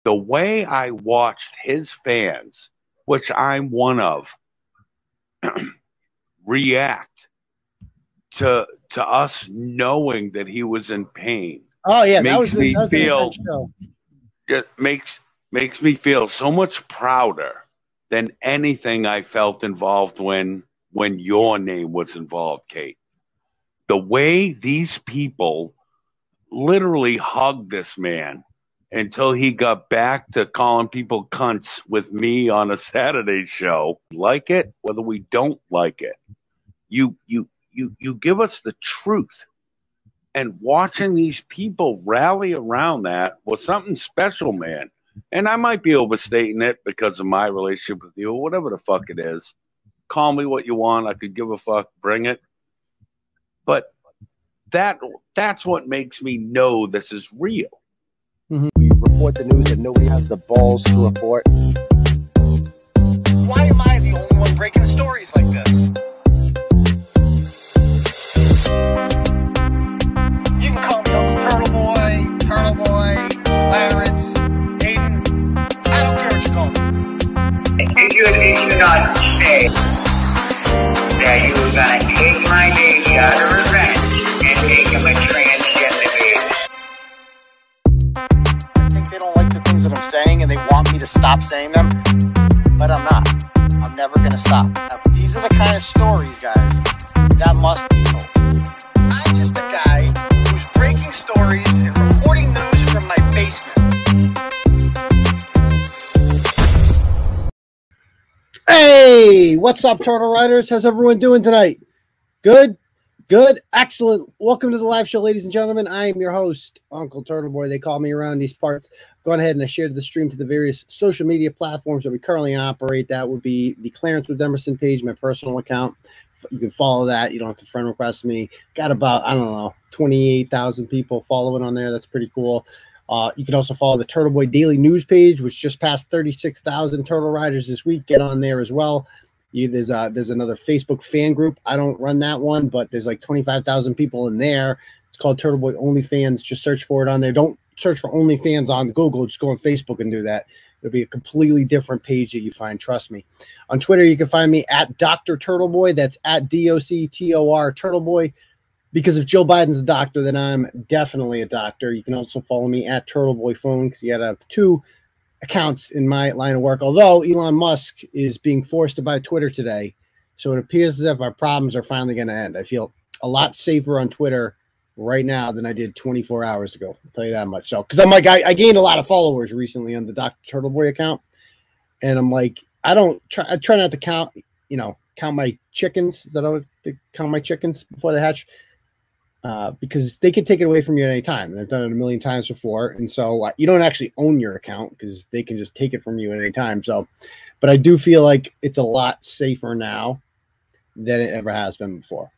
The way I watched his fans, which I'm one of, react to us knowing that he was in pain. Oh yeah, makes me feel it makes me feel so much prouder than anything I felt involved when your name was involved, Kate. The way these people literally hugged this man until he got back to calling people cunts with me on a Saturday show. Like it, whether we don't like it. You give us the truth. And watching these people rally around that was something special, man. And I might be overstating it because of my relationship with you, or whatever the fuck it is. Call me what you want. I could give a fuck. Bring it. But that's what makes me know this is real. Mm-hmm. We report the news that nobody has the balls to report. Why am I the only one breaking stories like this? You can call me Uncle Turtleboy, Clarence, Aidan. I don't care what you call me. Did you not say that you were going to take my baby out of revenge and make him a transgender baby? I think they don't like the things that I'm saying and they want me to stop saying them, but I'm not. I'm never going to stop. Now, these are the kind of stories, guys, that must be told. I'm just a guy who's breaking stories and reporting news from my basement. Hey, what's up, Turtle Riders? How's everyone doing tonight? Good? Good? Excellent. Welcome to the live show, ladies and gentlemen. I am your host, Uncle Turtleboy. They call me around these parts. I've gone ahead and I shared the stream to the various social media platforms that we currently operate. That would be the Clarence with Emerson page, my personal account. You can follow that. You don't have to friend request me. Got about, I don't know, 28,000 people following on there. That's pretty cool. You can also follow the Turtleboy Daily News page, which just passed 36,000 Turtle Riders this week. Get on there as well. There's another Facebook fan group. I don't run that one, but there's like 25,000 people in there. It's called Turtleboy OnlyFans. Just search for it on there. Don't search for OnlyFans on Google. Just go on Facebook and do that. It'll be a completely different page that you find. Trust me. On Twitter, you can find me at Dr. Turtleboy. That's at DOCTOR Turtleboy. Because if Joe Biden's a doctor, then I'm definitely a doctor. You can also follow me at Turtleboy Phone because you got to have two accounts in my line of work. Although Elon Musk is being forced to buy Twitter today, so it appears as if our problems are finally going to end. I feel a lot safer on Twitter right now than I did 24 hours ago. I'll tell you that much. So, because I'm like, I gained a lot of followers recently on the Dr. Turtleboy account, and I'm like, I try not to count my chickens. Is that how to count my chickens before they hatch? Because they can take it away from you at any time. And I've done it a million times before. And so you don't actually own your account because they can just take it from you at any time. So, but I do feel like it's a lot safer now than it ever has been before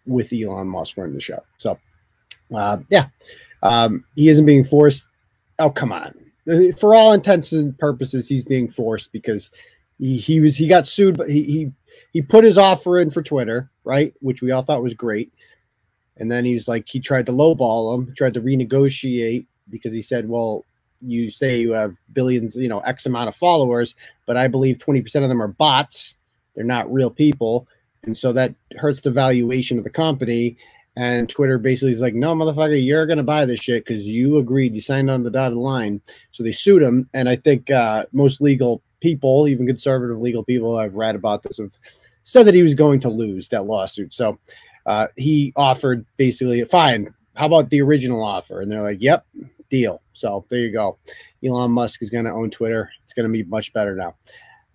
with Elon Musk running the show. So, he isn't being forced. Oh, come on. For all intents and purposes, he's being forced because he got sued, but he put his offer in for Twitter, right? Which we all thought was great. And then he tried to lowball him, tried to renegotiate because he said, well, you say you have billions, X amount of followers, but I believe 20% of them are bots. They're not real people. And so that hurts the valuation of the company. And Twitter basically is like, no, motherfucker, you're going to buy this shit because you agreed. You signed on the dotted line. So they sued him. And I think most legal people, even conservative legal people I've read about this, have said that he was going to lose that lawsuit. So he offered basically, fine, how about the original offer? And they're like, yep, deal. So there you go. Elon Musk is going to own Twitter. It's going to be much better now.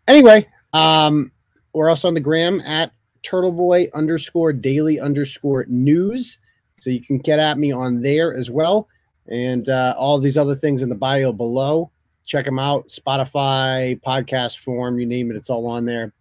Anyway, we're also on the gram at Turtleboy_daily_news. So you can get at me on there as well. And all these other things in the bio below. Check them out. Spotify, podcast form, you name it. It's all on there.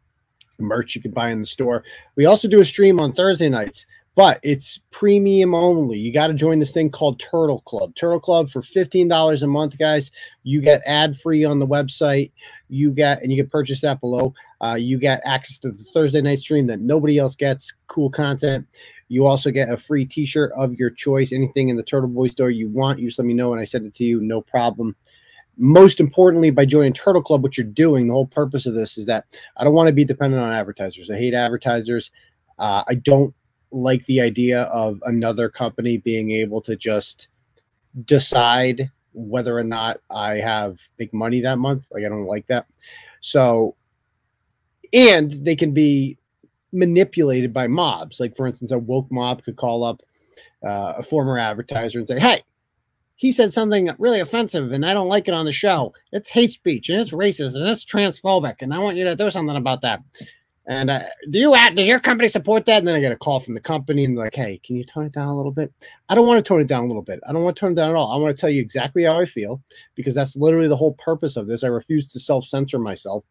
Merch you can buy in the store. We also do a stream on Thursday nights, but it's premium only. You got to join this thing called Turtle Club. Turtle Club for $15 a month, guys. You get ad-free on the website. You can purchase that below. You get access to the Thursday night stream that nobody else gets. Cool content. You also get a free t-shirt of your choice. Anything in the Turtleboy store you want, you just let me know and I send it to you. No problem. most importantly, by joining Turtle Club, what you're doing, the whole purpose of this is that I don't want to be dependent on advertisers. I hate advertisers. I don't like the idea of another company being able to just decide whether or not I have big money that month. Like, I don't like that. So, and they can be manipulated by mobs. Like, for instance, a woke mob could call up a former advertiser and say, hey, he said something really offensive and I don't like it on the show. It's hate speech and it's racist and it's transphobic and I want you to do something about that. And does your company support that? And then I get a call from the company and like, hey, can you tone it down a little bit? I don't want to tone it down a little bit. I don't want to tone it down at all. I want to tell you exactly how I feel, because that's literally the whole purpose of this. I refuse to self-censor myself.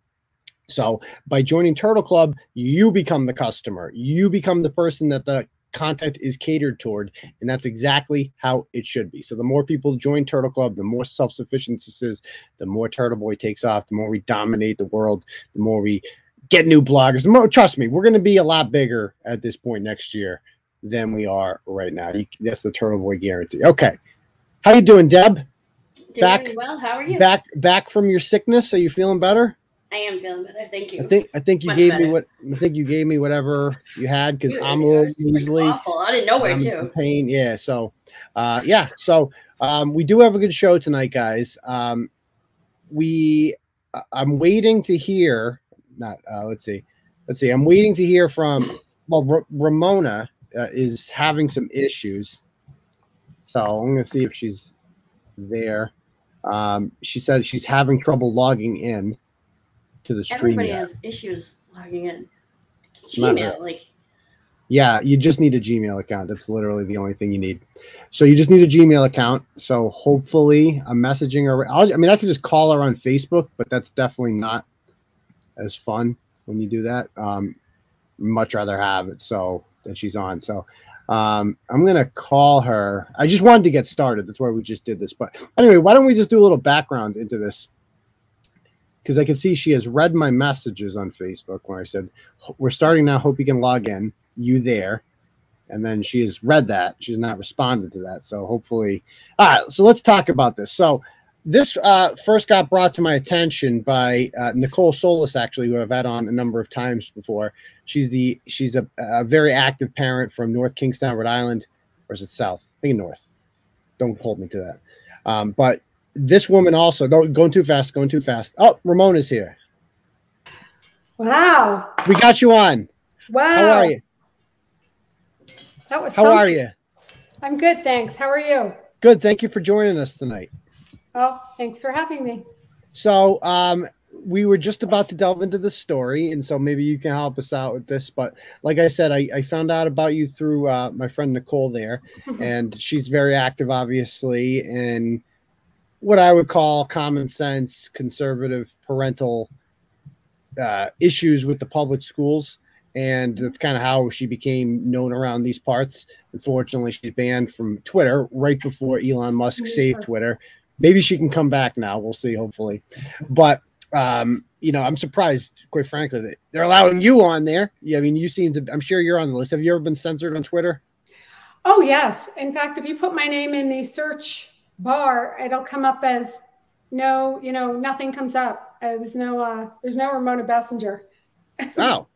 So by joining Turtle Club, you become the customer. You become the person that the content is catered toward, and that's exactly how it should be. So the more people join Turtle Club, the more self-sufficient this is, the more Turtleboy takes off, the more we dominate the world, the more we get new bloggers. The more, trust me, we're going to be a lot bigger at this point next year than we are right now. That's the Turtleboy guarantee. Okay, how you doing, Deb? Doing well. How are you? Back from your sickness. Are you feeling better? I am feeling better. Thank you. I think you gave me whatever you had, because I'm a little easily awful out of nowhere too. Pain. Yeah. So, we do have a good show tonight, guys. I'm waiting to hear. Let's see. I'm waiting to hear from. Well, Ramona is having some issues, so I'm going to see if she's there. She said she's having trouble logging in to the stream. Everybody has issues logging in. Gmail, yeah, you just need a Gmail account. That's literally the only thing you need. So you just need a Gmail account. So hopefully I'm messaging her. I could just call her on Facebook, but that's definitely not as fun when you do that. Much rather have it so that she's on. So I'm gonna call her. I just wanted to get started. That's why we just did this. But anyway, why don't we just do a little background into this? Because I can see she has read my messages on Facebook where I said, we're starting now. Hope you can log in. You there. And then she has read that. She's not responded to that. So hopefully. All right. So let's talk about this. So this first got brought to my attention by Nicole Solis, actually, who I've had on a number of times before. She's a very active parent from North Kingstown, Rhode Island. Or is it South? I think North. Don't hold me to that. But this woman also, going too fast. Oh, Ramona's here. Wow. We got you on. Wow. How are you? That was How are you? I'm good, thanks. How are you? Good. Thank you for joining us tonight. Oh, thanks for having me. So we were just about to delve into the story, and so maybe you can help us out with this. But like I said, I found out about you through my friend Nicole there, and she's very active, obviously, in what I would call common sense, conservative, parental issues with the public schools. And that's kind of how she became known around these parts. Unfortunately, she's banned from Twitter right before Elon Musk saved Twitter. Maybe she can come back now. We'll see, hopefully. But, I'm surprised, quite frankly, that they're allowing you on there. Yeah, I mean, you seem to, I'm sure you're on the list. Have you ever been censored on Twitter? Oh, yes. In fact, if you put my name in the search bar, it'll come up as nothing comes up. There's no Ramona Bessinger. Oh,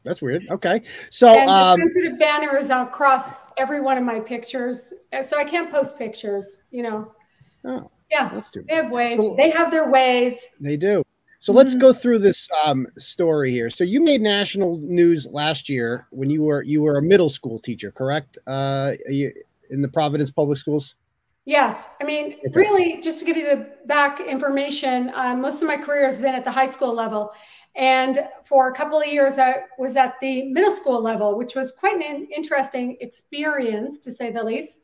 that's weird. Okay. So and the sensitive banner is across every one of my pictures. So I can't post pictures, Oh, yeah, that's too bad. They have ways. So, they have their ways. They do. So let's go through this story here. So you made national news last year when you were a middle school teacher, correct? In the Providence public schools? Yes. I mean, really, just to give you the back information, most of my career has been at the high school level. And for a couple of years, I was at the middle school level, which was quite an interesting experience, to say the least.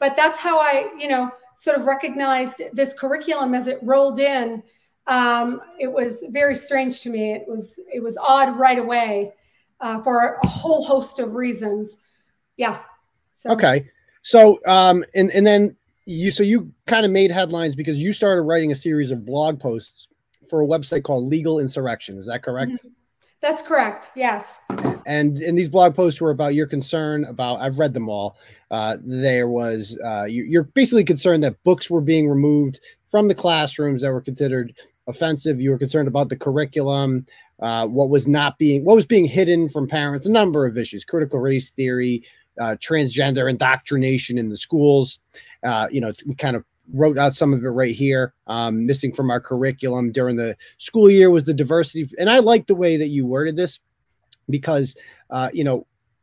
But that's how I, sort of recognized this curriculum as it rolled in. It was very strange to me. It was odd right away for a whole host of reasons. Yeah. So. Okay. So, and then you kind of made headlines because you started writing a series of blog posts for a website called Legal Insurrection. Is that correct? That's correct. Yes. And these blog posts were about your concern about, I've read them all. There was, you're basically concerned that books were being removed from the classrooms that were considered offensive. You were concerned about the curriculum, what was being hidden from parents, a number of issues, critical race theory, transgender indoctrination in the schools. We kind of wrote out some of it right here. Missing from our curriculum during the school year was the diversity. And I like the way that you worded this because,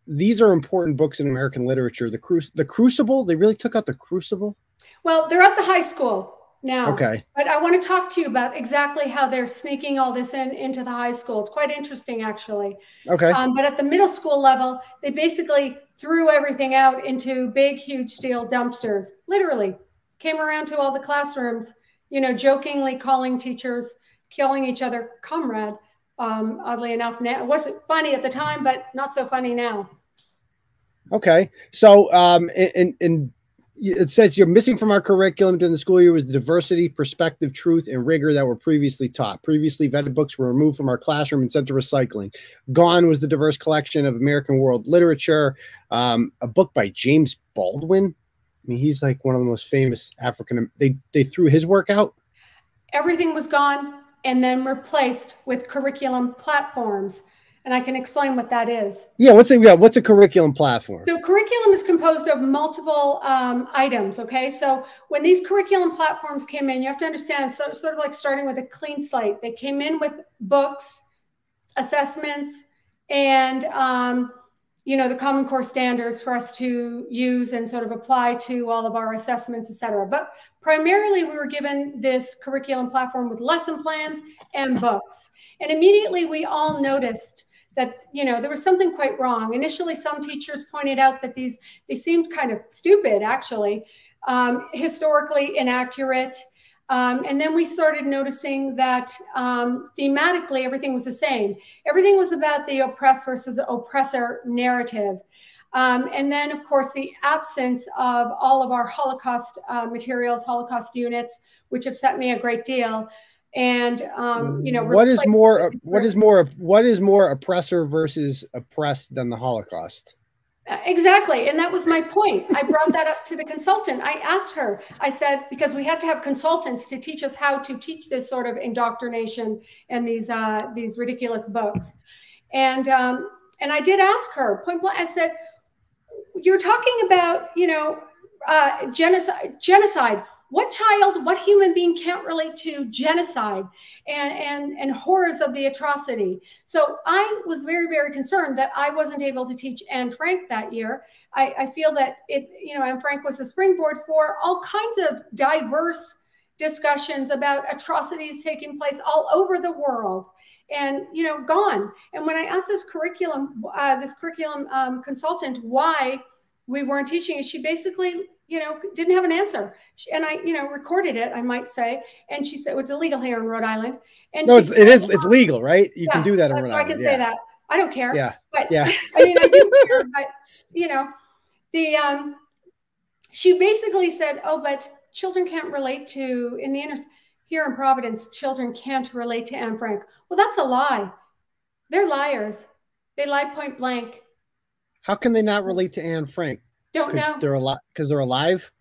these are important books in American literature. The Crucible, they really took out the Crucible. Well, they're at the high school now. Okay. But I want to talk to you about exactly how they're sneaking all this into the high school. It's quite interesting, actually. Okay. But at the middle school level, they basically threw everything out into big, huge steel dumpsters, literally. Came around to all the classrooms, jokingly calling teachers, killing each other, comrade. Oddly enough, now it wasn't funny at the time, but not so funny now. Okay. So, it says you're missing from our curriculum during the school year was the diversity, perspective, truth, and rigor that were previously taught. Previously vetted books were removed from our classroom and sent to recycling. Gone was the diverse collection of American world literature. A book by James Baldwin. I mean, he's like one of the most famous African. They threw his work out. Everything was gone and then replaced with curriculum platforms. And I can explain what that is. Yeah, what's a curriculum platform? So curriculum is composed of multiple items, okay? So when these curriculum platforms came in, you have to understand, sort of like starting with a clean slate. They came in with books, assessments, and the Common Core standards for us to use and sort of apply to all of our assessments, et cetera. But primarily we were given this curriculum platform with lesson plans and books. And immediately we all noticed that, there was something quite wrong. Initially, some teachers pointed out that they seemed kind of stupid, actually, historically inaccurate. And then we started noticing that thematically, everything was the same. Everything was about the oppressed versus oppressor narrative. And then, of course, the absence of all of our Holocaust materials, Holocaust units, which upset me a great deal. And what is more oppressor versus oppressed than the Holocaust? Exactly. And that was my point. I brought that up to the consultant. I asked her, I said, because we had to have consultants to teach us how to teach this sort of indoctrination and these ridiculous books. And I did ask her point blank, I said, you're talking about, genocide. What child, what human being can't relate to genocide and horrors of the atrocity? So I was very, very concerned that I wasn't able to teach Anne Frank that year. I feel that Anne Frank was a springboard for all kinds of diverse discussions about atrocities taking place all over the world and, gone. And when I asked this curriculum consultant why we weren't teaching it, she basically didn't have an answer. And I, recorded it, I might say. And she said, it's illegal here in Rhode Island. And no, it's legal, right? You can do that in Rhode Island. So I can say that. I don't care. Yeah. But yeah. I mean, I do care, but she basically said, oh, but children can't relate to, here in Providence, children can't relate to Anne Frank. Well, that's a lie. They're liars. They lie point blank. How can they not relate to Anne Frank? Don't know. Because they're alive.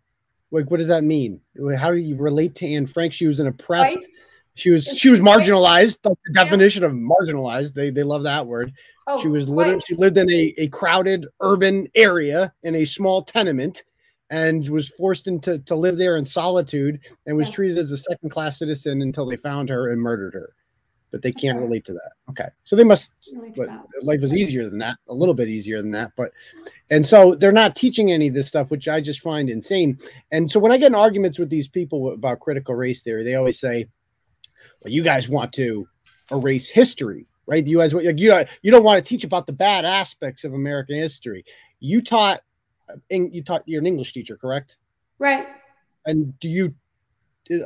Like, what does that mean? How do you relate to Anne Frank? She was an oppressed. Right? She was marginalized. The definition of marginalized. They love that word. Oh, she was literally. Right. She lived in a crowded urban area in a small tenement, and was forced to live there in solitude, and was treated as a second-class citizen until they found her and murdered her. But they can't relate to that. Okay. So they must, but life is easier than that, a little bit easier than that. And so they're not teaching any of this stuff, which I just find insane. And so when I get in arguments with these people about critical race theory, they always say, well, you guys want to erase history, right? You guys, you don't want to teach about the bad aspects of American history. You're an English teacher, correct? Right. And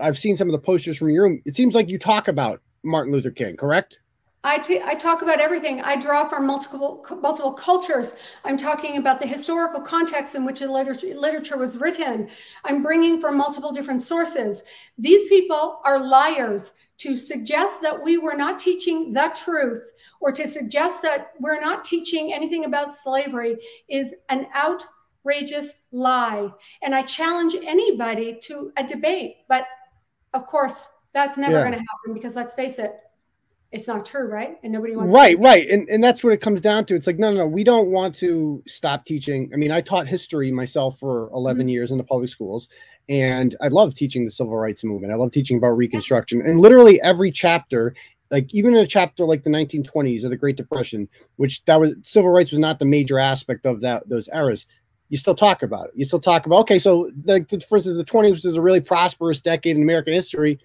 I've seen some of the posters from your room. It seems like you talk about Martin Luther King, correct? I talk about everything. I draw from multiple cultures. I'm talking about the historical context in which a literature was written. I'm bringing from multiple different sources. These people are liars. To suggest that we were not teaching the truth, or to suggest that we're not teaching anything about slavery, is an outrageous lie. And I challenge anybody to a debate. But of course, that's never going to happen, because let's face it, it's not true, right? And nobody wants right, right. And that's what it comes down to. It's like, no, we don't want to stop teaching. I mean, I taught history myself for 11 years in the public schools, and I love teaching the civil rights movement. I love teaching about Reconstruction, and literally every chapter, like even in a chapter like the 1920s or the Great Depression, which that was, civil rights was not the major aspect of those eras. You still talk about it. You still talk about, okay, so like, for instance, the 20s was a really prosperous decade in American history,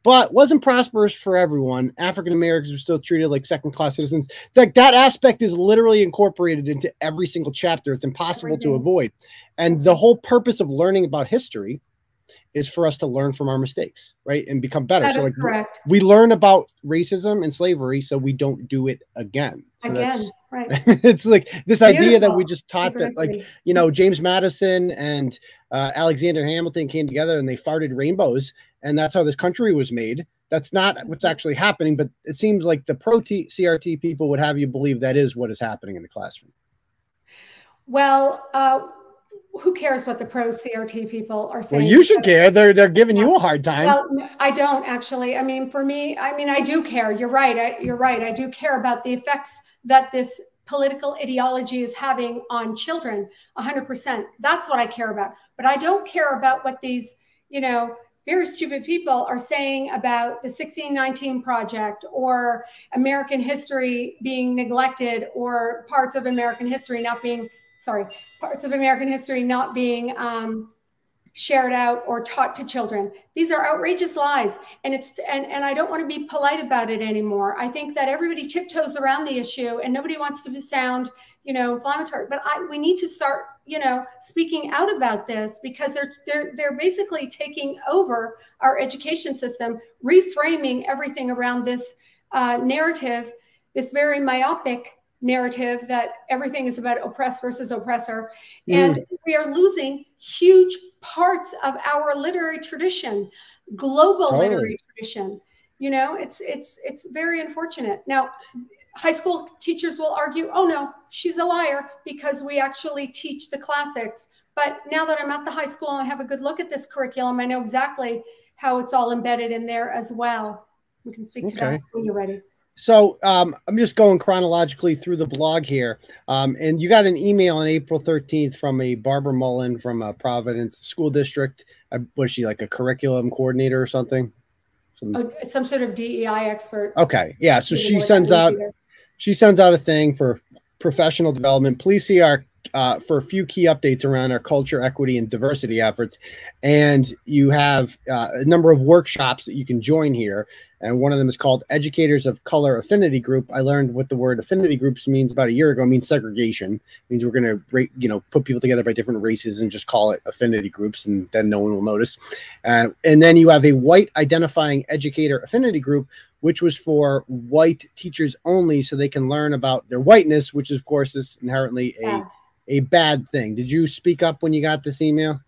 but wasn't prosperous for everyone. African Americans were still treated like second-class citizens. Like that aspect is literally incorporated into every single chapter. It's impossible to avoid. And the whole purpose of learning about history is for us to learn from our mistakes, right? And become better. That so is correct. We learn about racism and slavery so we don't do it again. So right. It's like this Beautiful. idea that we just taught that, like, you know, James Madison and Alexander Hamilton came together and they farted rainbows, and that's how this country was made. That's not what's actually happening, but it seems like the pro-CRT people would have you believe that is what is happening in the classroom. Well, who cares what the pro-CRT people are saying? Well, you should care. They're giving you a hard time. Well, I don't actually. I mean, for me, I mean, I do care. You're right. You're right. I do care about the effects that this political ideology is having on children. 100%. That's what I care about. But I don't care about what these, you know, very stupid people are saying about the 1619 Project or American history being neglected, or parts of American history not being, parts of American history not being shared out or taught to children. These are outrageous lies. And and I don't want to be polite about it anymore. I think that everybody tiptoes around the issue and nobody wants to sound, you know, inflammatory, but we need to start, you know, speaking out about this, because they're basically taking over our education system, reframing everything around this narrative, this very myopic narrative that everything is about oppressed versus oppressor. And we are losing huge parts of our literary tradition, global literary tradition. You know, it's very unfortunate. Now, high school teachers will argue, oh no, she's a liar because we actually teach the classics. But now that I'm at the high school and I have a good look at this curriculum, I know exactly how it's all embedded in there as well. We can speak to that when you're ready. So I'm just going chronologically through the blog here. And you got an email on April 13th from a Barbara Mullen from a Providence school district. Was she like a curriculum coordinator or something? Some sort of DEI expert. Okay. Yeah. So she sends out a thing for professional development. Please see our for a few key updates around our culture, equity, and diversity efforts. And you have a number of workshops that you can join here. And one of them is called Educators of Color Affinity Group. I learned what the word affinity groups means about a year ago. It means segregation. It means we're going to, you know, put people together by different races and just call it affinity groups, and then no one will notice. And then you have a white identifying educator affinity group, which was for white teachers only, so they can learn about their whiteness, which of course is inherently a bad thing. Did you speak up when you got this email?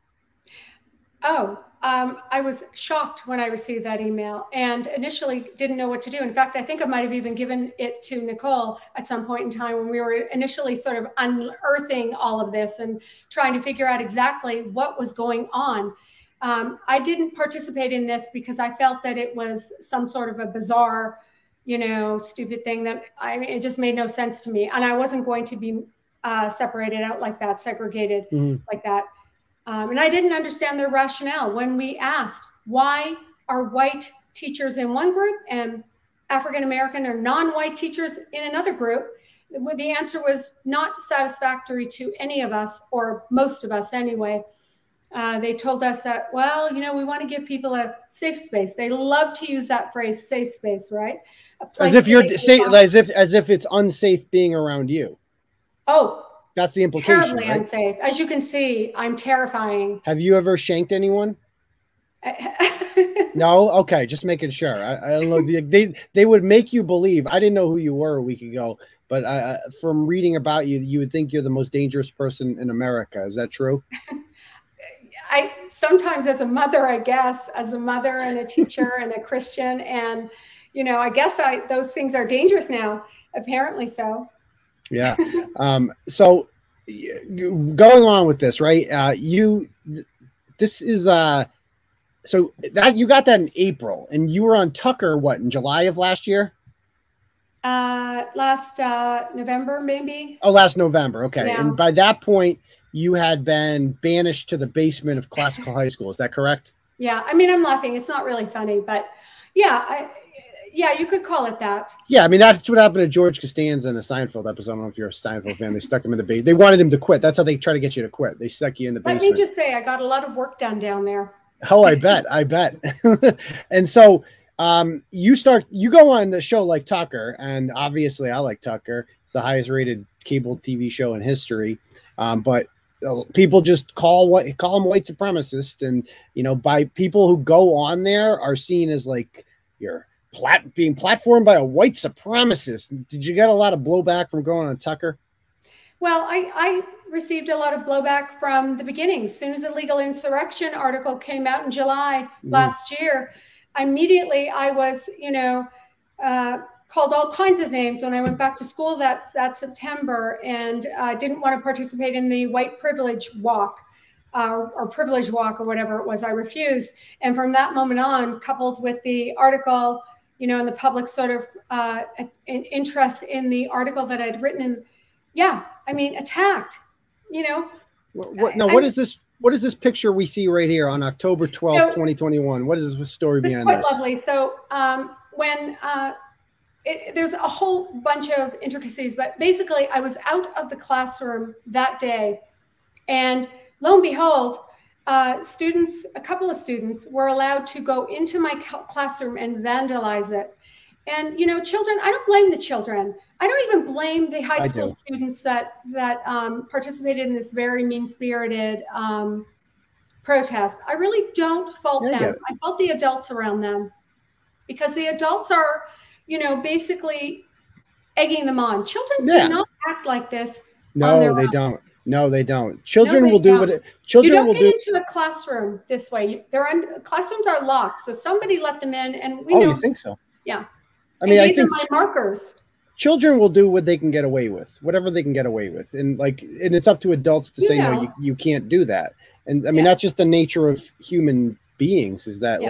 I was shocked when I received that email and initially didn't know what to do. In fact, I think I might have even given it to Nicole at some point in time when we were initially sort of unearthing all of this and trying to figure out exactly what was going on. I didn't participate in this because I felt that it was some sort of a bizarre, you know, stupid thing that it just made no sense to me. And I wasn't going to be separated out like that, segregated like that. And I didn't understand their rationale when we asked, why are white teachers in one group and African-American or non-white teachers in another group? The answer was not satisfactory to any of us, or most of us anyway. They told us that, well, you know, we want to give people a safe space. They love to use that phrase, safe space, right? As if you're safe, as if it's unsafe being around you. Oh, that's the implication. Terribly unsafe. As you can see, I'm terrifying. Have you ever shanked anyone? No, okay, just making sure. I don't know. They would make you believe. I didn't know who you were a week ago, but from reading about you, you would think you're the most dangerous person in America. Is that true? I sometimes, as a mother, I guess, as a mother and a teacher and a Christian, and I guess those things are dangerous now. Apparently, so. Yeah. So going on with this, right? This is so that you got that in April, and you were on Tucker, what, in July of last year? Last November, maybe. Oh, last November. Okay. Yeah. And by that point, you had been banished to the basement of Classical High School. Is that correct? Yeah. I mean, I'm laughing. It's not really funny, but yeah, you could call it that. Yeah. I mean, that's what happened to George Costanza in a Seinfeld episode. I don't know if you're a Seinfeld fan. They stuck him in the basement. They wanted him to quit. That's how they try to get you to quit. They stuck you in the basement. Let me just say, I got a lot of work done down there. Oh, I bet. And so you go on the show like Tucker, and obviously I like Tucker. It's the highest rated cable TV show in history. But people just call them white supremacists, and by people who go on there are seen as like you're being platformed by a white supremacist. Did you get a lot of blowback from going on Tucker? Well, I received a lot of blowback from the beginning. As soon as the legal insurrection article came out in July last year, immediately I was, called all kinds of names when I went back to school that September, and didn't want to participate in the white privilege walk or privilege walk or whatever it was. I refused. And from that moment on, coupled with the article, and the public sort of interest in the article that I'd written in, attacked, What is this? What is this picture we see right here on October 12th, 2021? What is this story behind this? It's quite lovely. So there's a whole bunch of intricacies, but basically I was out of the classroom that day, and lo and behold, a couple of students were allowed to go into my classroom and vandalize it. And, children, I don't blame the children. I don't even blame the high school students that participated in this very mean-spirited protest. I really don't fault them. I fault the adults around them, because the adults are, basically egging them on. Children do not act like this. No, they don't. No, they don't. Children will do what children will do. You don't get into a classroom this way. Classrooms are locked, so somebody let them in, and we know. Oh, you think so? Yeah. I mean, I think my markers. Children will do what they can get away with, whatever they can get away with, and it's up to adults to say no, you can't do that. And I mean, that's just the nature of human beings, is that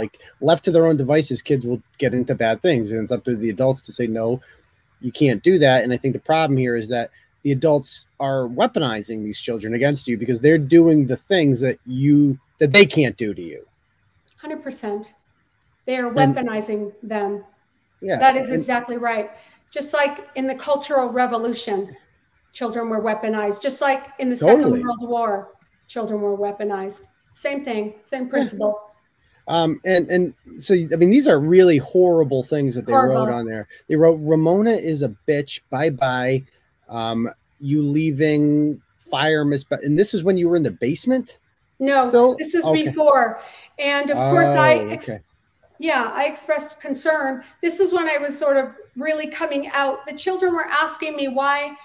left to their own devices, kids will get into bad things, and it's up to the adults to say no, you can't do that. And I think the problem here is that the adults are weaponizing these children against you, because they're doing the things that they can't do to you. 100%. They are weaponizing them. Yeah, that is exactly right. Just like in the Cultural Revolution, children were weaponized. Just like in the Second World War, children were weaponized. Same thing, same principle. And so, I mean, these are really horrible things that they wrote on there. They wrote, "Ramona is a bitch. Bye-bye. You leaving, fire Miss." And this is when you were in the basement? No, this is before. And of course, I expressed concern. This is when I was sort of really coming out. The children were asking me why,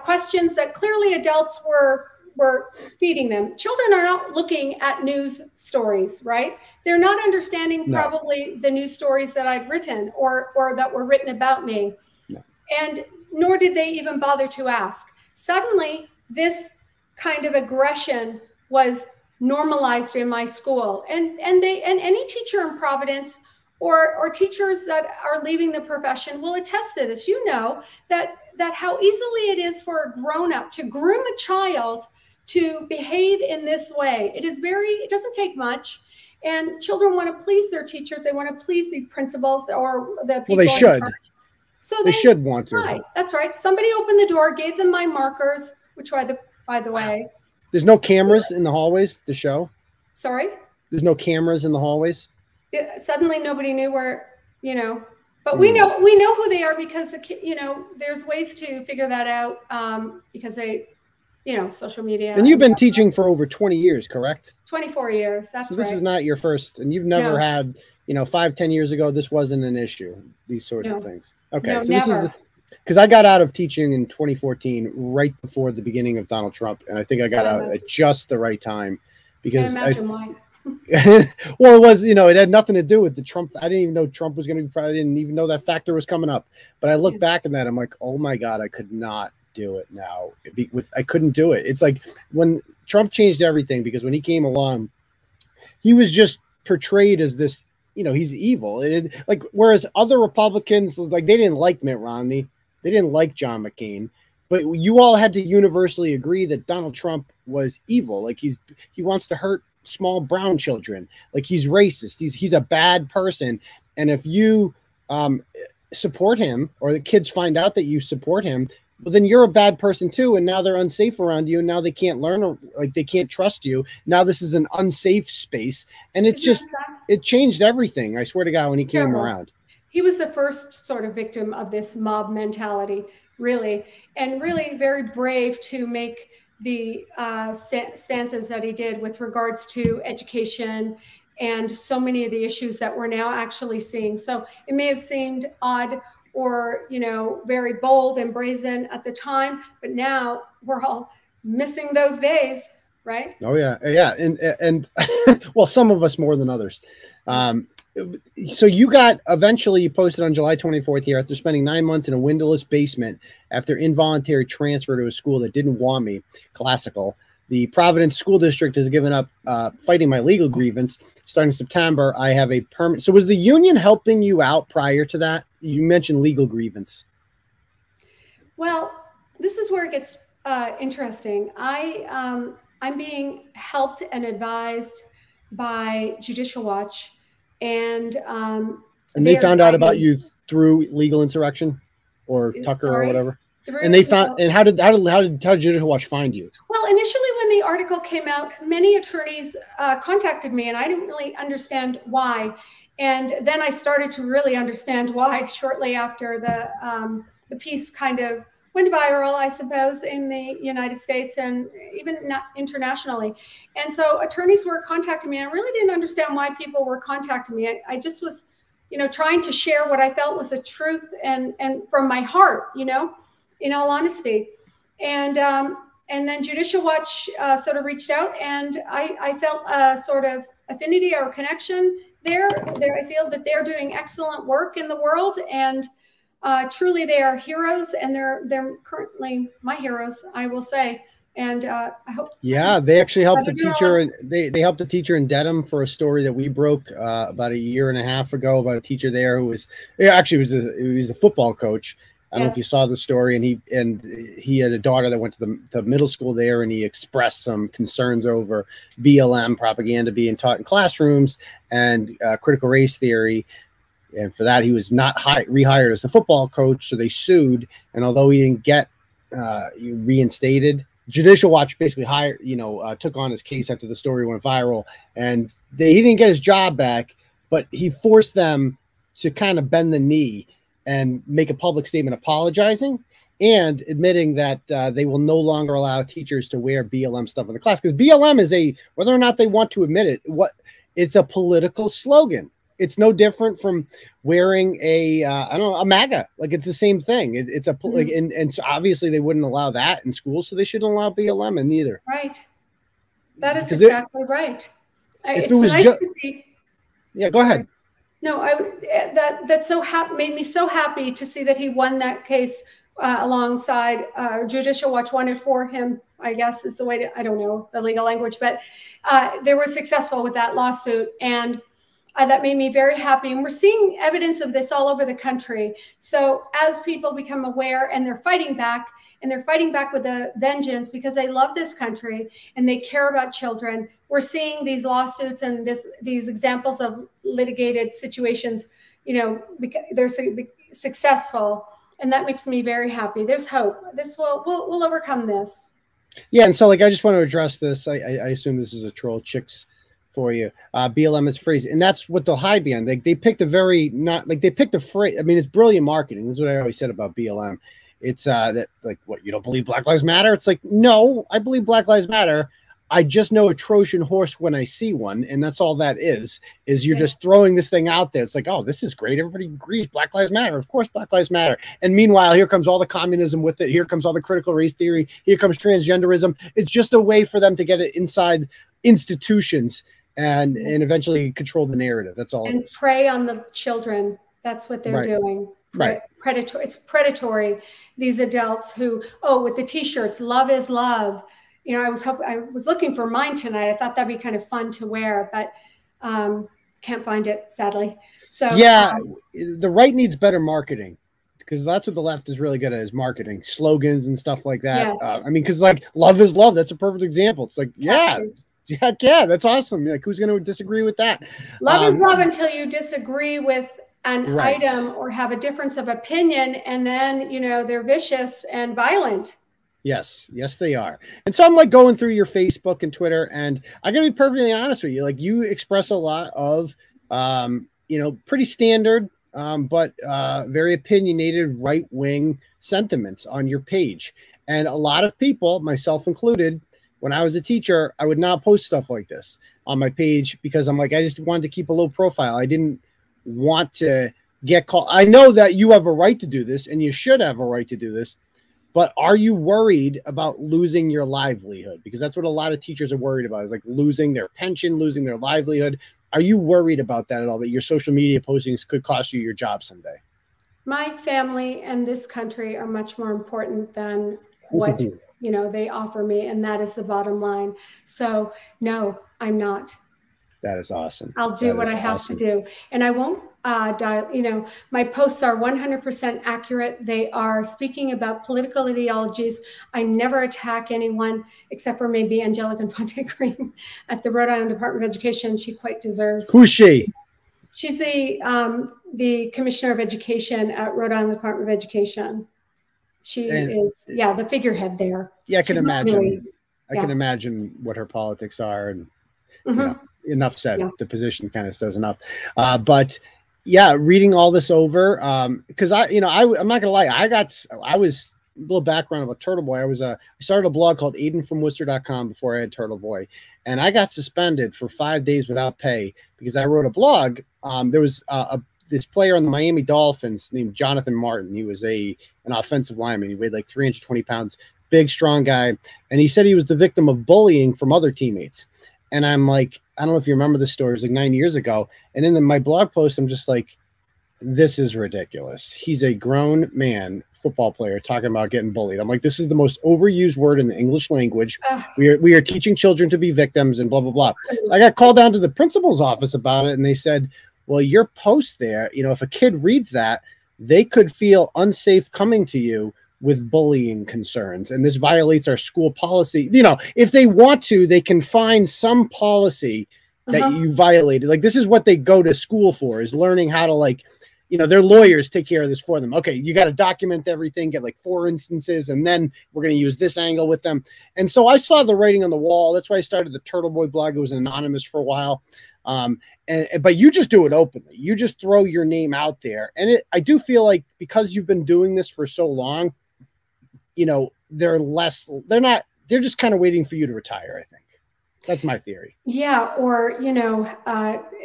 questions that clearly adults were feeding them. Children are not looking at news stories, right? They're not understanding probably the news stories that I'd written or that were written about me. No. And nor did they even bother to ask. Suddenly, this kind of aggression was normalized in my school, and any teacher in Providence or teachers that are leaving the profession will attest to this. That how easily it is for a grown-up to groom a child to behave in this way. It doesn't take much, and children want to please their teachers. They want to please the principals or the people. Well, they should. So they should want to. Right, that's right. Somebody opened the door, gave them my markers, which by the way. There's no cameras in the hallways to show? Sorry? There's no cameras in the hallways? Suddenly nobody knew where, but we know who they are, because, there's ways to figure that out, because they, social media. And you've been teaching for over 20 years, correct? 24 years. That's so this right. is not your first, and you've never had, 5-10 years ago, this wasn't an issue, these sorts of things. Okay. No, so never. This is, because I got out of teaching in 2014, right before the beginning of Donald Trump. And I think I got out at just the right time because Can't imagine why. well, it was, it had nothing to do with the Trump. I didn't even know Trump was going to be, probably didn't even know that factor was coming up. But I look back at that, I'm like, oh my God, I could not do it now. I couldn't do it. It's like when Trump changed everything, because when he came along, he was just portrayed as this, he's evil. Like, whereas other Republicans, like, they didn't like Mitt Romney, they didn't like John McCain, but you all had to universally agree that Donald Trump was evil. Like, he wants to hurt small brown children. Like, he's racist. He's a bad person. And if you support him, or the kids find out that you support him, well, then you're a bad person too. And now they're unsafe around you. And now they can't learn, or like they can't trust you. Now this is an unsafe space. And it's just, it changed everything. I swear to God, when he came around. He was the first sort of victim of this mob mentality, really, and really very brave to make the stances that he did with regards to education and so many of the issues that we're now actually seeing. So it may have seemed odd or, very bold and brazen at the time, but now we're all missing those days, right? Oh yeah. Yeah. And well, some of us more than others. So you posted on July 24th here, after spending 9 months in a windowless basement after involuntary transfer to a school that didn't want me. Classical. The Providence School District has given up fighting my legal grievance. Starting September, I have a permit. So was the union helping you out prior to that? You mentioned legal grievance. Well, this is where it gets interesting. I'm being helped and advised by Judicial Watch, and they found out about you through Legal Insurrection or Tucker or whatever. And they found, and how did Judicial Watch find you? Well, initially when the article came out, many attorneys contacted me, and I didn't really understand why. And then I started to really understand why shortly after the piece kind of went viral, I suppose, in the United States and even not internationally. And so attorneys were contacting me. I really didn't understand why people were contacting me. I just was, trying to share what I felt was the truth and from my heart, in all honesty. And then Judicial Watch sort of reached out, and I felt a sort of affinity or connection there. I feel that they're doing excellent work in the world, and truly they are heroes, and they're currently my heroes, I will say. And I hope. Yeah, they actually helped the teacher, and they helped the teacher in Dedham for a story that we broke about 1.5 years ago about a teacher there who was a football coach. I don't know if you saw the story, and he had a daughter that went to the middle school there, and he expressed some concerns over BLM propaganda being taught in classrooms and critical race theory. And for that, he was not rehired as the football coach. So they sued. And although he didn't get reinstated, Judicial Watch basically took on his case after the story went viral. And he didn't get his job back, but he forced them to kind of bend the knee and make a public statement apologizing and admitting that they will no longer allow teachers to wear BLM stuff in the class. Because BLM is whether or not they want to admit it, it's a political slogan. It's no different from wearing a MAGA. Like, it's the same thing. It's a and so obviously they wouldn't allow that in schools, so they shouldn't allow BLM in either. Right. That is exactly right. It's nice to see. Yeah, go ahead. No, that made me so happy to see that he won that case alongside Judicial Watch won it for him, I guess is the way to, I don't know the legal language, but they were successful with that lawsuit. And that made me very happy. And we're seeing evidence of this all over the country. So as people become aware and they're fighting back, with a vengeance because they love this country and they care about children, we're seeing these lawsuits and these examples of litigated situations, they're successful. And that makes me very happy. There's hope. We'll overcome this. Yeah. And so I just want to address this. I assume this is a troll chicks for you. BLM is phrase, and that's what they'll hide behind. They picked a phrase. I mean, it's brilliant marketing. This is what I always said about BLM. it's that like, what, you don't believe Black Lives Matter? It's like, no, I believe Black Lives Matter. I just know a Trojan horse when I see one, and that's all that is you're just throwing this thing out there. It's like, oh, this is great. Everybody agrees Black Lives Matter. Of course, Black Lives Matter. And meanwhile, here comes all the communism with it. Here comes all the critical race theory. Here comes transgenderism. It's just a way for them to get it inside institutions and eventually control the narrative. That's all. And prey on the children. That's what they're doing. Right. Predatory. It's predatory. These adults who, with the T-shirts, love is love. You know, I was looking for mine tonight. I thought that'd be kind of fun to wear, but can't find it, sadly. So yeah, the right needs better marketing, because that's what the left is really good at, is marketing, slogans and stuff like that. Yes. I mean, because like love is love. That's a perfect example. It's like, yeah, that's awesome. Like, who's going to disagree with that? Love is love until you disagree with an item or have a difference of opinion, and then, you know, they're vicious and violent. Yes, they are. And so I'm like going through your Facebook and Twitter, and I gotta be perfectly honest with you. Like, you express a lot of, you know, pretty standard, but very opinionated right-wing sentiments on your page. And a lot of people, myself included, when I was a teacher, I would not post stuff like this on my page, because I'm like, I just wanted to keep a low profile. I didn't want to get called. I know that you have a right to do this, and you should have a right to do this. But are you worried about losing your livelihood? Because that's what a lot of teachers are worried about, is like losing their pension, losing their livelihood. Are you worried about that at all, that your social media postings could cost you your job someday? My family and this country are much more important than what, you know, they offer me. And that is the bottom line. So no, I'm not. That is awesome. I'll do what I have to do. And I won't you know, my posts are 100% accurate. They are speaking about political ideologies. I never attack anyone except for maybe Angelica Infante-Green at the Rhode Island Department of Education. She quite deserves. Who's she? She's the Commissioner of Education at Rhode Island Department of Education. She is, the figurehead there. Yeah, I can imagine. Really, I can imagine what her politics are, and you know, enough said. The position kind of says enough. But yeah, reading all this over, because I'm not gonna lie, I was a little background about Turtleboy. I started a blog called AidanFromWorcester.com before I had Turtleboy, and I got suspended for 5 days without pay because I wrote a blog. There was this player on the Miami Dolphins named Jonathan Martin. He was an offensive lineman. He weighed like 320 pounds, big, strong guy, and he said he was the victim of bullying from other teammates. And I'm like, I don't know if you remember the story. It was like 9 years ago. And in my blog post, I'm just like, this is ridiculous. He's a grown man, football player, talking about getting bullied. I'm like, this is the most overused word in the English language. We are teaching children to be victims and blah, blah, blah. I got called down to the principal's office about it. And they said, well, your post there, you know, if a kid reads that, they could feel unsafe coming to you with bullying concerns, and this violates our school policy. You know, if they want to, they can find some policy that you violated. Like, this is what they go to school for, is learning how to, like, you know, their lawyers take care of this for them. Okay, you got to document everything, get like 4 instances, and then we're going to use this angle with them. And so I saw the writing on the wall. That's why I started the Turtleboy blog. It was anonymous for a while. But you just do it openly. You just throw your name out there. And I do feel like, because you've been doing this for so long, you know, they're just kind of waiting for you to retire, I think. That's my theory. Yeah, or, you know,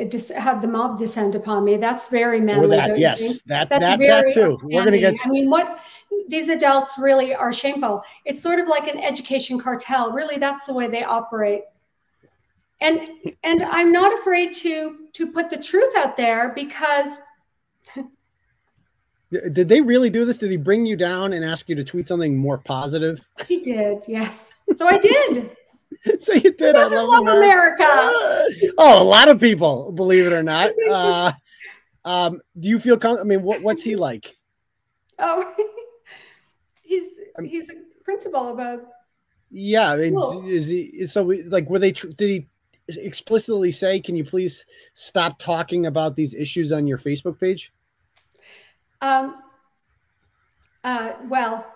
just have the mob descend upon me. That's very manly. Or that, yes, that too. We're going to get. I mean, what these adults really are shameful. It's sort of like an education cartel. Really, that's the way they operate. And I'm not afraid to put the truth out there, because. Did they really do this? Did he bring you down and ask you to tweet something more positive? He did, yes. So I did. So you did. He doesn't love America. Oh, a lot of people, believe it or not. Do you feel I mean, what's he like? Oh, he's a principal of a. Yeah, I mean, is he? So, like, did he explicitly say, "Can you please stop talking about these issues on your Facebook page"? Well.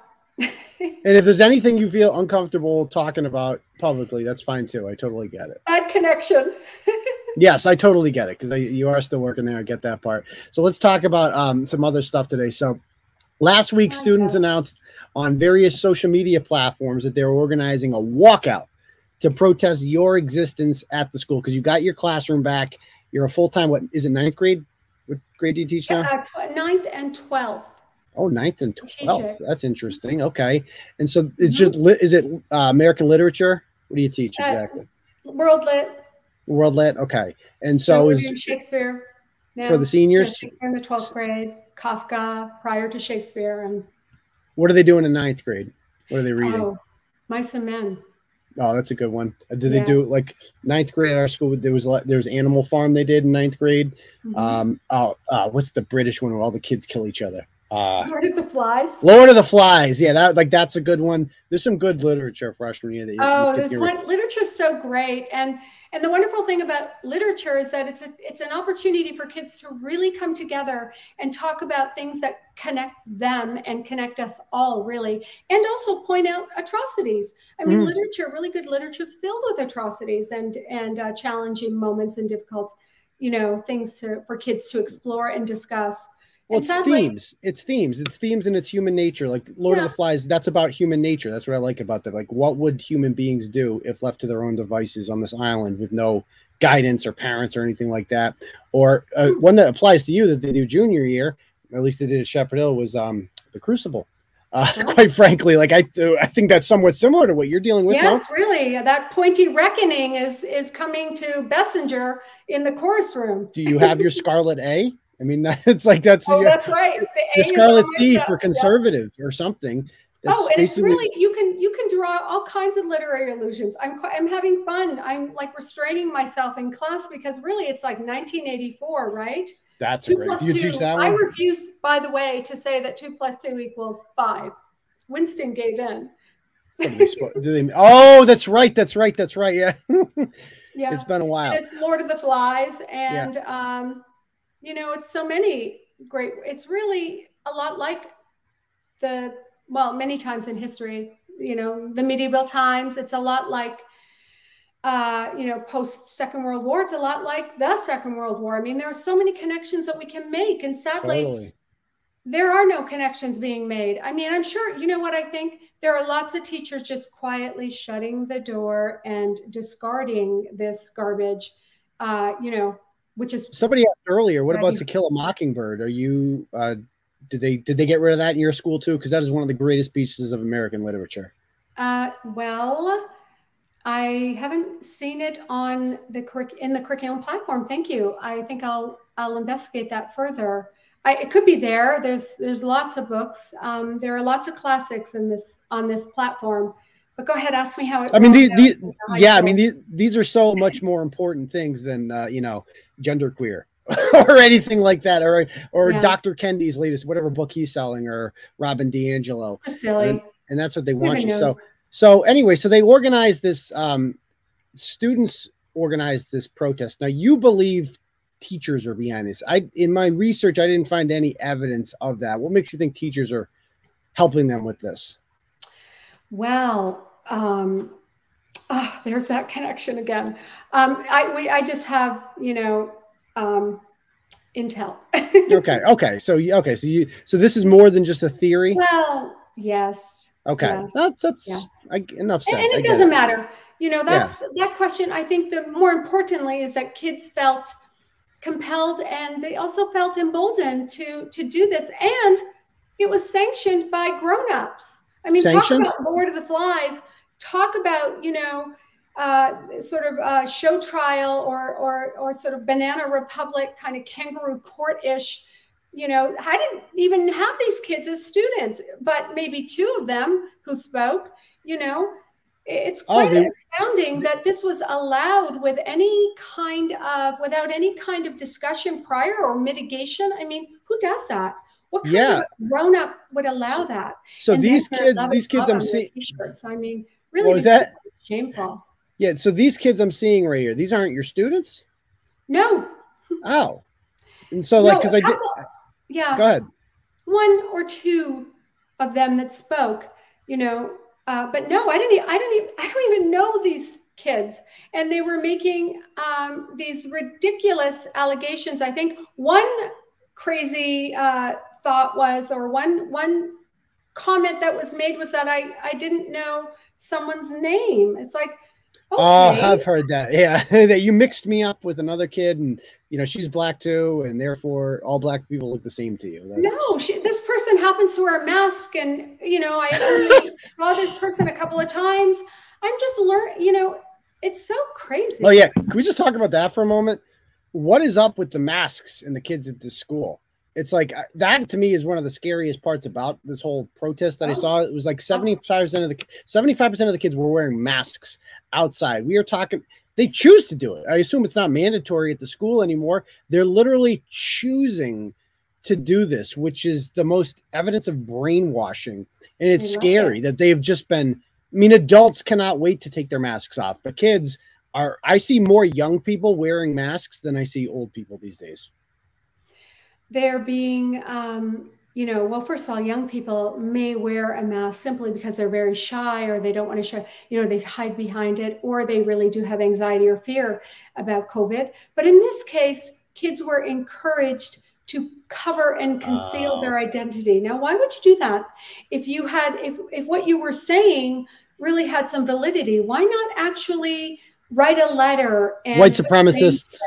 And if there's anything you feel uncomfortable talking about publicly, that's fine too. I totally get it. Bad connection. Yes, I totally get it, because you are still working there. I get that part. So let's talk about some other stuff today. So last week, students announced on various social media platforms that they're organizing a walkout to protest your existence at the school because you got your classroom back. You're a full-time, what is it, 9th grade? What grade do you teach now? 9th and 12th. Oh, 9th and 12th. That's interesting. Okay. And so it's just, is it American literature? What do you teach exactly? World Lit. World Lit. Okay. And so we're doing Shakespeare now, for the seniors? In the 12th grade, Kafka prior to Shakespeare. And what are they doing in 9th grade? What are they reading? Oh, Mice and Men. Oh, that's a good one. Did they do like 9th grade at our school? There was Animal Farm they did in 9th grade. What's the British one where all the kids kill each other? Lord of the Flies. Lord of the Flies. Yeah, that's a good one. There's some good literature freshman year. Literature is so great, and the wonderful thing about literature is that it's an opportunity for kids to really come together and talk about things that connect them and connect us all, really, and also point out atrocities. I mean, really good literature is filled with atrocities and challenging moments and difficult, things for kids to explore and discuss. Well, it's themes and it's human nature. Like Lord of the Flies, that's about human nature. That's what I like about that. Like, what would human beings do if left to their own devices on this island with no guidance or parents or anything like that? Or one that applies to you that they do junior year, at least they did at Shepherd Hill, was The Crucible. Quite frankly, like I think that's somewhat similar to what you're dealing with. Yes, really. That pointy reckoning is coming to Bessinger in the chorus room. Do you have your Scarlet A? I mean, that's right. That's right. The Scarlet C for conservative or something. And it's really you can draw all kinds of literary illusions. I'm having fun. I'm like restraining myself in class because really it's like 1984, right? That's great. You teach that one? I refuse, by the way, to say that 2 + 2 = 5. Winston gave in. Oh, that's right. Yeah. Yeah. It's been a while. And it's Lord of the Flies and it's so many great. It's really a lot like many times in history, the medieval times. It's a lot like, post Second World War. It's a lot like the Second World War. I mean, there are so many connections that we can make. And sadly, there are no connections being made. I mean, I'm sure, what I think? There are lots of teachers just quietly shutting the door and discarding this garbage, which is somebody asked earlier, what about To Kill a Mockingbird? Are you did they get rid of that in your school too? Because that is one of the greatest pieces of American literature. Well, I haven't seen it on in the curriculum platform. Thank you. I think I'll investigate that further. It could be there. There's lots of books. There are lots of classics on this platform. But go ahead, ask me how it. I mean, these are so much more important things than genderqueer or anything like that, or Dr. Kennedy's latest whatever book he's selling, or Robin DiAngelo. So silly. And that's what they want you. So anyway, so they organized this. Students organized this protest. Now you believe teachers are behind this. In my research, I didn't find any evidence of that. What makes you think teachers are helping them with this? Well. There's that connection again. I just have, intel. So this is more than just a theory. Well, yes. Okay. Yes. That's enough said. And it doesn't matter. That question. I think that more importantly is that kids felt compelled and they also felt emboldened to do this. And it was sanctioned by grown-ups. I mean, talk about Lord of the Flies. Talk about, sort of show trial or sort of Banana Republic kind of kangaroo court-ish. I didn't even have these kids as students, but maybe 2 of them who spoke, it's quite astounding that this was allowed without any kind of discussion prior or mitigation. I mean, who does that? What kind of grown-up would allow that? So these kids I'm seeing. I mean, really, is that shameful? Yeah. So these kids I'm seeing right here, these aren't your students? No. Oh. And so because I did. Yeah. Go ahead. 1 or 2 of them that spoke, but no, I don't even know these kids, and they were making these ridiculous allegations. I think one crazy thought was, or one comment that was made was that I didn't know someone's name. It's like, okay. Oh, I've heard that. Yeah, that you mixed me up with another kid, and she's black too, and therefore all black people look the same to you. No, this person happens to wear a mask, and I only saw this person a couple of times. I'm just learning. It's so crazy. Oh yeah, can we just talk about that for a moment? What is up with the masks and the kids at this school? It's like that to me is one of the scariest parts about this whole protest that I saw. It was like 75% of the kids were wearing masks outside. We are talking, they choose to do it. I assume it's not mandatory at the school anymore. They're literally choosing to do this, which is the most evidence of brainwashing. And it's scary that they've just been, adults cannot wait to take their masks off, but kids I see more young people wearing masks than I see old people these days. They're being, well, first of all, young people may wear a mask simply because they're very shy, or they don't want to show, they hide behind it, or they really do have anxiety or fear about COVID. But in this case, kids were encouraged to cover and conceal their identity. Now, why would you do that? If what you were saying really had some validity, why not actually write a letter? And white supremacists.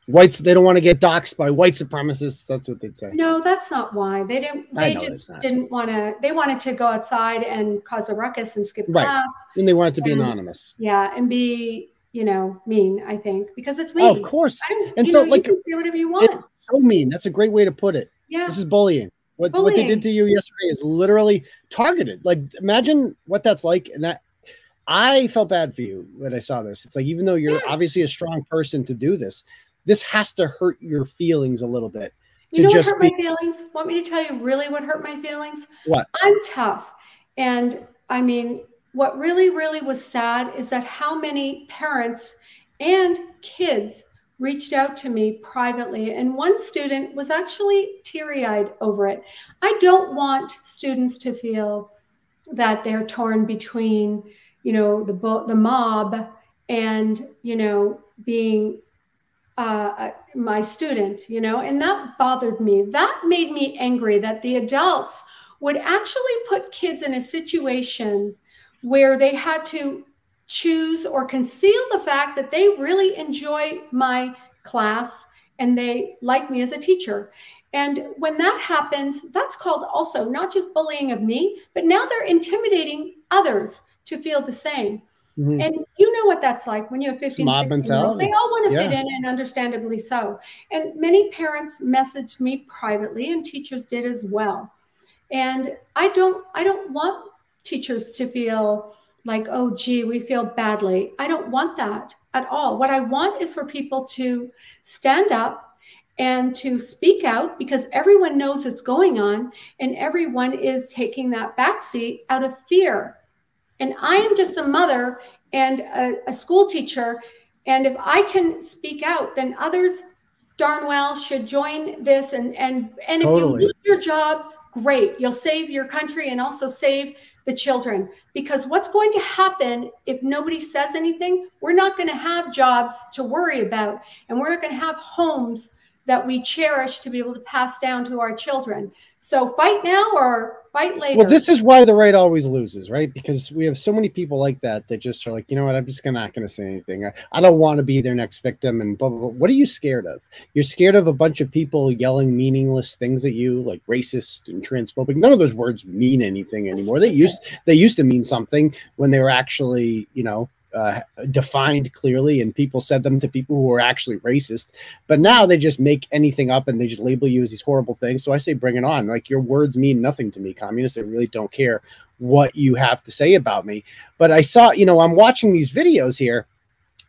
Whites, they don't want to get doxxed by white supremacists. That's what they'd say. No, that's not why. They didn't. They just didn't want to. They wanted to go outside and cause a ruckus and skip class. And they wanted to be anonymous. Yeah, and be mean. I think because it's mean. Oh, of course. And so you can say whatever you want. It's so mean. That's a great way to put it. Yeah. This is bullying. What they did to you yesterday is literally targeted. Like, imagine what that's like. And I felt bad for you when I saw this. It's like, even though you're obviously a strong person to do this, this has to hurt your feelings a little bit. What hurt my feelings? Want me to tell you really what hurt my feelings? What? I'm tough. And what really, really was sad is that how many parents and kids reached out to me privately. And one student was actually teary-eyed over it. I don't want students to feel that they're torn between, the mob and, being my student, and that bothered me. That made me angry that the adults would actually put kids in a situation where they had to choose or conceal the fact that they really enjoy my class and they like me as a teacher. And when that happens, that's called also not just bullying of me, but now they're intimidating others to feel the same. Mm-hmm. And you know what that's like when you have 15, 16-year-olds. They all want to fit in, and understandably so. And many parents messaged me privately, and teachers did as well. And I don't want teachers to feel like, oh, gee, we feel badly. I don't want that at all. What I want is for people to stand up and to speak out, because everyone knows what's going on, and everyone is taking that backseat out of fear. And I am just a mother and a school teacher. And if I can speak out, then others darn well should join this. And if you lose your job, great. You'll save your country and also save the children. Because what's going to happen if nobody says anything? We're not going to have jobs to worry about. And we're not going to have homes that we cherish to be able to pass down to our children. So fight now or fight later. Well, this is why the right always loses, right? Because we have so many people like that just are like, you know what, I'm just not going to say anything. I don't want to be their next victim and blah, blah, blah. What are you scared of? You're scared of a bunch of people yelling meaningless things at you, like racist and transphobic. None of those words mean anything anymore. They used to mean something when they were actually, defined clearly, and people said them to people who were actually racist. But now they just make anything up and they just label you as these horrible things. So I say, bring it on. Like, your words mean nothing to me, communists. I really don't care what you have to say about me. But I saw, I'm watching these videos here.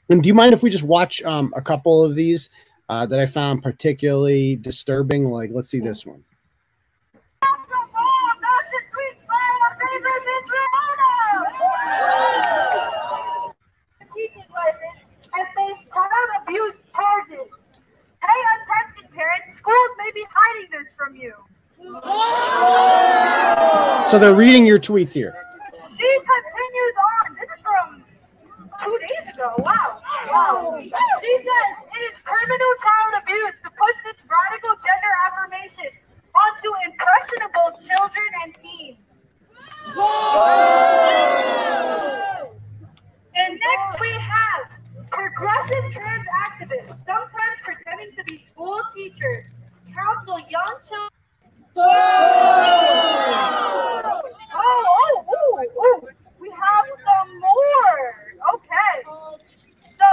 And do you mind if we just watch a couple of these that I found particularly disturbing? Like, let's see this one. And face child abuse charges. Pay attention, parents. Schools may be hiding this from you. So they're reading your tweets here. She continues on. This is from 2 days ago. Wow. She says it is criminal child abuse to push this radical gender affirmation onto impressionable children and teens. counsel young children. Oh, we have some more. Okay. So,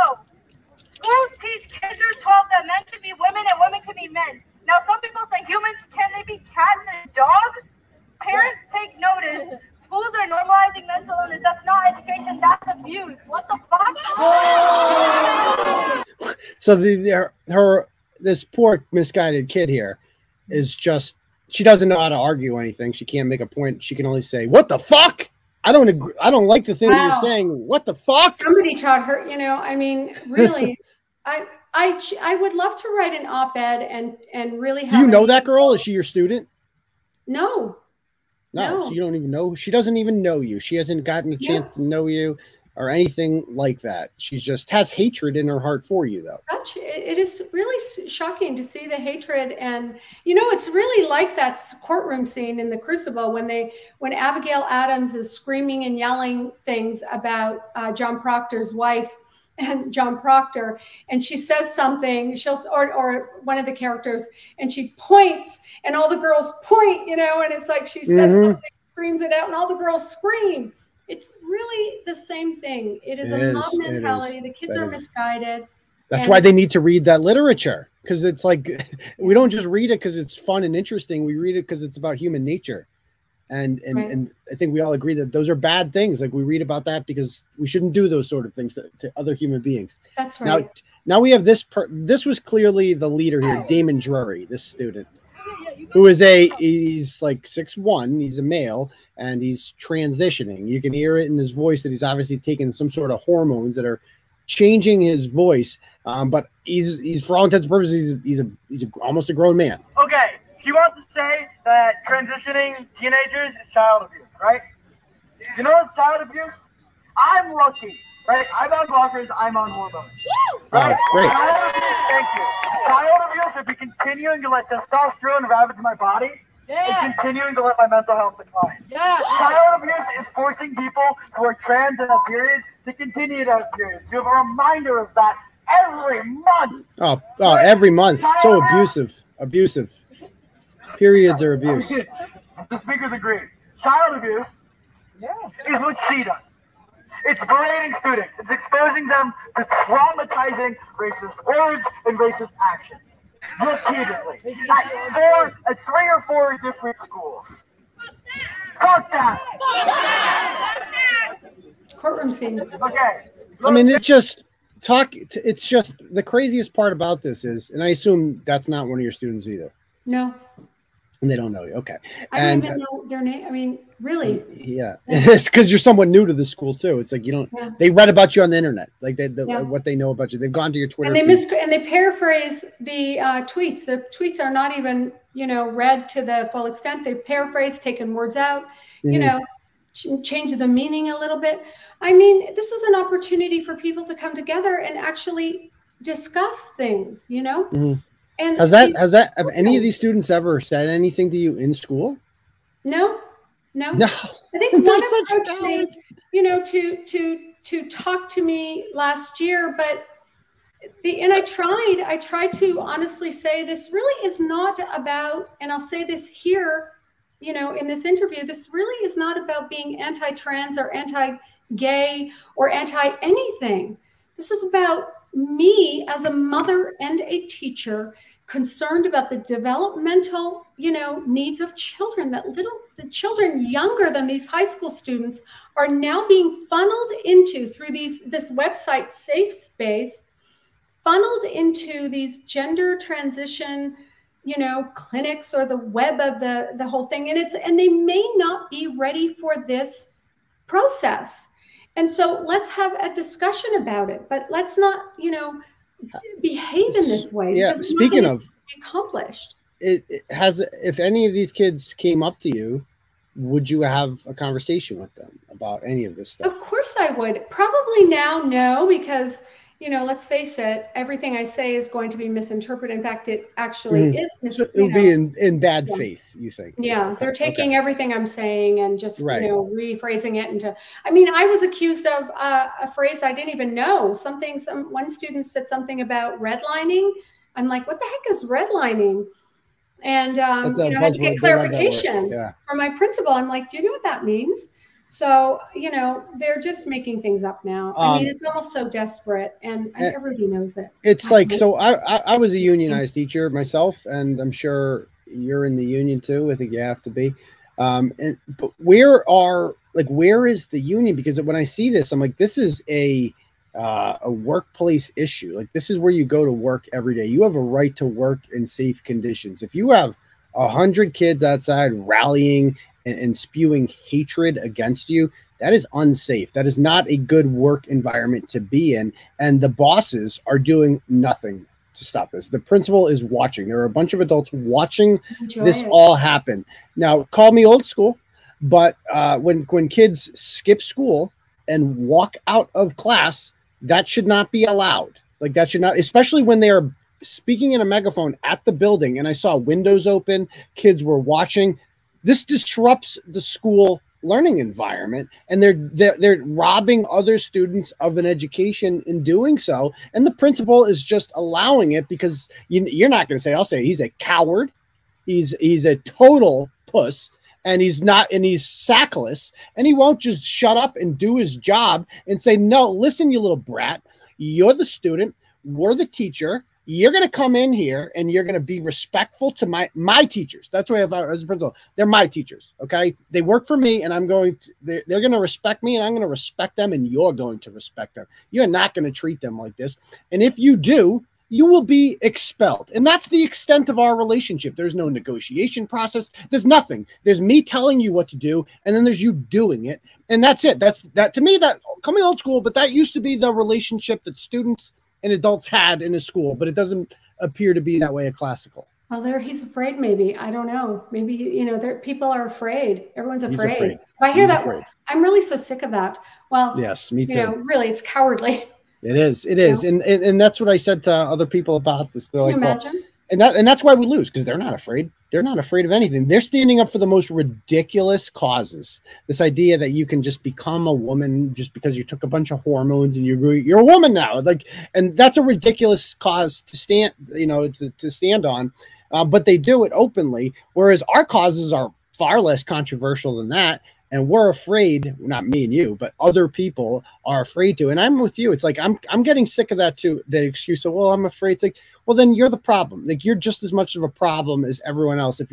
schools teach kids through 12 that men can be women and women can be men. Now, some people say humans, can they be cats and dogs? Parents take notice. Schools are normalizing mental illness. That's not education. That's abuse. What the fuck? So this poor misguided kid here is just, she doesn't know how to argue anything. She can't make a point. She can only say, "What the fuck? I don't agree. I don't like the thing that you're saying. What the fuck?" Somebody taught her, you know, I mean, really, I would love to write an op-ed and really have. Do you know that girl? Is she your student? No. No, so you don't even know. She doesn't even know you. She hasn't gotten a chance to know you or anything like that. She just has hatred in her heart for you, though. It is really shocking to see the hatred. And, you know, it's really like that courtroom scene in The Crucible when Abigail Adams is screaming and yelling things about John Proctor's wife and John Proctor, and she says something, or one of the characters, and she points, and all the girls point, you know, and it's like she says something, screams it out, and all the girls scream. It's really the same thing. It is a mob mentality. The kids are misguided. That's why they need to read that literature, because it's like we don't just read it because it's fun and interesting. We read it because it's about human nature. And I think we all agree that those are bad things. Like we read about that because we shouldn't do those sort of things to other human beings. That's right. Now we have this. This was clearly the leader here, Damon Drury, this student, who is he's like 6'1", he's a male, and he's transitioning. You can hear it in his voice that he's obviously taking some sort of hormones that are changing his voice. But he's for all intents and purposes, he's almost a grown man. Okay. He wants to say that transitioning teenagers is child abuse, right? You know what's child abuse? I'm lucky, right? I'm on blockers, I'm on hormones. Right? Oh, great. Child abuse, thank you. Child abuse would be continuing to let testosterone ravage my body and continuing to let my mental health decline. Child abuse is forcing people who are trans and have periods to continue to have periods. You have a reminder of that every month. Oh, every month. So abusive. Periods are abuse. The speakers agree. Child abuse is what she does. It's grading students. It's exposing them to traumatizing racist words and racist actions. Repeatedly. At 3 or 4 different schools. Fuck that! Courtroom scene. Okay. I mean, it's just the craziest part about this is, and I assume that's not one of your students either. No. And they don't know you. Okay. I don't even know their name. I mean, really? Yeah. It's because you're somewhat new to the school too. It's like you don't. Yeah. They read about you on the internet, like what they know about you. They've gone to your Twitter. And they paraphrase the tweets. The tweets are not even read to the full extent. They paraphrase, taking words out. Change the meaning a little bit. I mean, this is an opportunity for people to come together and actually discuss things. And have any of these students ever said anything to you in school? No. I think one approached me, to talk to me last year, but I tried to honestly say this really is not about, and I'll say this here, in this interview, this really is not about being anti-trans or anti-gay or anti-anything. This is about me as a mother and a teacher concerned about the developmental, needs of children. The children younger than these high school students are now being funneled into through this website Safe Space, funneled into these gender transition, clinics or the web of the whole thing, and they may not be ready for this process. And so let's have a discussion about it, but let's not, behave in this way. Yeah. Speaking of accomplished, if any of these kids came up to you, would you have a conversation with them about any of this stuff? Of course I would. Probably now, no, because let's face it, everything I say is going to be misinterpreted. In fact, it actually is. It would be in bad faith, you think? Yeah, they're taking everything I'm saying and just rephrasing it into. I mean, I was accused of a phrase I didn't even know. One student said something about redlining. I'm like, what the heck is redlining? And you know, I had to get clarification from my principal. I'm like, do you know what that means? So, you know, they're just making things up now. I mean, it's almost so desperate, and everybody knows it. It's like, so I was a unionized teacher myself, and I'm sure you're in the union too. I think you have to be. But where is the union? Because when I see this, I'm like, this is a workplace issue. Like, this is where you go to work every day. You have a right to work in safe conditions. If you have 100 kids outside rallying and spewing hatred against you, that is unsafe. That is not a good work environment to be in. And the bosses are doing nothing to stop this. The principal is watching. There are a bunch of adults watching this all happen. Now, call me old school, but when kids skip school and walk out of class, that should not be allowed. Like, that should not, especially when they are speaking in a megaphone at the building. And I saw windows open, kids were watching. This disrupts the school learning environment, and they're robbing other students of an education in doing so. And the principal is just allowing it because you're not going to say, I'll say he's a coward. He's a total puss, and he's sackless, and he won't just shut up and do his job and say, no, listen, you little brat, you're the student, we're the teacher. You're going to come in here and you're going to be respectful to my teachers. That's why, as a principal, they're my teachers. Okay. They work for me, and they're going to respect me, and I'm going to respect them, and you're going to respect them. You're not going to treat them like this. And if you do, you will be expelled. And that's the extent of our relationship. There's no negotiation process. There's nothing. There's me telling you what to do, and then there's you doing it. And that's it. That to me, that coming old school, but that used to be the relationship that students and adults had in a school, but it doesn't appear to be that way at classical. Well, he's afraid, maybe. I don't know. Maybe, you know, people are afraid. Everyone's afraid. I hear that. I'm really so sick of that. Well, yes, me too. You know, really, it's cowardly. It is. It is. You know? And that's what I said to other people about this. They're like, imagine? And that's why we lose, because they're not afraid. They're not afraid of anything. They're standing up for the most ridiculous causes. This idea that you can just become a woman just because you took a bunch of hormones and you're a woman now. Like, and that's a ridiculous cause to stand, you know, to stand on. But they do it openly, whereas our causes are far less controversial than that. And we're afraid, not me and you, but other people are afraid to. And I'm with you. It's like, I'm getting sick of that too. The excuse of, well, I'm afraid. It's like, well, then you're the problem. Like, you're just as much of a problem as everyone else if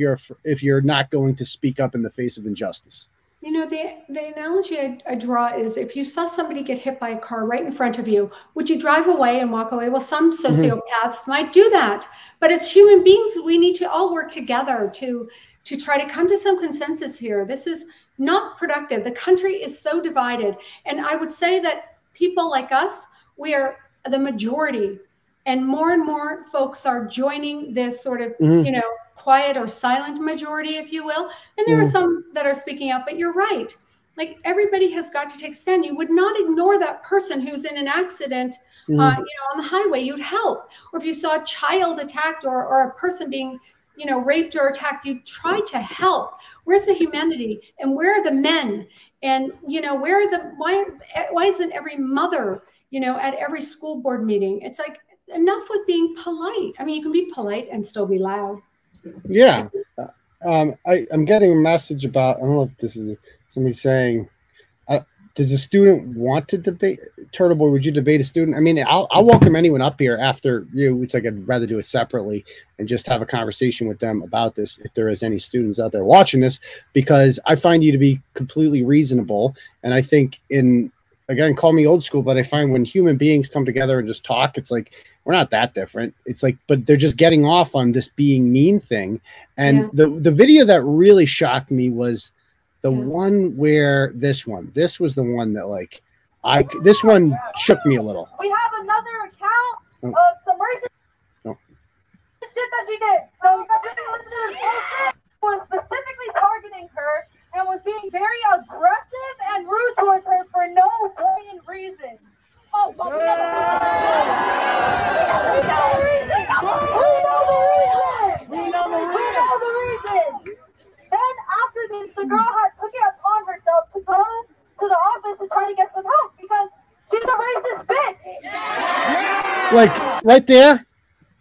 you're not going to speak up in the face of injustice. You know, the analogy I draw is, if you saw somebody get hit by a car right in front of you, would you drive away and walk away? Well, some sociopaths might do that. But as human beings, we need to all work together to try to come to some consensus here. This is not productive. The country is so divided. And I would say that people like us, we are the majority, and more folks are joining this sort of, you know, quiet or silent majority, if you will. And there are some that are speaking out, but you're right. Like, everybody has got to take a stand. You would not ignore that person who's in an accident, you know, on the highway. You'd help. Or if you saw a child attacked or a person being, you know, raped or attacked, you try to help. Where's the humanity? And where are the men? And, you know, why isn't every mother, you know, at every school board meeting? It's like, enough with being polite. I mean, you can be polite and still be loud. Yeah. I'm getting a message about, I don't know if this is somebody saying, does a student want to debate? Turtleboy, would you debate a student? I mean, I'll welcome anyone up here after you. It's like, I'd rather do it separately and just have a conversation with them about this, if there is any students out there watching this, because I find you to be completely reasonable. And I think again, call me old school, but I find when human beings come together and just talk, it's like, we're not that different. It's like, but they're just getting off on this being mean thing. And the video that really shocked me was the one where this was the one that, like, this one shook me a little. We have another account of some racist shit that she did. So you guys listen to this bullshit. Was specifically targeting her and was being very aggressive and rude towards her for no blatant reason. Oh, well, we know the reason. Then after this, the girl took it upon herself to go to the office to try to get some help because she's a racist bitch. Like, right there,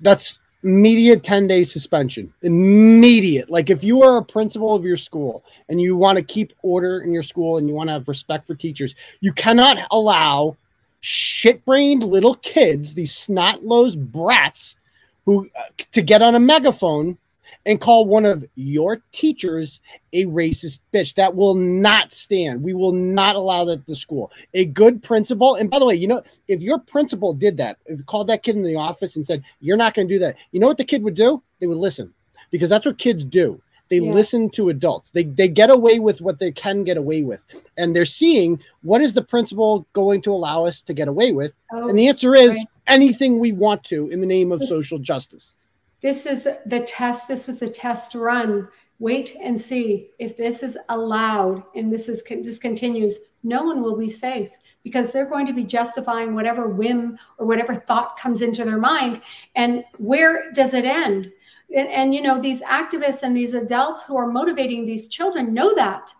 that's immediate 10-day suspension. Immediate. Like if you are a principal of your school and you want to keep order in your school and you want to have respect for teachers, you cannot allow shit-brained little kids, these snot-nosed brats, who to get on a megaphone and call one of your teachers a racist bitch. That will not stand. We will not allow that at the school. A good principal, and by the way, you know, if your principal did that, if called that kid in the office and said, you're not going to do that, you know what the kid would do? They would listen, because that's what kids do. They listen to adults. They get away with what they can get away with. And they're seeing, what is the principal going to allow us to get away with? And the answer is anything we want to in the name of social justice. This is the test. This was the test run. Wait and see if this is allowed and this continues. No one will be safe, because they're going to be justifying whatever whim or whatever thought comes into their mind. And where does it end? And you know, these activists and these adults who are motivating these children know that,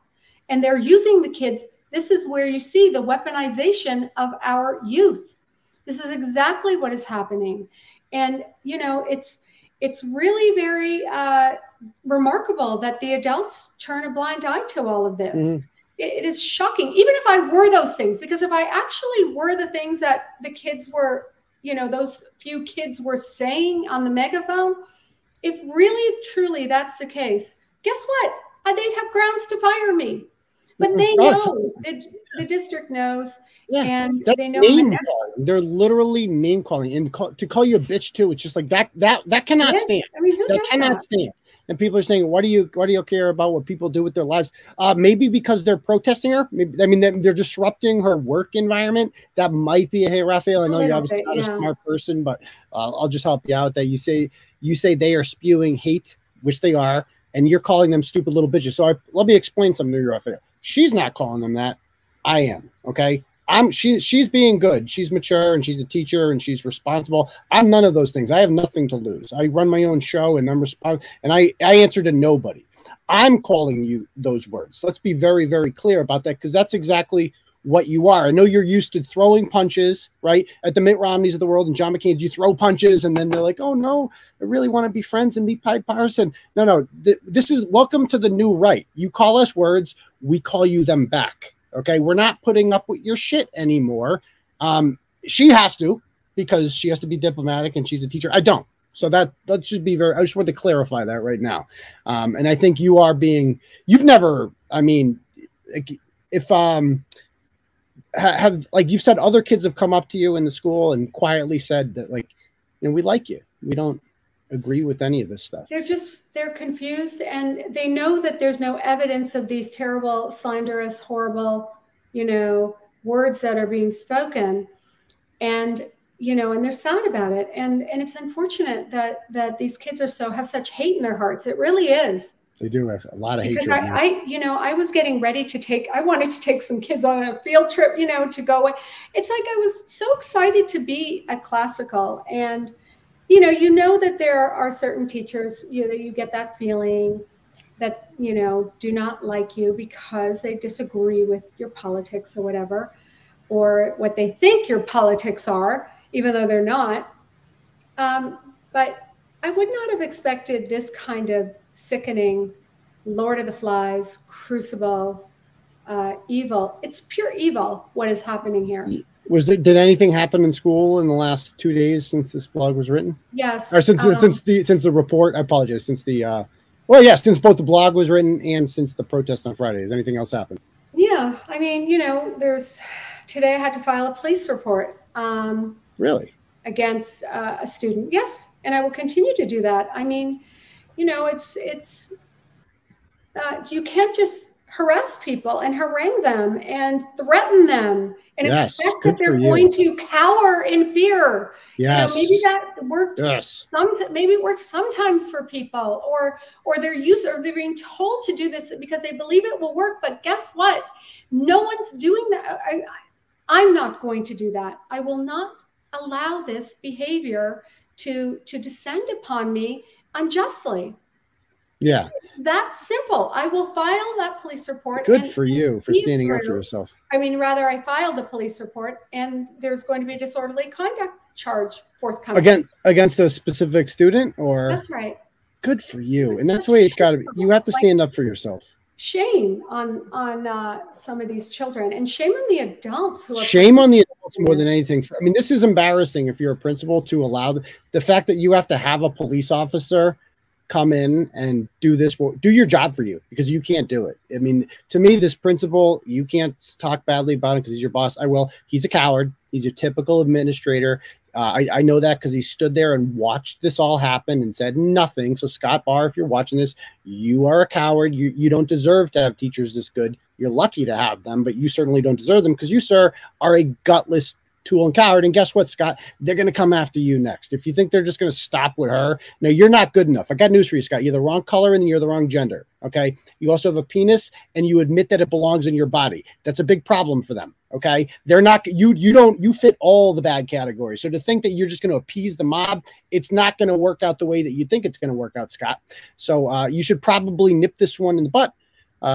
and they're using the kids. This is where you see the weaponization of our youth. This is exactly what is happening. And you know, it's really very remarkable that the adults turn a blind eye to all of this. Mm-hmm. It is shocking, even if I were those things, because if I actually were the things that the kids were, you know, those few kids were saying on the megaphone, if really, truly that's the case, guess what? They'd have grounds to fire me. But they know, the district knows. Yeah, and they know they're literally name calling, and to call you a bitch too. It's just like that cannot stand. I mean, that cannot stand. And people are saying, why do you care about what people do with their lives? Maybe because they're protesting her. Maybe, I mean, they're disrupting her work environment. That might be. Hey, Raphael, I know you're obviously not a smart person, but I'll just help you out. That you say they are spewing hate, which they are, and you're calling them stupid little bitches. So let me explain something to you, Raphael. She's not calling them that. I am. Okay. She's being good. She's mature and she's a teacher and she's responsible. I'm none of those things. I have nothing to lose. I run my own show and I'm responsible, and I answer to nobody. I'm calling you those words. Let's be very, very clear about that, because that's exactly what you are. I know you're used to throwing punches, right? At the Mitt Romneys of the world and John McCain's, you throw punches and then they're like, oh no, I really want to be friends and be bipartisan. No, this is welcome to the new right. You call us words, we call you them back. Okay, we're not putting up with your shit anymore. She has to, because she has to be diplomatic and she's a teacher. I don't. So let's just be I just want to clarify that right now. And I think you are being, you've never, I mean, if have like you've said, other kids have come up to you in the school and quietly said that, like, you know, we like you. We don't agree with any of this stuff. They're confused, and they know that there's no evidence of these terrible, slanderous, horrible, you know, words that are being spoken. And, you know, and they're sad about it. And it's unfortunate that these kids have such hate in their hearts. It really is. They do have a lot of hate. Because I was getting ready I wanted to take some kids on a field trip, you know, to go away. It's like I was so excited to be at Classical, and you know that there are certain teachers, that you get that feeling that, do not like you because they disagree with your politics or whatever, or what they think your politics are, even though they're not. But I would not have expected this kind of sickening Lord of the Flies, crucible, evil. It's pure evil what is happening here. Did anything happen in school in the last 2 days since this blog was written? Yes. Or since the report, I apologize, since since both the blog was written and since the protest on Friday. Has anything else happened? Yeah. I mean, today I had to file a police report. Really? Against a student. Yes. And I will continue to do that. I mean, it's you can't just harass people and harangue them and threaten them and expect that they're going to cower in fear. Yes. Maybe that worked. Yes. Maybe it works sometimes for people, or they're being told to do this because they believe it will work. But guess what? No one's doing that. I'm not going to do that. I will not allow this behavior to descend upon me unjustly. Yeah. that simple. I will file that police report. Good for you for standing up for yourself. I mean, rather, I filed a police report, and there's going to be a disorderly conduct charge forthcoming. Against a specific student, or? That's right. Good for you. And that's the way it's got to be. You have to stand up for yourself. Shame on some of these children, and shame on the adults who are. Shame on the adults more than anything. I mean, this is embarrassing if you're a principal to allow the fact that you have to have a police officer come in and do your job for you, because you can't do it. I mean, to me, this principal, you can't talk badly about him because he's your boss. I will. He's a coward. He's your typical administrator. I know that because he stood there and watched this all happen and said nothing. So Scott Barr, if you're watching this, you are a coward. You don't deserve to have teachers this good. You're lucky to have them, but you certainly don't deserve them because you, sir, are a gutless tool and coward. And guess what, Scott? They're going to come after you next. If you think they're just going to stop with her, no, you're not good enough. I got news for you, Scott. You're the wrong color and you're the wrong gender. Okay. You also have a penis and you admit that it belongs in your body. That's a big problem for them. Okay. They're not, you fit all the bad categories. So to think that you're just going to appease the mob, it's not going to work out the way that you think it's going to work out, Scott. So you should probably nip this one in the butt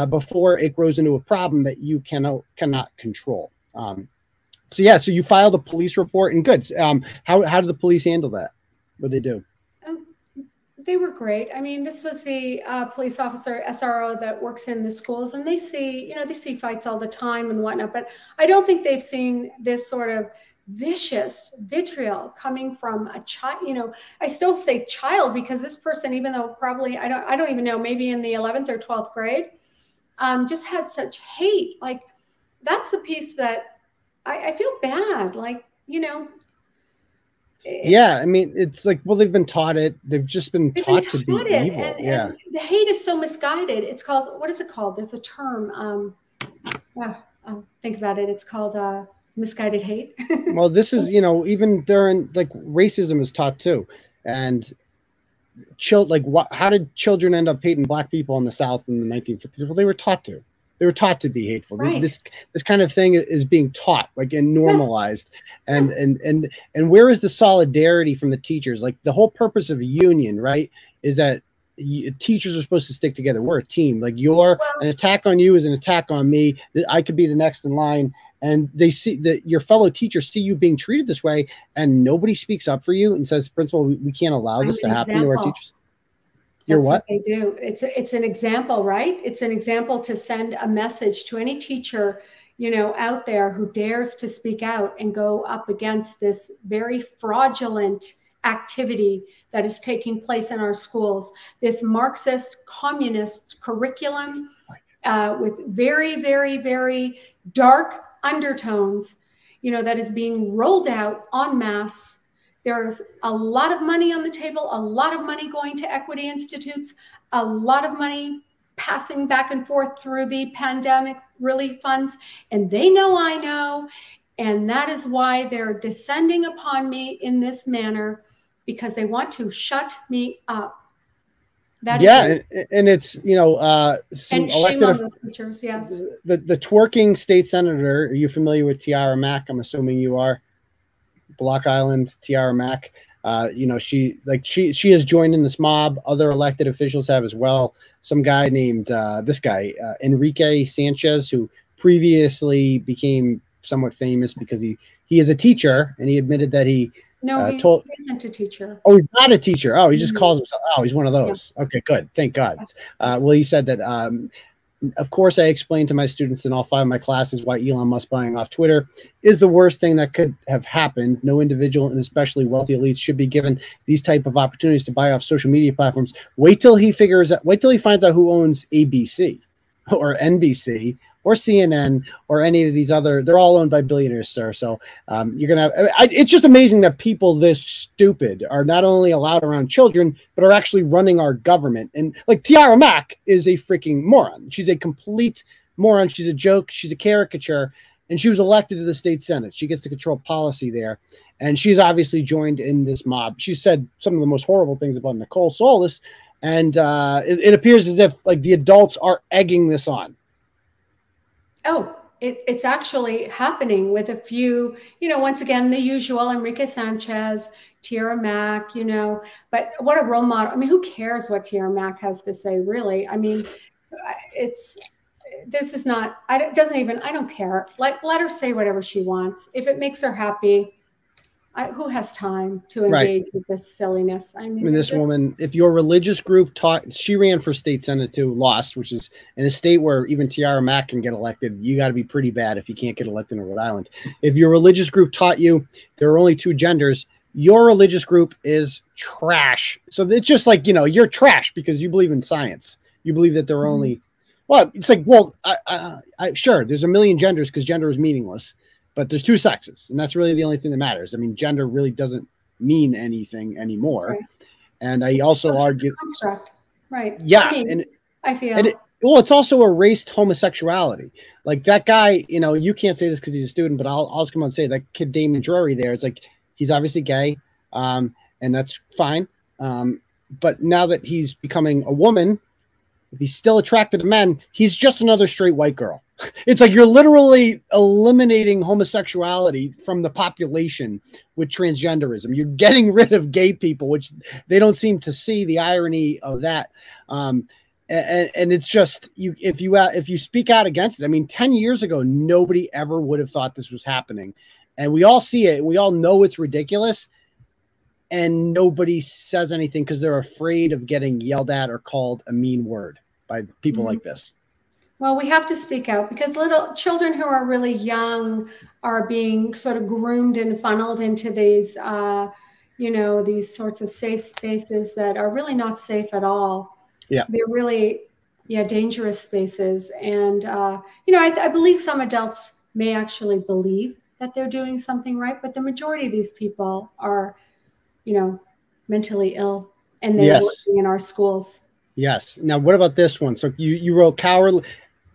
before it grows into a problem that you cannot control. So yeah, so you filed a police report, and good. How did the police handle that? What did they do? They were great. I mean, this was the police officer, SRO, that works in the schools, and they see fights all the time and whatnot. But I don't think they've seen this sort of vicious vitriol coming from a child. You know, I still say child because this person, even though probably I don't even know, maybe in the 11th or 12th grade, just had such hate. Like, that's the piece that I feel bad. Like, you know. Yeah, I mean, it's like, well, they've been taught it. They've just been taught to be evil. And the hate is so misguided. It's called, what is it called? There's a term. I'll think about it. It's called misguided hate. Well, this is, you know, even during, like, racism is taught too. And how did children end up hating black people in the South in the 1950s? Well, they were taught to. They were taught to be hateful. Right. This kind of thing is being taught, like, and normalized. Yes. And where is the solidarity from the teachers? Like, the whole purpose of a union, right, is that teachers are supposed to stick together. We're a team. Like, an attack on you is an attack on me. I could be the next in line. And they see that your fellow teachers see you being treated this way, and nobody speaks up for you and says, "Principal, we can't allow this to happen to our teachers." That's what they do. It's an example, right? It's an example to send a message to any teacher, you know, out there who dares to speak out and go up against this very fraudulent activity that is taking place in our schools. This Marxist communist curriculum with very, very, very dark undertones, you know, that is being rolled out en masse. There's a lot of money on the table, a lot of money going to equity institutes, a lot of money passing back and forth through the pandemic relief funds. And they know I know. And that is why they're descending upon me in this manner, because they want to shut me up. That is and it's, you know, some elected on those features, yes. The twerking state senator, are you familiar with Tiara Mack? I'm assuming you are. Block Island, Tiara Mack. You know, she has joined in this mob. Other elected officials have as well. Some guy named Enrique Sanchez, who previously became somewhat famous because he is a teacher, and he admitted that he isn't a teacher. Oh, he's not a teacher. Oh, he just calls himself. Oh, he's one of those. Yeah. Okay, good. Thank God. Well, he said that. Of course, I explained to my students in all 5 of my classes why Elon Musk buying off Twitter is the worst thing that could have happened. No individual, and especially wealthy elites, should be given these type of opportunities to buy off social media platforms. Wait till he finds out who owns ABC or NBC or CNN or any of these other. They're all owned by billionaires, sir. So you're going to have, it's just amazing that people this stupid are not only allowed around children, but are actually running our government. And like Tiara Mack is a freaking moron. She's a complete moron. She's a joke. She's a caricature. And she was elected to the state Senate. She gets to control policy there. And she's obviously joined in this mob. She said some of the most horrible things about Nicole Solis. And it appears as if, like, the adults are egging this on. Oh, it's actually happening with a few, once again, the usual Enrique Sanchez, Tiara Mack, but what a role model. I mean, who cares what Tiara Mack has to say, really? I mean, this is not, I don't care. Like, let her say whatever she wants. If it makes her happy, who has time to engage with this silliness? I mean, this woman, if your religious group she ran for state senate too, lost, which is in a state where even Tiara Mack can get elected. You got to be pretty bad if you can't get elected in Rhode Island. If your religious group taught you there are only two genders, your religious group is trash. So it's just like, you're trash because you believe in science. You believe that there are only, well, it's like, well, sure, there's a million genders because gender is meaningless. But there's two sexes, and that's really the only thing that matters. I mean, gender really doesn't mean anything anymore. Right. And I also argue, right? Yeah, I feel. Well, it's also erased homosexuality. Like that guy, you can't say this because he's a student, but I'll just come on and say that kid Damon Drury there. It's like he's obviously gay, and that's fine. But now that he's becoming a woman, if he's still attracted to men, he's just another straight white girl. It's like you're literally eliminating homosexuality from the population with transgenderism. You're getting rid of gay people, which they don't seem to see the irony of that. And it's just if you speak out against it. I mean, 10 years ago, nobody ever would have thought this was happening, and we all see it. And we all know it's ridiculous, and nobody says anything because they're afraid of getting yelled at or called a mean word by people like this. Well, we have to speak out because little children who are really young are being sort of groomed and funneled into these, these sorts of safe spaces that are really not safe at all. Yeah. They're really, dangerous spaces. And, I believe some adults may actually believe that they're doing something right, but the majority of these people are, mentally ill, and they're working in our schools. Yes. Now, what about this one? So you wrote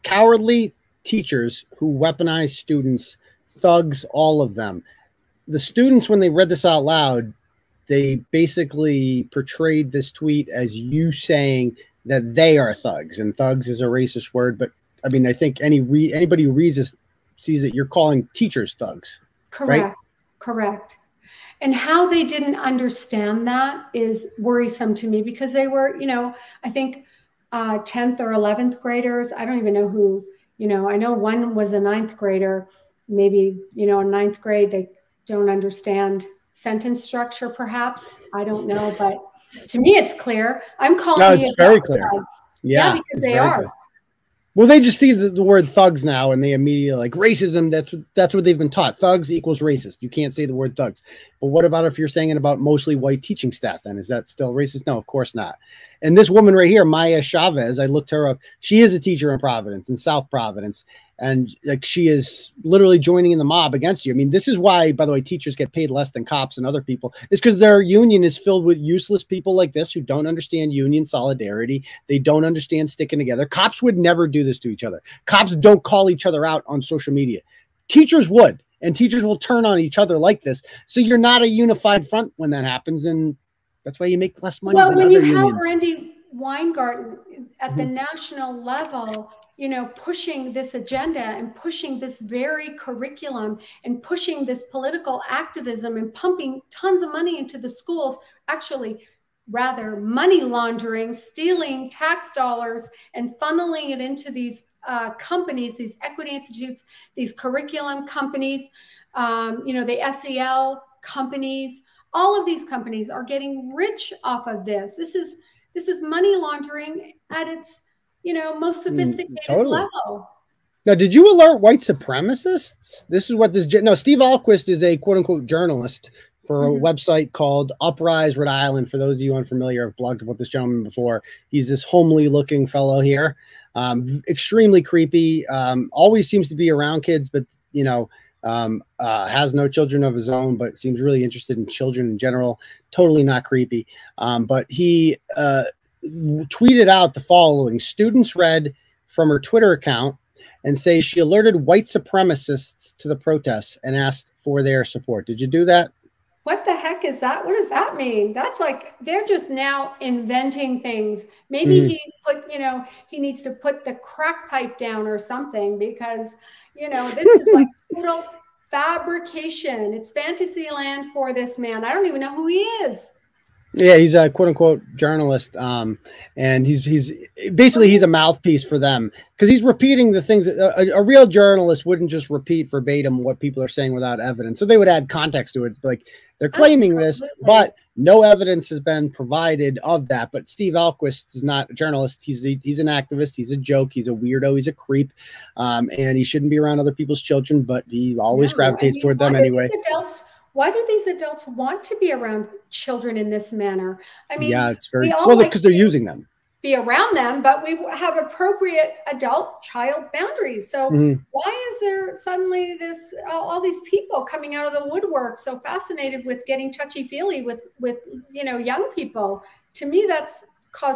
cowardly teachers who weaponize students, thugs, all of them. The students, when they read this out loud, they basically portrayed this tweet as you saying that they are thugs, and thugs is a racist word. But I mean, I think anybody who reads this sees that you're calling teachers thugs. Correct. Right? Correct. And how they didn't understand that is worrisome to me because they were, I think 10th or 11th graders. I don't even know who, I know one was a 9th grader. Maybe, in 9th grade, they don't understand sentence structure, perhaps. I don't know. But to me, it's clear. I'm calling it's very clear. Yeah, because they are. Clear. Well, they just see the word thugs now, and they immediately like racism. That's what they've been taught. Thugs equals racist. You can't say the word thugs. But what about if you're saying it about mostly white teaching staff? Then is that still racist? No, of course not. And this woman right here, Maya Chavez, I looked her up. She is a teacher in Providence, in South Providence, and like she is literally joining in the mob against you. I mean, this is why, by the way, teachers get paid less than cops and other people. It's because their union is filled with useless people like this who don't understand union solidarity. They don't understand sticking together. Cops would never do this to each other. Cops don't call each other out on social media. Teachers would, and teachers will turn on each other like this. So you're not a unified front when that happens, and that's why you make less money. Well, when you have Randy Weingarten at the national level, pushing this agenda and pushing this very curriculum and pushing this political activism and pumping tons of money into the schools, actually rather money laundering, stealing tax dollars and funneling it into these companies, these equity institutes, these curriculum companies, the SEL companies. All of these companies are getting rich off of this. This is money laundering at its most sophisticated level. Now, did you alert white supremacists? This is what this. No, Steve Alquist is a quote unquote journalist for a website called Uprise Rhode Island. For those of you unfamiliar, I've blogged about this gentleman before. He's this homely looking fellow here, extremely creepy. Always seems to be around kids, but has no children of his own, but seems really interested in children in general. Totally not creepy. But he tweeted out the following. Students read from her Twitter account and say she alerted white supremacists to the protests and asked for their support. Did you do that? What the heck is that? What does that mean? That's like they're just now inventing things. Maybe he needs to put the crack pipe down or something because You know, this is like total fabrication. It's fantasy land for this man. I don't even know who he is. Yeah, he's a quote unquote journalist. And he's basically he's a mouthpiece for them because he's repeating the things that a real journalist wouldn't just repeat verbatim what people are saying without evidence. So they would add context to it. It's like they're claiming this, but no evidence has been provided of that. But Steve Alquist is not a journalist. He's an activist. He's a joke. He's a weirdo. He's a creep. And he shouldn't be around other people's children, but he always gravitates toward them anyway. Why do these adults want to be around children in this manner? I mean, yeah, it's very well because they're using them. Be around them, but we have appropriate adult-child boundaries. So why is there suddenly this all these people coming out of the woodwork so fascinated with getting touchy-feely with you know, young people? To me, that's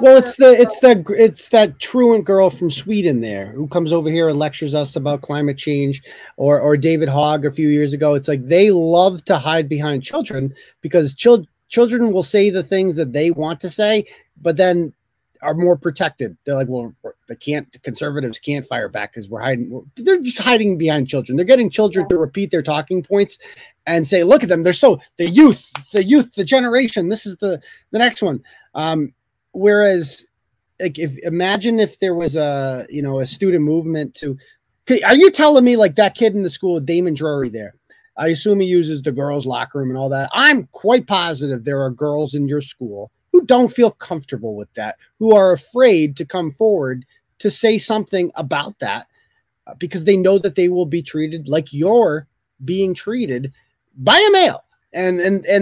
well, it's that truant girl from Sweden there who comes over here and lectures us about climate change, or David Hogg a few years ago. It's like they love to hide behind children because children will say the things that they want to say, but then are more protected. They're like, well, the conservatives can't fire back because they're just hiding behind children. They're getting children to repeat their talking points and say, look at them. They're so the youth, the generation. This is the next one. Whereas, like, imagine if there was a student movement to. Are you telling me like that kid in the school, Damon Drury there? I assume he uses the girls' locker room and all that. I'm quite positive there are girls in your school who don't feel comfortable with that, who are afraid to come forward to say something about that because they know that they will be treated like you're being treated by a male, and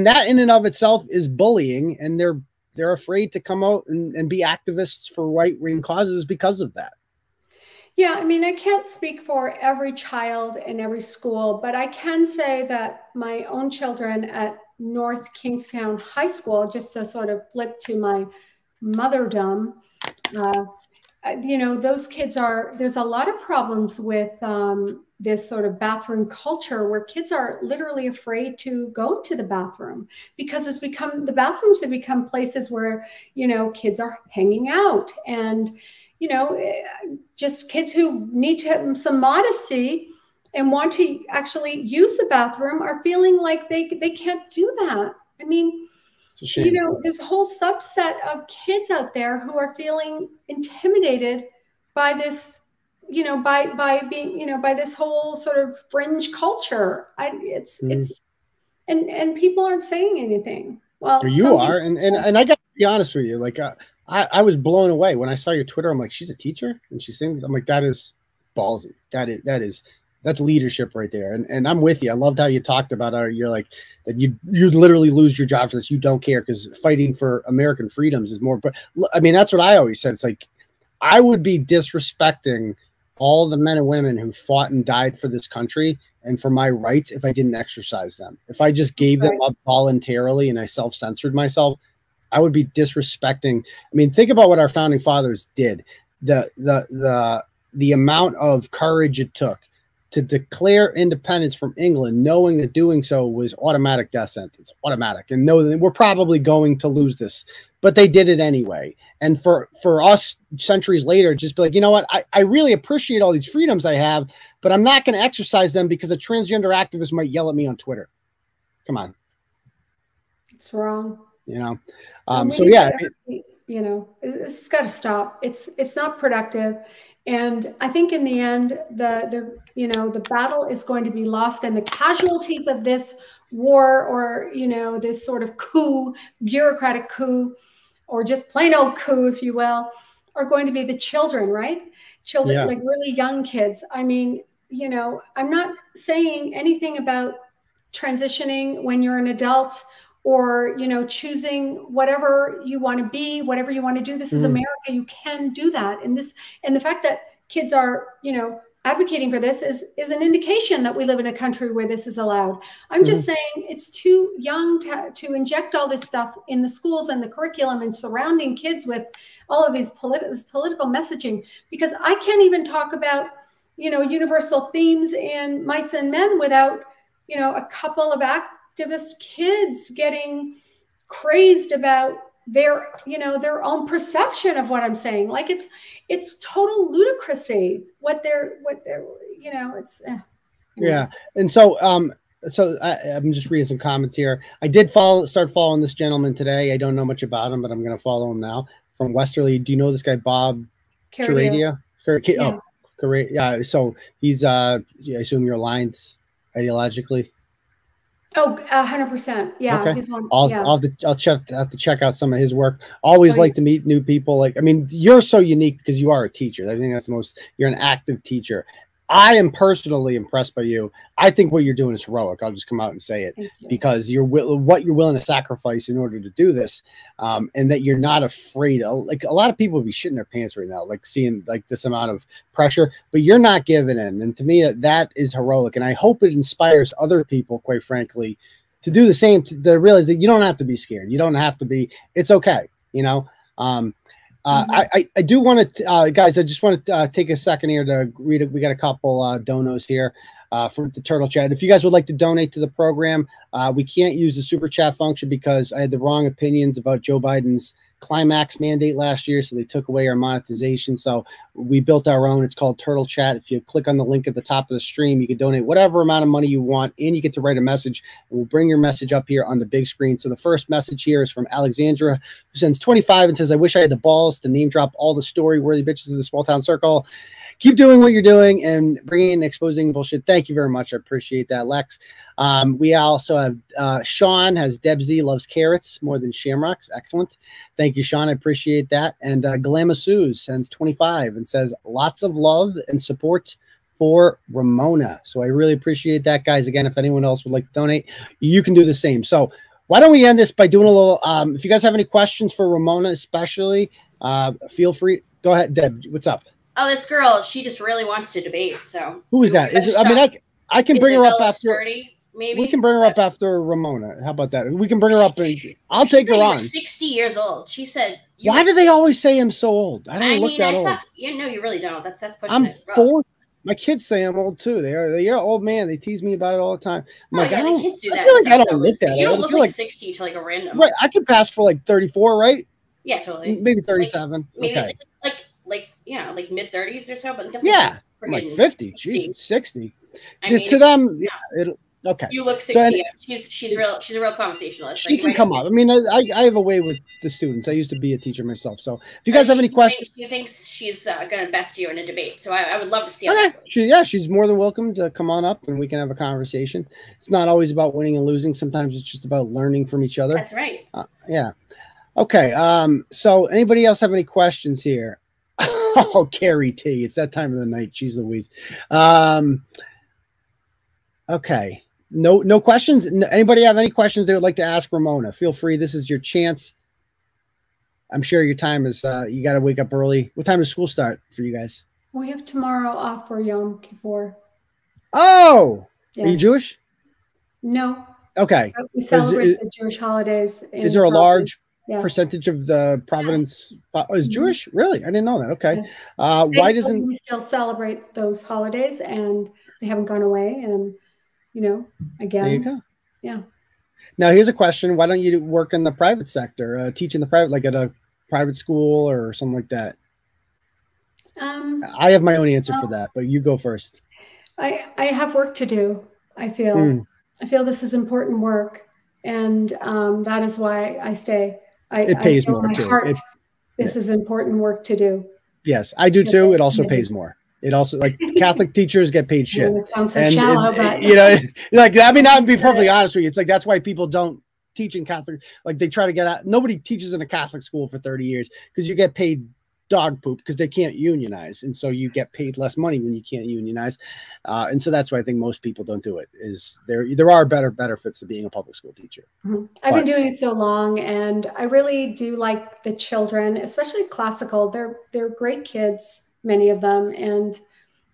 that in and of itself is bullying, and they're afraid to come out and be activists for right-wing causes because of that. Yeah, I mean, I can't speak for every child in every school, but I can say that my own children at North Kingstown High School, just to sort of flip to my motherdom, you know, those kids there's a lot of problems with this sort of bathroom culture where kids are literally afraid to go to the bathroom because the bathrooms have become places where, you know, kids are hanging out, and, you know, just kids who need to have some modesty and want to actually use the bathroom are feeling like they can't do that. I mean, you know, there's a whole subset of kids out there who are feeling intimidated by this, you know, by being, you know, by this whole sort of fringe culture. It's and people aren't saying anything. Well, you are, and I got to be honest with you, like I was blown away when I saw your Twitter. I'm like, she's a teacher and she sings. I'm like, that is ballsy. That's leadership right there. And I'm with you. I loved how you talked about how you're like that you'd literally lose your job for this. You don't care because fighting for American freedoms is more. But I mean, that's what I always said. It's like I would be disrespecting all the men and women who fought and died for this country and for my rights if I didn't exercise them. If I just gave them up voluntarily and I self-censored myself, I would be disrespecting. I mean, think about what our founding fathers did. The amount of courage it took to declare independence from England, knowing that doing so was automatic death sentence, automatic, and know that we're probably going to lose this, but they did it anyway. And for us centuries later, just be like, you know what, I really appreciate all these freedoms I have, but I'm not going to exercise them because a transgender activist might yell at me on Twitter. Come on. It's wrong. You know? So yeah. You know, it's got to stop. It's not productive. And I think in the end, the battle is going to be lost, and the casualties of this war, or, you know, this sort of coup, bureaucratic coup, or just plain old coup, if you will, are going to be the children, right? Children, like really young kids. I mean, you know, I'm not saying anything about transitioning when you're an adult, or, you know, choosing whatever you want to be, whatever you want to do. This is America. You can do that. And the fact that kids are, you know, advocating for this is an indication that we live in a country where this is allowed. I'm just saying it's too young to inject all this stuff in the schools and the curriculum and surrounding kids with all of these political messaging, because I can't even talk about, you know, universal themes in Mice and Men without, you know, a couple of activist kids getting crazed about, their, you know, their own perception of what I'm saying. Like it's total ludicrousy what they're, you know, it's, yeah. And so, I'm just reading some comments here. I did start following this gentleman today. I don't know much about him, but I'm going to follow him now. From Westerly. Do you know this guy, Bob Charadia? Yeah. Yeah. So he's, I assume you're aligned ideologically. Oh, 100%. Yeah. Okay. He's one. I'll have to check out some of his work. Always like to meet new people. Like, I mean, you're so unique because you are a teacher. I think that's you're an active teacher. I am personally impressed by you. I think what you're doing is heroic. I'll just come out and say it because what you're willing to sacrifice in order to do this, and that you're not afraid of. Like a lot of people would be shitting their pants right now, like seeing like this amount of pressure, but you're not giving in. And to me, that is heroic. And I hope it inspires other people, quite frankly, to do the same. To realize that you don't have to be scared. You don't have to be. It's okay. You know. I do want to, guys, I just want to take a second here to read it. We got a couple donos here for the Turtle Chat. If you guys would like to donate to the program, we can't use the super chat function because I had the wrong opinions about Joe Biden's climax mandate last year, so they took away our monetization. So we built our own. It's called Turtle Chat. If you click on the link at the top of the stream, you can donate whatever amount of money you want, and you get to write a message, and we'll bring your message up here on the big screen. So the first message here is from Alexandra, who sends 25 and says, I wish I had the balls to name drop all the story-worthy bitches of the small town circle. Keep doing what you're doing and bringing and exposing bullshit. Thank you very much. I appreciate that, Lex. We also have Sean has Deb Z loves carrots more than shamrocks. Excellent. Thank you, Sean. I appreciate that. And Glamasoos sends 25 and says lots of love and support for Ramona. So I really appreciate that, guys. Again, if anyone else would like to donate, you can do the same. So why don't we end this by doing a little, if you guys have any questions for Ramona, especially, feel free. Go ahead, Deb. What's up? Oh, this girl, she just really wants to debate. So who is that? I can bring her up after. Sturdy, maybe we can bring her up after Ramona. How about that? We can bring her up and I'll take her on. 60 years old. She said. Why do they always say I'm so old? I don't look that old. You know, you really don't. That's pushing I'm it. 4. My kids say I'm old too. They're an old man. They tease me about it all the time. I'm like, yeah, the kids do that. I feel like I don't look that old. You don't look like 60 to like a random. Right. I could pass for like 34, right? Yeah, totally. Maybe 37. Maybe okay. like mid 30s or so, but definitely like 50. 60. Jesus, 60. I mean, to them, okay. You look 60. So, she's a real conversationalist. She can come up. I mean, I have a way with the students. I used to be a teacher myself. So if you guys have any questions, she thinks she's going to best you in a debate. So I would love to see. Okay. She's more than welcome to come on up and we can have a conversation. It's not always about winning and losing. Sometimes it's just about learning from each other. That's right. Yeah. Okay. So anybody else have any questions here? Oh, Kari T. It's that time of the night. Jeez Louise. Okay. No questions. Anybody have any questions they would like to ask Ramona? Feel free. This is your chance. I'm sure your time is, you got to wake up early. What time does school start for you guys? We have tomorrow off for Yom Kippur. Oh, yes. Are you Jewish? No. Okay. But we celebrate the Jewish holidays. Is there a large Yes. percentage of the Providence is Jewish? Really? I didn't know that. Okay. Yes. Why doesn't we still celebrate those holidays and they haven't gone away? And again, there you go. Yeah. Now here's a question: why don't you work in the private sector, teach in the private, like at a private school or something like that? I have my own answer for that, but you go first. I have work to do. I feel this is important work, and that is why I stay. It pays more too. This is important work to do. Yes, I do too. It also pays more. It also, like, Catholic teachers get paid shit. It sounds so shallow, but like, I mean, I'll be perfectly honest with you. It's like that's why people don't teach in Catholic. Like, they try to get out. Nobody teaches in a Catholic school for 30 years because you get paid dog poop because they can't unionize, and so you get paid less money when you can't unionize, and so that's why I think most people don't do it. Is there are better benefits to being a public school teacher. I've been doing it so long, and I really do like the children, especially classical. They're great kids, many of them, and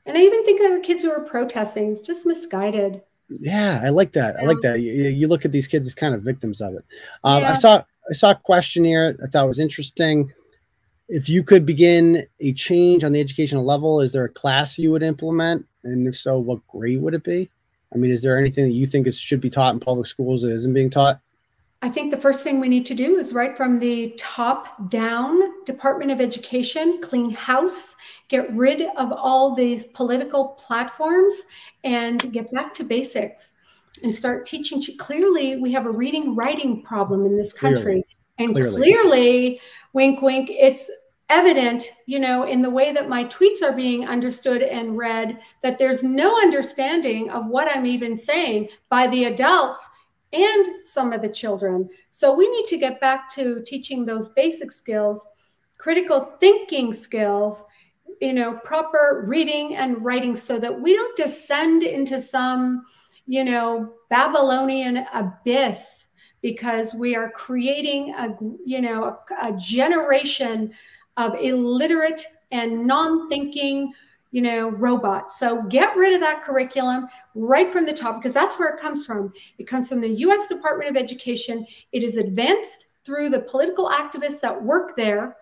I even think of the kids who are protesting, just misguided. Yeah, I like that. I like that. You look at these kids as kind of victims of it. I saw a question here I thought was interesting. If you could begin a change on the educational level, is there a class you would implement? And if so, what grade would it be? I mean, is there anything that you think should be taught in public schools that isn't being taught? I think the first thing we need to do is right from the top down, Department of Education, clean house, get rid of all these political platforms and get back to basics and start teaching. Clearly, we have a reading, writing problem in this country. Clearly, wink, wink, it's evident, you know, in the way that my tweets are being understood and read, that there's no understanding of what I'm even saying by the adults and some of the children. So we need to get back to teaching those basic skills, critical thinking skills, you know, proper reading and writing, so that we don't descend into some, you know, Babylonian abyss, because we are creating a generation of illiterate and non-thinking, you know, robots. So get rid of that curriculum right from the top, because that's where it comes from. It comes from the U.S. Department of Education. It is advanced through the political activists that work there,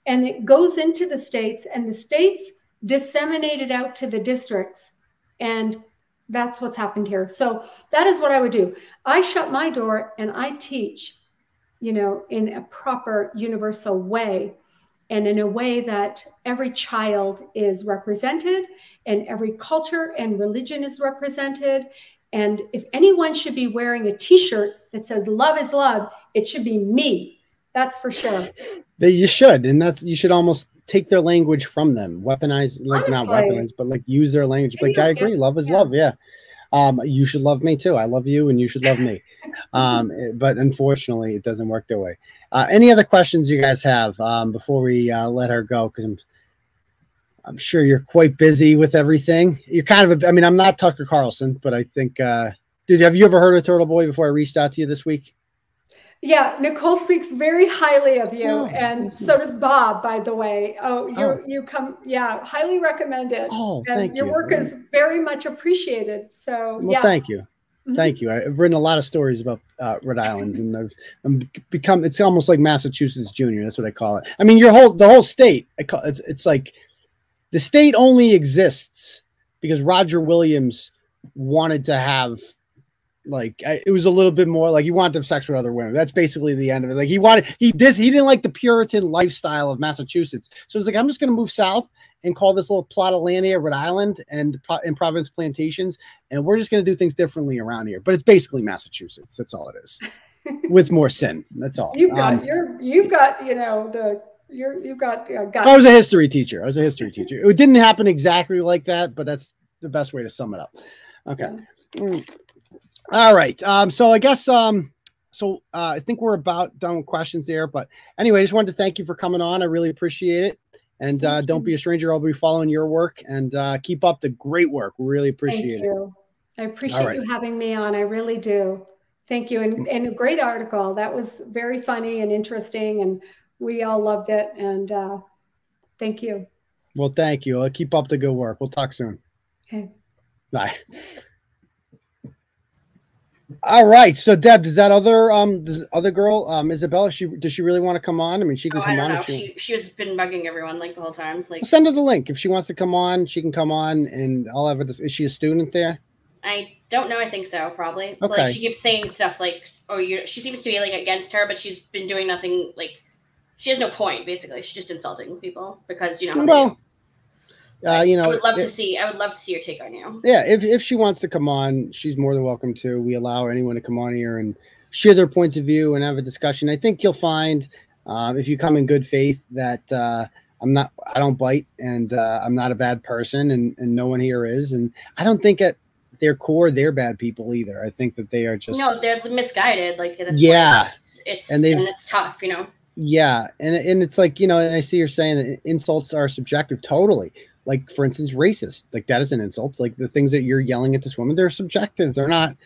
and it goes into the states, and the states disseminate it out to the districts. And that's what's happened here. So that is what I would do. I shut my door and I teach, you know, in a proper universal way, and in a way that every child is represented and every culture and religion is represented. And if anyone should be wearing a t-shirt that says love is love, it should be me. That's for sure. You should. And that's, you should almost take their language from them, weaponize, like, Honestly, not weaponize, but like use their language. Like, I agree. Love is love. Yeah. You should love me too. I love you and you should love me. But unfortunately, it doesn't work that way. Any other questions you guys have before we let her go? Because I'm sure you're quite busy with everything. You're kind of, I mean, I'm not Tucker Carlson, but I think, have you ever heard of Turtleboy before I reached out to you this week? Yeah, Nicole speaks very highly of you, and so does Bob, by the way. You come, yeah, highly recommended. Oh, and thank your you. work is very much appreciated. So, well, yes. Thank you. Thank you. I've written a lot of stories about Rhode Island, and I'm become, it's almost like Massachusetts Junior. That's what I call it. I mean, the whole state, it's like the state only exists because Roger Williams wanted to have, like, it was a little bit more like he wanted to have sex with other women. That's basically the end of it. Like he didn't like the Puritan lifestyle of Massachusetts. So it's like, I'm just going to move south and call this little plot of land here Rhode Island and in Providence plantations. And we're just going to do things differently around here. But it's basically Massachusetts. That's all it is. With more sin. That's all. You've got, you've got, you know, you've got guts. I was a history teacher. It didn't happen exactly like that, but that's the best way to sum it up. Okay. Yeah. All right. So I guess I think we're about done with questions there. But anyway, I just wanted to thank you for coming on. I really appreciate it. And don't be a stranger. I'll be following your work, and keep up the great work. We really appreciate it. I appreciate you having me on. I really do. Thank you. And a great article. That was very funny and interesting, and we all loved it. And thank you. Well, thank you. I'll keep up the good work. We'll talk soon. Okay. Bye. All right. So Deb, does that other girl, Isabella, does she really want to come on? I mean, she can come on. If she has been bugging everyone like the whole time. Like, send her the link. If she wants to come on, she can come on, and I'll have is she a student there? I don't know. I think so, probably. Okay. Like, she keeps saying stuff like, she seems to be like against her, but she's been doing nothing. Like, she has no point, basically. She's just insulting people because, you know, well, you know, I would love to see your take on you. Yeah, if she wants to come on, she's more than welcome to. We allow anyone to come on here and share their points of view and have a discussion. I think you'll find, if you come in good faith, that I don't bite, and I'm not a bad person, and no one here is. And I don't think at their core they're bad people either. I think that they are just, no, they're misguided. Like, that's it's tough, you know. Yeah, and it's like, you know, and I see you're saying that insults are subjective. Totally. Like, for instance, racist, like that is an insult. Like the things that you're yelling at this woman, they're subjective. They're not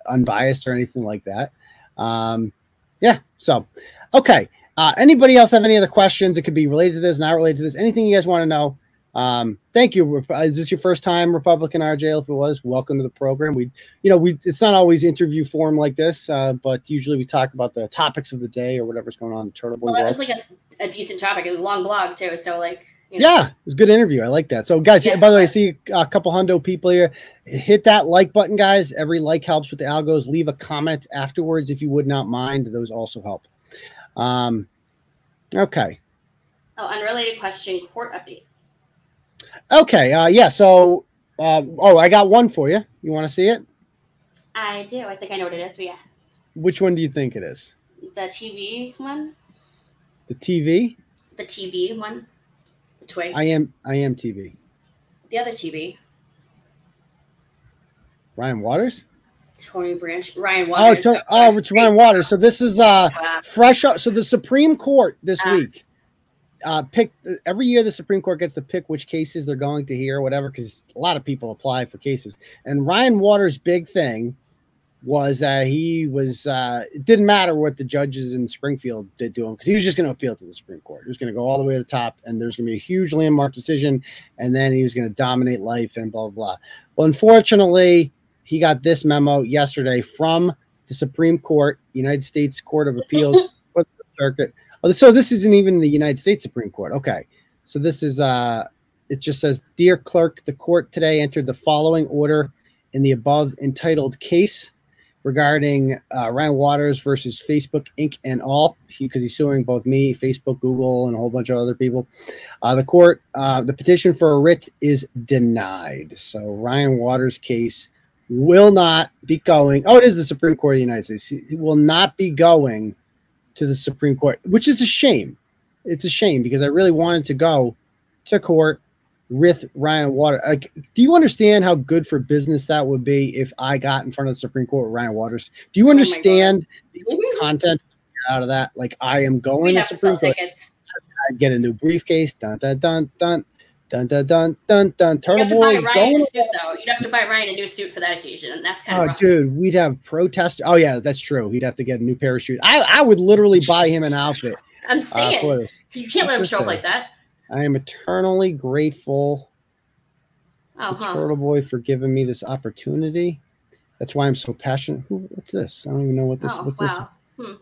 unbiased or anything like that. Yeah. So, okay. Anybody else have any other questions? It could be related to this, not related to this. Anything you guys want to know? Thank you. Is this your first time Republican RJ? If it was, welcome to the program. It's not always interview form like this, but usually we talk about the topics of the day or whatever's going on in the Turtleboy Well, that world. was like a decent topic. It was a long blog too. So like, You know? Yeah, it was a good interview. I like that. So, guys, by the way, I see a couple hundo people here. Hit that like button, guys. Every like helps with the algos. Leave a comment afterwards if you would not mind. Those also help. Okay. Oh, unrelated question. Court updates. Okay. Yeah. So, I got one for you. You want to see it? I do. I think I know what it is. But yeah. Which one do you think it is? The TV one. The TV. The TV one. The twig. I am TV. The other TV. Ryan Waters. Tony Branch. Ryan Waters. It's Ryan Waters. So this is fresh up. So the Supreme Court this week picked every year. The Supreme Court gets to pick which cases they're going to hear, or whatever, because a lot of people apply for cases. And Ryan Waters' big thing was that he was it didn't matter what the judges in Springfield did to him, because he was just going to appeal to the Supreme Court. He was going to go all the way to the top, and there's going to be a huge landmark decision, and then he was going to dominate life and blah, blah, blah. Well, unfortunately, he got this memo yesterday from the Supreme Court, United States Court of Appeals for the Circuit. Oh, so this isn't even the United States Supreme Court. Okay. So this is, it just says, Dear Clerk, the court today entered the following order in the above entitled case regarding Ryan Waters versus Facebook Inc. and all, because he's suing both me, Facebook, Google, and a whole bunch of other people. The petition for a writ is denied. So Ryan Waters' case will not be going. Oh, it is the Supreme Court of the United States. It will not be going to the Supreme Court, which is a shame. It's a shame, because I really wanted to go to court with Ryan Waters. Like, do you understand how good for business that would be if I got in front of the Supreme Court with Ryan Waters? Do you understand the content out of that? Like, I am going to the Supreme Court. I get a new briefcase. Dun dun dun dun dun dun dun dun dun. Turtleboy going. You'd have to buy Ryan a new suit for that occasion, and that's kind of rough. Dude, we'd have protesters. Oh yeah, that's true. He'd have to get a new pair of shoes. I would literally buy him an outfit. I'm saying for this. You can't let him show up like that. I am eternally grateful to Turtleboy for giving me this opportunity. That's why I'm so passionate. What's this? I don't even know what this. What's this?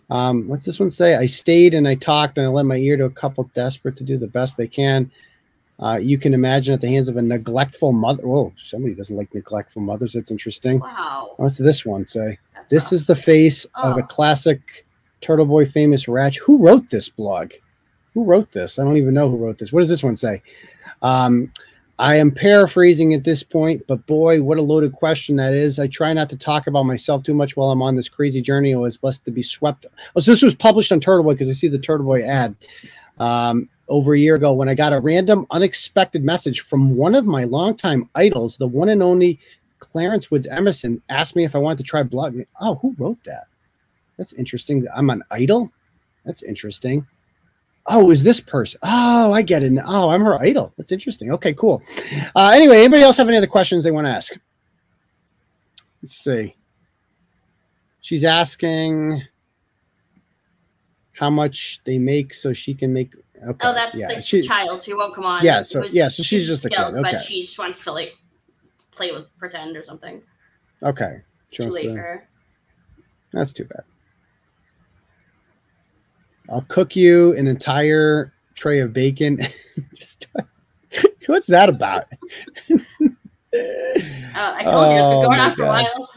What's this one say? I stayed and I talked and I lent my ear to a couple desperate to do the best they can. You can imagine at the hands of a neglectful mother. Whoa, somebody doesn't like neglectful mothers. That's interesting. Wow. What's this one say? This is the face of a classic Turtleboy famous rat. Who wrote this blog? Who wrote this? I don't even know who wrote this. What does this one say? I am paraphrasing at this point, but boy, what a loaded question that is. I try not to talk about myself too much while I'm on this crazy journey. I was blessed to be swept. Oh, so this was published on Turtleboy, because I see the Turtleboy ad over a year ago when I got a random, unexpected message from one of my longtime idols, the one and only Clarence Woods Emerson, asked me if I wanted to try blogging. Oh, who wrote that? That's interesting. I'm an idol? That's interesting. Oh, is this person? Oh, I get it. Oh, I'm her idol. That's interesting. Okay, cool. Anyway, anybody else have any other questions they want to ask? Let's see. She's asking how much they make so she can make. Okay. Oh, that's the child who won't come on. Yeah, so she's just a kid. Okay. But she just wants to like play with pretend or something. Okay. Too late for her. That's too bad. I'll cook you an entire tray of bacon. What's that about? I told you it's been going on for a while.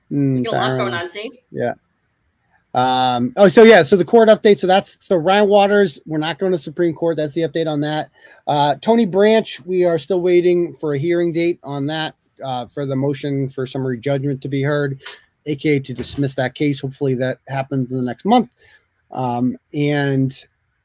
We got a lot going on, see? Yeah. So the court update. So Ryan Waters, we're not going to Supreme Court. That's the update on that. Tony Branch, we are still waiting for a hearing date on that for the motion for summary judgment to be heard, aka to dismiss that case. Hopefully that happens in the next month. And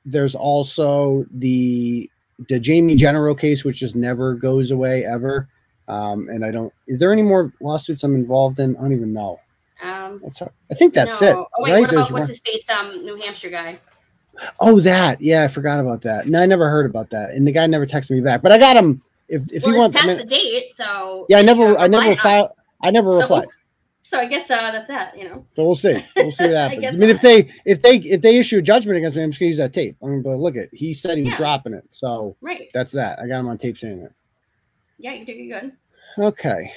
there's also the Jamie General case, which just never goes away ever. And is there any more lawsuits I'm involved in? I don't even know. I think that's it. Oh, wait, right? What about what's his face? New Hampshire guy. Oh, that. Yeah, I forgot about that. No, I never heard about that. And the guy never texted me back, but I got him. If you want past the date, so yeah, I never replied. So I guess that's that, you know. So we'll see. We'll see what happens. I mean, if they issue a judgment against me, I'm just gonna use that tape. I'm gonna be like, look at, he said he was dropping it. So that's that. I got him on tape saying that. Yeah, you did good. Okay.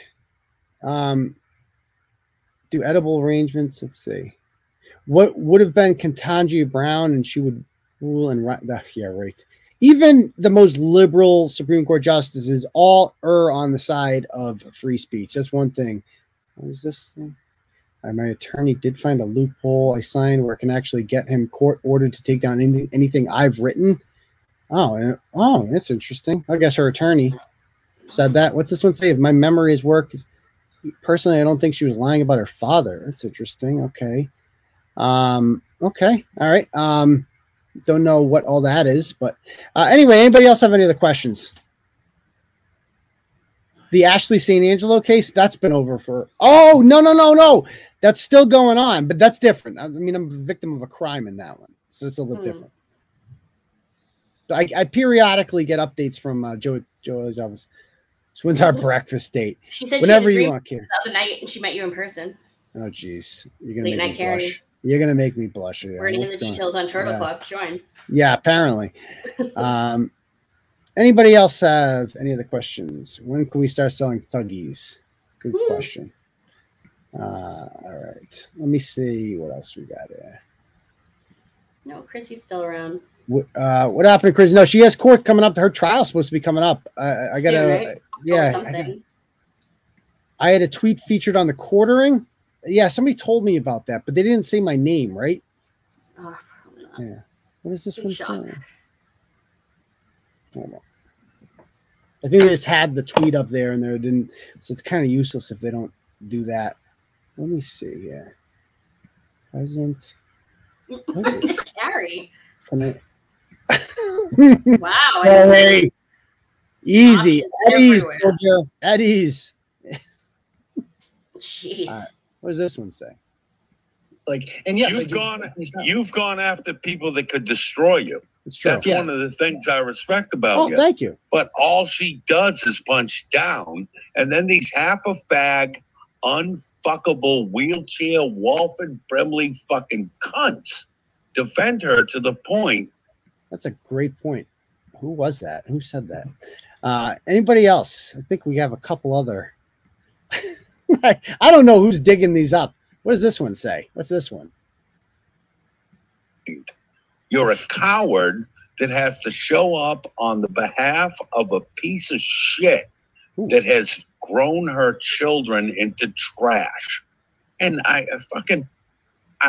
Do edible arrangements. Let's see. What would have been Ketanji Brown, and she would rule and yeah, right. even the most liberal Supreme Court justices all err on the side of free speech. That's one thing. What is this thing? My attorney did find a loophole I signed where I can actually get him court ordered to take down anything I've written. Oh, that's interesting. I guess her attorney said that. What's this one say? If my memory is work, personally, I don't think she was lying about her father. That's interesting. Okay. Okay. All right. Don't know what all that is, but anyway, anybody else have any other questions? The Ashley St. Angelo case, that's been over for, oh, no. That's still going on, but that's different. I mean, I'm a victim of a crime in that one, so it's a little different. I periodically get updates from Joe's office. So when's our breakfast date? She said whenever she had a you dream want, Karen. the other night, and she met you in person. Oh, geez. You're going Late to make night me Kari. blush. You're going to make me blush. We're getting the details on Turtle Club. Join. Yeah, apparently. Anybody else have any other questions? When can we start selling Thuggies? Good question. All right. Let me see what else we got here. No, Chrissy's still around. What happened to Chris? No, she has court coming up. Her trial's supposed to be coming up. I got to, I had a tweet featured on the quartering. Yeah, somebody told me about that, but they didn't say my name, right? Oh, yeah. What is this one saying? Hold on. I think they just had the tweet up there and there didn't, so it's kind of useless if they don't do that. Let me see here. Present. Kari. Wow. Wow. Hey. Easy. At ease, soldier. At ease. Jeez. What does this one say? Like, and yes, you've gone after people that could destroy you. It's true. That's one of the things I respect about you. Thank you. But all she does is punch down, and then these half a fag, unfuckable wheelchair Walford Brimley fucking cunts defend her to the point. That's a great point. Who was that? Who said that? Anybody else? I think we have a couple other. I don't know who's digging these up. What does this one say? What's this one? You're a coward that has to show up on the behalf of a piece of shit that has grown her children into trash. And I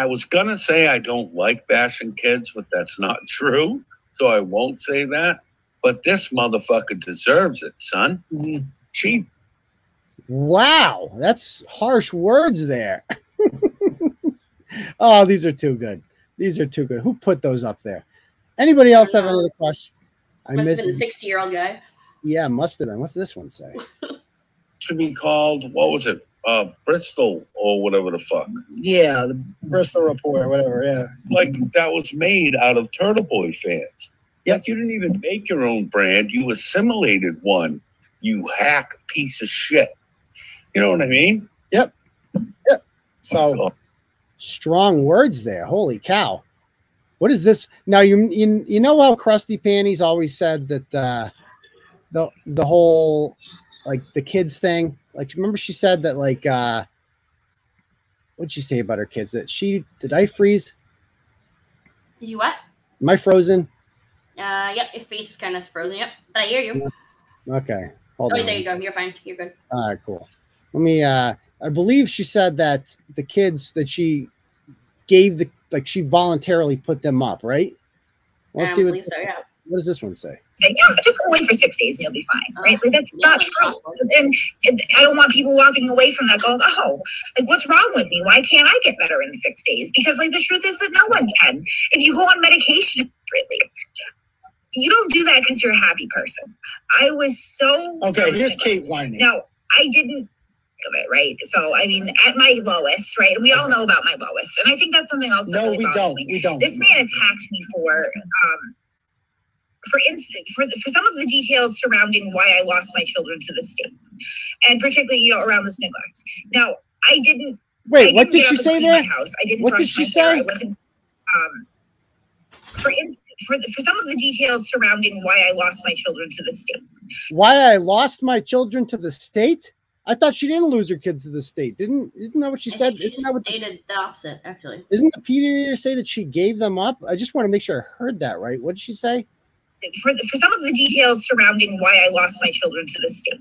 was going to say I don't like bashing kids, but that's not true. So I won't say that. But this motherfucker deserves it, son. Cheap. Wow, that's harsh words there. Oh, these are too good. These are too good. Who put those up there? Anybody else have another question? Must have been the 60-year-old guy. Yeah, must have been. What's this one say? Should be called, what was it? Bristol or whatever the fuck. Yeah, the Bristol Report or whatever, yeah. Like that was made out of Turtleboy fans. Yep. Like you didn't even make your own brand. You assimilated one, you hack piece of shit. You know what I mean? Yep. So strong words there. Holy cow. What is this? Now you know how Krusty Panties always said that the whole like the kids thing. Like remember she said that like what'd she say about her kids? That did I freeze? Did you what? Am I frozen? Yep, your face is kind of frozen. Yep, but I hear you. Okay. Hold on. There you go. You're fine. You're good. All right, cool. Let me I believe she said that the kids that she gave she voluntarily put them up, right? Let's see what does this one say? Yeah, just go away for 6 days and you'll be fine, right? Like that's not true. And I don't want people walking away from that going, oh, like what's wrong with me? Why can't I get better in 6 days? Because like the truth is that no one can. If you go on medication, really, you don't do that because you're a happy person. I was so okay. Here's Kate whining. No, I didn't of it, right? So I mean, at my lowest, right? And we all know about my lowest, and I think that's something else. No, we don't. We don't. This man attacked me for instance, for some of the details surrounding why I lost my children to the state, and particularly, around this neglect. Now, I didn't. Wait, what did she say there? House. I didn't. What did she say? I wasn't. For instance, for some of the details surrounding why I lost my children to the state. Why I lost my children to the state? I thought she didn't lose her kids to the state. Isn't that what she said? Isn't that what stated the opposite, actually? Isn't the pediatrician say that she gave them up? I just want to make sure I heard that right. What did she say? for some of the details surrounding why I lost my children to the state.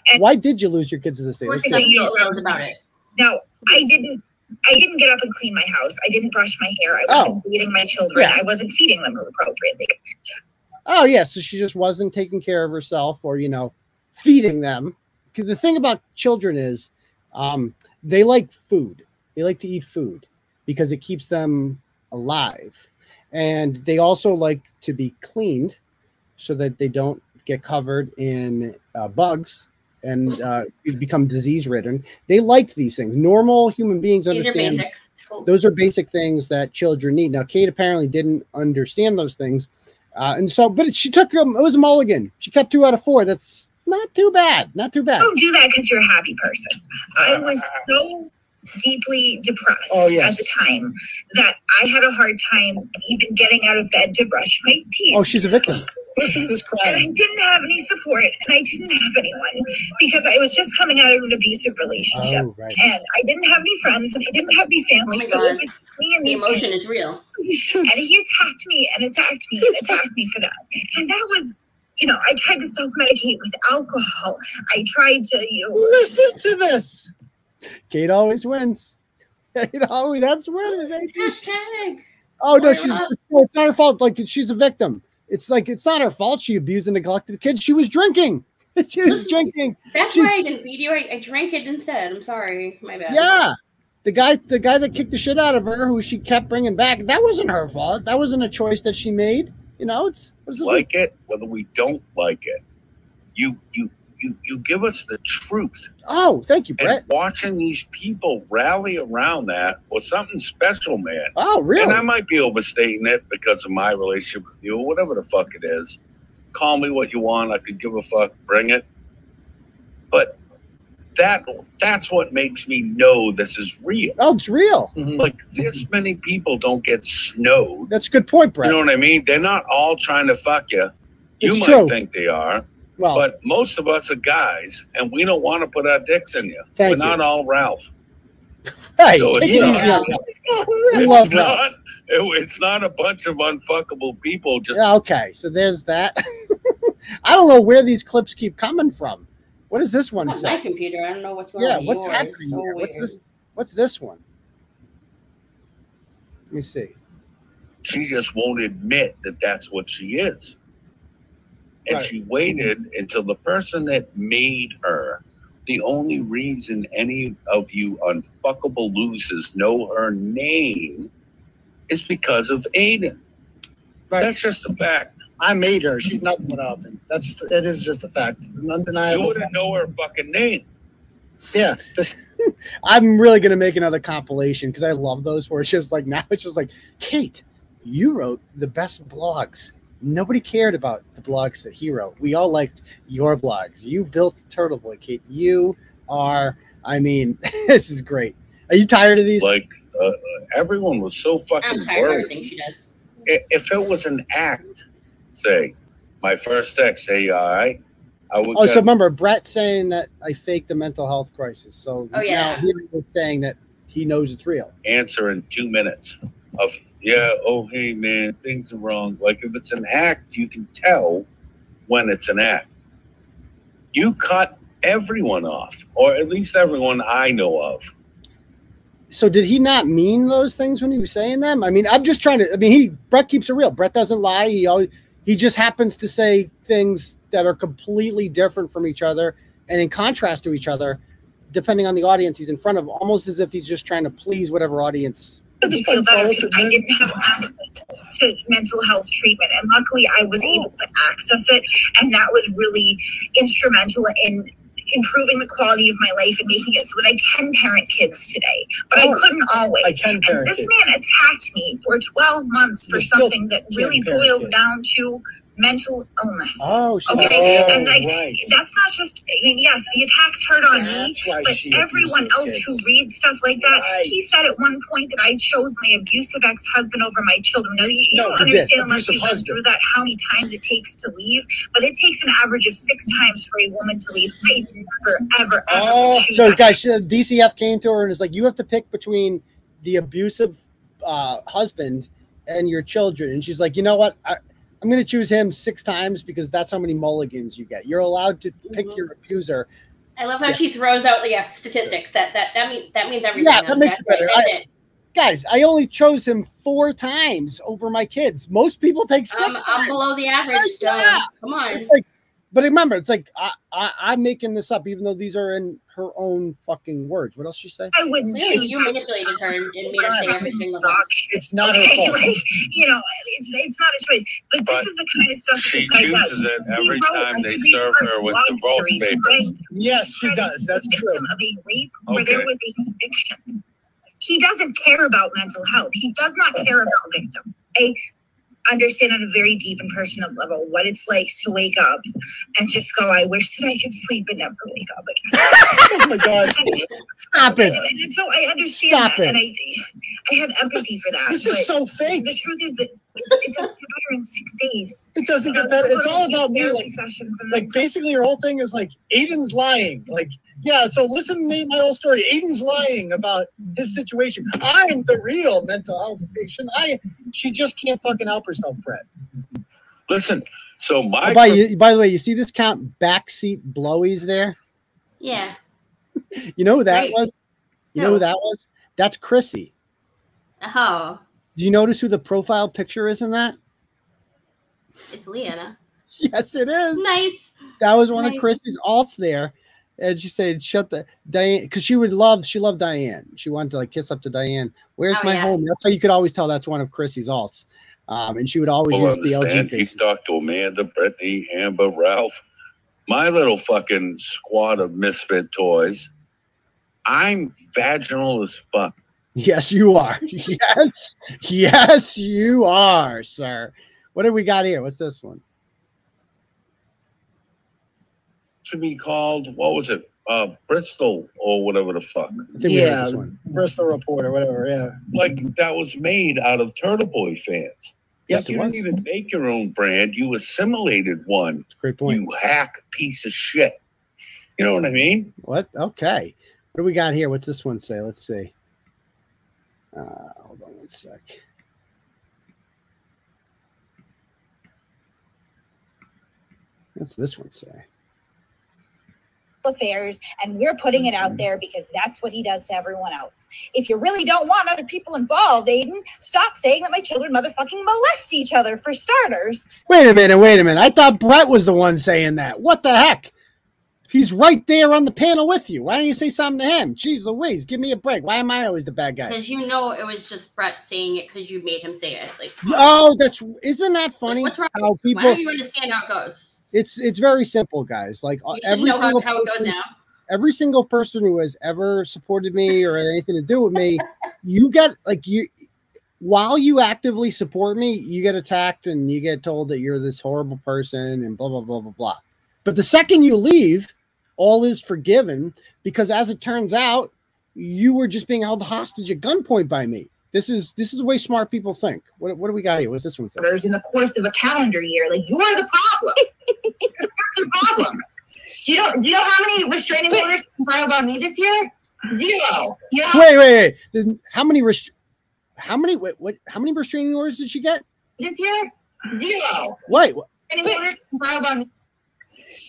And why did you lose your kids to the state? Details about it. No, I didn't get up and clean my house. I didn't brush my hair. I wasn't feeding my children. I wasn't feeding them appropriately. Oh, yeah. So she just wasn't taking care of herself or, you know, feeding them. Because the thing about children is they like food. They like to eat food because it keeps them alive. And they also like to be cleaned so that they don't get covered in bugs and become disease-ridden. They liked these things. Normal human beings understand. These are basics. Those are basic things that children need. Now, Kate apparently didn't understand those things. And so, but she took them. It was a mulligan. She kept 2 out of 4. That's not too bad. Not too bad. Don't do that because you're a happy person. I was so deeply depressed at the time that I had a hard time even getting out of bed to brush my teeth. Oh, she's a victim. And I didn't have any support, and I didn't have anyone because I was just coming out of an abusive relationship. Oh, right. And I didn't have any friends, and I didn't have any family. So it was me and the these emotion kids. is real. And he attacked me and attacked me and attacked me for that. And that was, you know, I tried to self-medicate with alcohol. I tried to, you know, listen to this. Kate always wins. Kate always, that's wins. Hashtag. Oh, no, it's not her fault. Like, she's a victim. It's like, it's not her fault. She abused and neglected kids. She was drinking. She was drinking. That's why I didn't beat you. I drank it instead. I'm sorry. My bad. Yeah. The guy that kicked the shit out of her, who she kept bringing back, that wasn't her fault. That wasn't a choice that she made. You know, it's like it, whether we don't like it. You give us the truth. Oh, thank you, Bret. And watching these people rally around that was something special, man. Oh, really? And I might be overstating it because of my relationship with you, or whatever the fuck it is. Call me what you want. I could give a fuck. Bring it. But that's what makes me know this is real. Oh, it's real. Mm-hmm. Like, this many people don't get snowed. That's a good point, Bret. You know what I mean? They're not all trying to fuck you. You It's might true. think they are. Well, but most of us are guys, and we don't want to put our dicks in you. Thank We're not you. all Ralph. Hey, So take it it's easy not- on Ralph. We love Ralph. not, it's not a bunch of unfuckable people. Just Yeah, okay, so there's that. I don't know where these clips keep coming from. What does this one It's say? not my computer. I don't know what's going on. Yeah, what's Yours. happening So here? What's weird. this? What's this one? Let me see. she just won't admit that that's what she is. And Right. she waited until the person that made her, the only reason any of you unfuckable losers know her name is because of Aidan. Right. That's just a fact. I made her. She's nothing but up. That's just, it is just a fact. An You undeniable wouldn't fact. know her fucking name. Yeah. This, I'm really gonna make another compilation because I love those where it's just like now it's just like, Kate, you wrote the best blogs. Nobody cared about the blogs that he wrote. We all liked your blogs. You built Turtleboy, Kate. You are, I mean, this is great. Are you tired of these? Like, everyone was so fucking I'm tired of worried. everything she does. If it was an act, say, my first text, hey, all right, I would Oh, get, so remember Bret saying that I faked a mental health crisis. So Oh, yeah. now he was saying that he knows it's real. answer in 2 minutes of, yeah, oh, hey, man, things are wrong. Like, if it's an act, you can tell when it's an act. You cut everyone off, or at least everyone I know of. So did he not mean those things when he was saying them? I mean, I'm just trying to. I mean, Bret keeps it real. Bret doesn't lie. He just happens to say things that are completely different from each other and in contrast to each other, depending on the audience he's in front of, almost as if he's just trying to please whatever audience. I feel better because I didn't have access to mental health treatment, and luckily I was able to access it, and that was really instrumental in improving the quality of my life and making it so that I can parent kids today. But I couldn't always. I can parent and this kids. man attacked me for 12 months for You still something that really can't parent boils kids. down to mental illness. Oh, she- okay, Oh, and like right. that's not just. I mean, yes, the attacks hurt on me, That's why but she everyone abuses else kids. who reads stuff like that, Right. he said at one point that I chose my abusive ex-husband over my children. Now, you No, don't he did. understand unless Abusive you went husband. through that how many times it takes to leave, but it takes an average of 6 times for a woman to leave. I never, ever, Oh, ever choose So that. guys, DCF came to her and is like, you have to pick between the abusive husband and your children. And she's like, you know what? I'm going to choose him 6 times because that's how many mulligans you get. You're allowed to pick your abuser. I love how she throws out the statistics. That means everything. Yeah, that makes it better. That's it. Guys, I only chose him 4 times over my kids. Most people take 6 times. I'm below the average. Yeah. Come on. It's like, but remember, it's like I'm making this up, even though these are in her own fucking words. What else she say? I wouldn't choose. You manipulated her and made her say every single thing. It's not her fault. Like, you know, it's not a choice. But this is the kind of stuff that this guy does. She chooses it every time they serve her with the roast paper. Yes, she does. That's true. Of a rape where there was a conviction. He doesn't care about mental health. He does not care about victim. I understand on a very deep and personal level what it's like to wake up and just go, I wish that I could sleep and never wake up again. Oh my God. Stop it. And so I understand Stop that. it. And I have empathy for that. This is so fake. The truth is that it doesn't get better in 6 days. It doesn't get better. It's all about me. Like then basically your whole thing is like Aidan's lying. Like, yeah, so listen to me, my whole story. Aidan's lying about his situation. I'm the real mental health patient. She just can't fucking help herself, Brett. Listen, so my by the way, you see this count backseat blowies there? Yeah. You know who that Right. was? You know who that was? That's Chrissy. Oh, Do you notice who the profile picture is in that? it's Leanna. Yes, it is. Nice. That was one Nice. of Chrissy's alts there. And she said, shut the Diane, because she loved Diane. She wanted to like kiss up to Diane. Where's Oh, my yeah. home? That's how you could always tell that's one of Chrissy's alts. And she would always use the LG He faces. talked to Amanda, Brittany, Amber, Ralph. My little fucking squad of misfit toys. I'm vaginal as fuck. Yes, you are. Yes. Yes, you are, sir. What do we got here? What's this one? To be called, what was it? Bristol or whatever the fuck. I think we heard this one. Bristol Report or whatever, yeah. Like that was made out of Turtleboy fans. Yes, You it didn't was. even make your own brand. You assimilated one. Great point. You hack piece of shit. You know what I mean? What? Okay. What do we got here? What's this one say? Let's see. Hold on one sec. What's this one say? affairs, and we're putting it out there because that's what he does to everyone else. If you really don't want other people involved, Aidan, stop saying that my children motherfucking molest each other, for starters. Wait a minute. I thought Bret was the one saying that. What the heck? He's right there on the panel with you. Why don't you say something to him? Jeez Louise, give me a break. Why am I always the bad guy? Because you know it was just Bret saying it because you made him say it. Like, Oh, isn't that funny? what's wrong? How people, Why don't you understand how it goes? It's very simple, guys. Like You should know how it goes now. Every single person who has ever supported me or had anything to do with me, you get while you actively support me, you get attacked and you get told that you're this horrible person and blah blah blah blah blah. But the second you leave, all is forgiven because, as it turns out, you were just being held hostage at gunpoint by me. This is the way smart people think. What do we got here? What's this one say? In the course of a calendar year, like, you're the problem. You're the problem. Do you know how many restraining orders filed on me this year? 0. You know Wait. How many restraining orders did she get this year? 0. Wait. Restraining orders filed on me.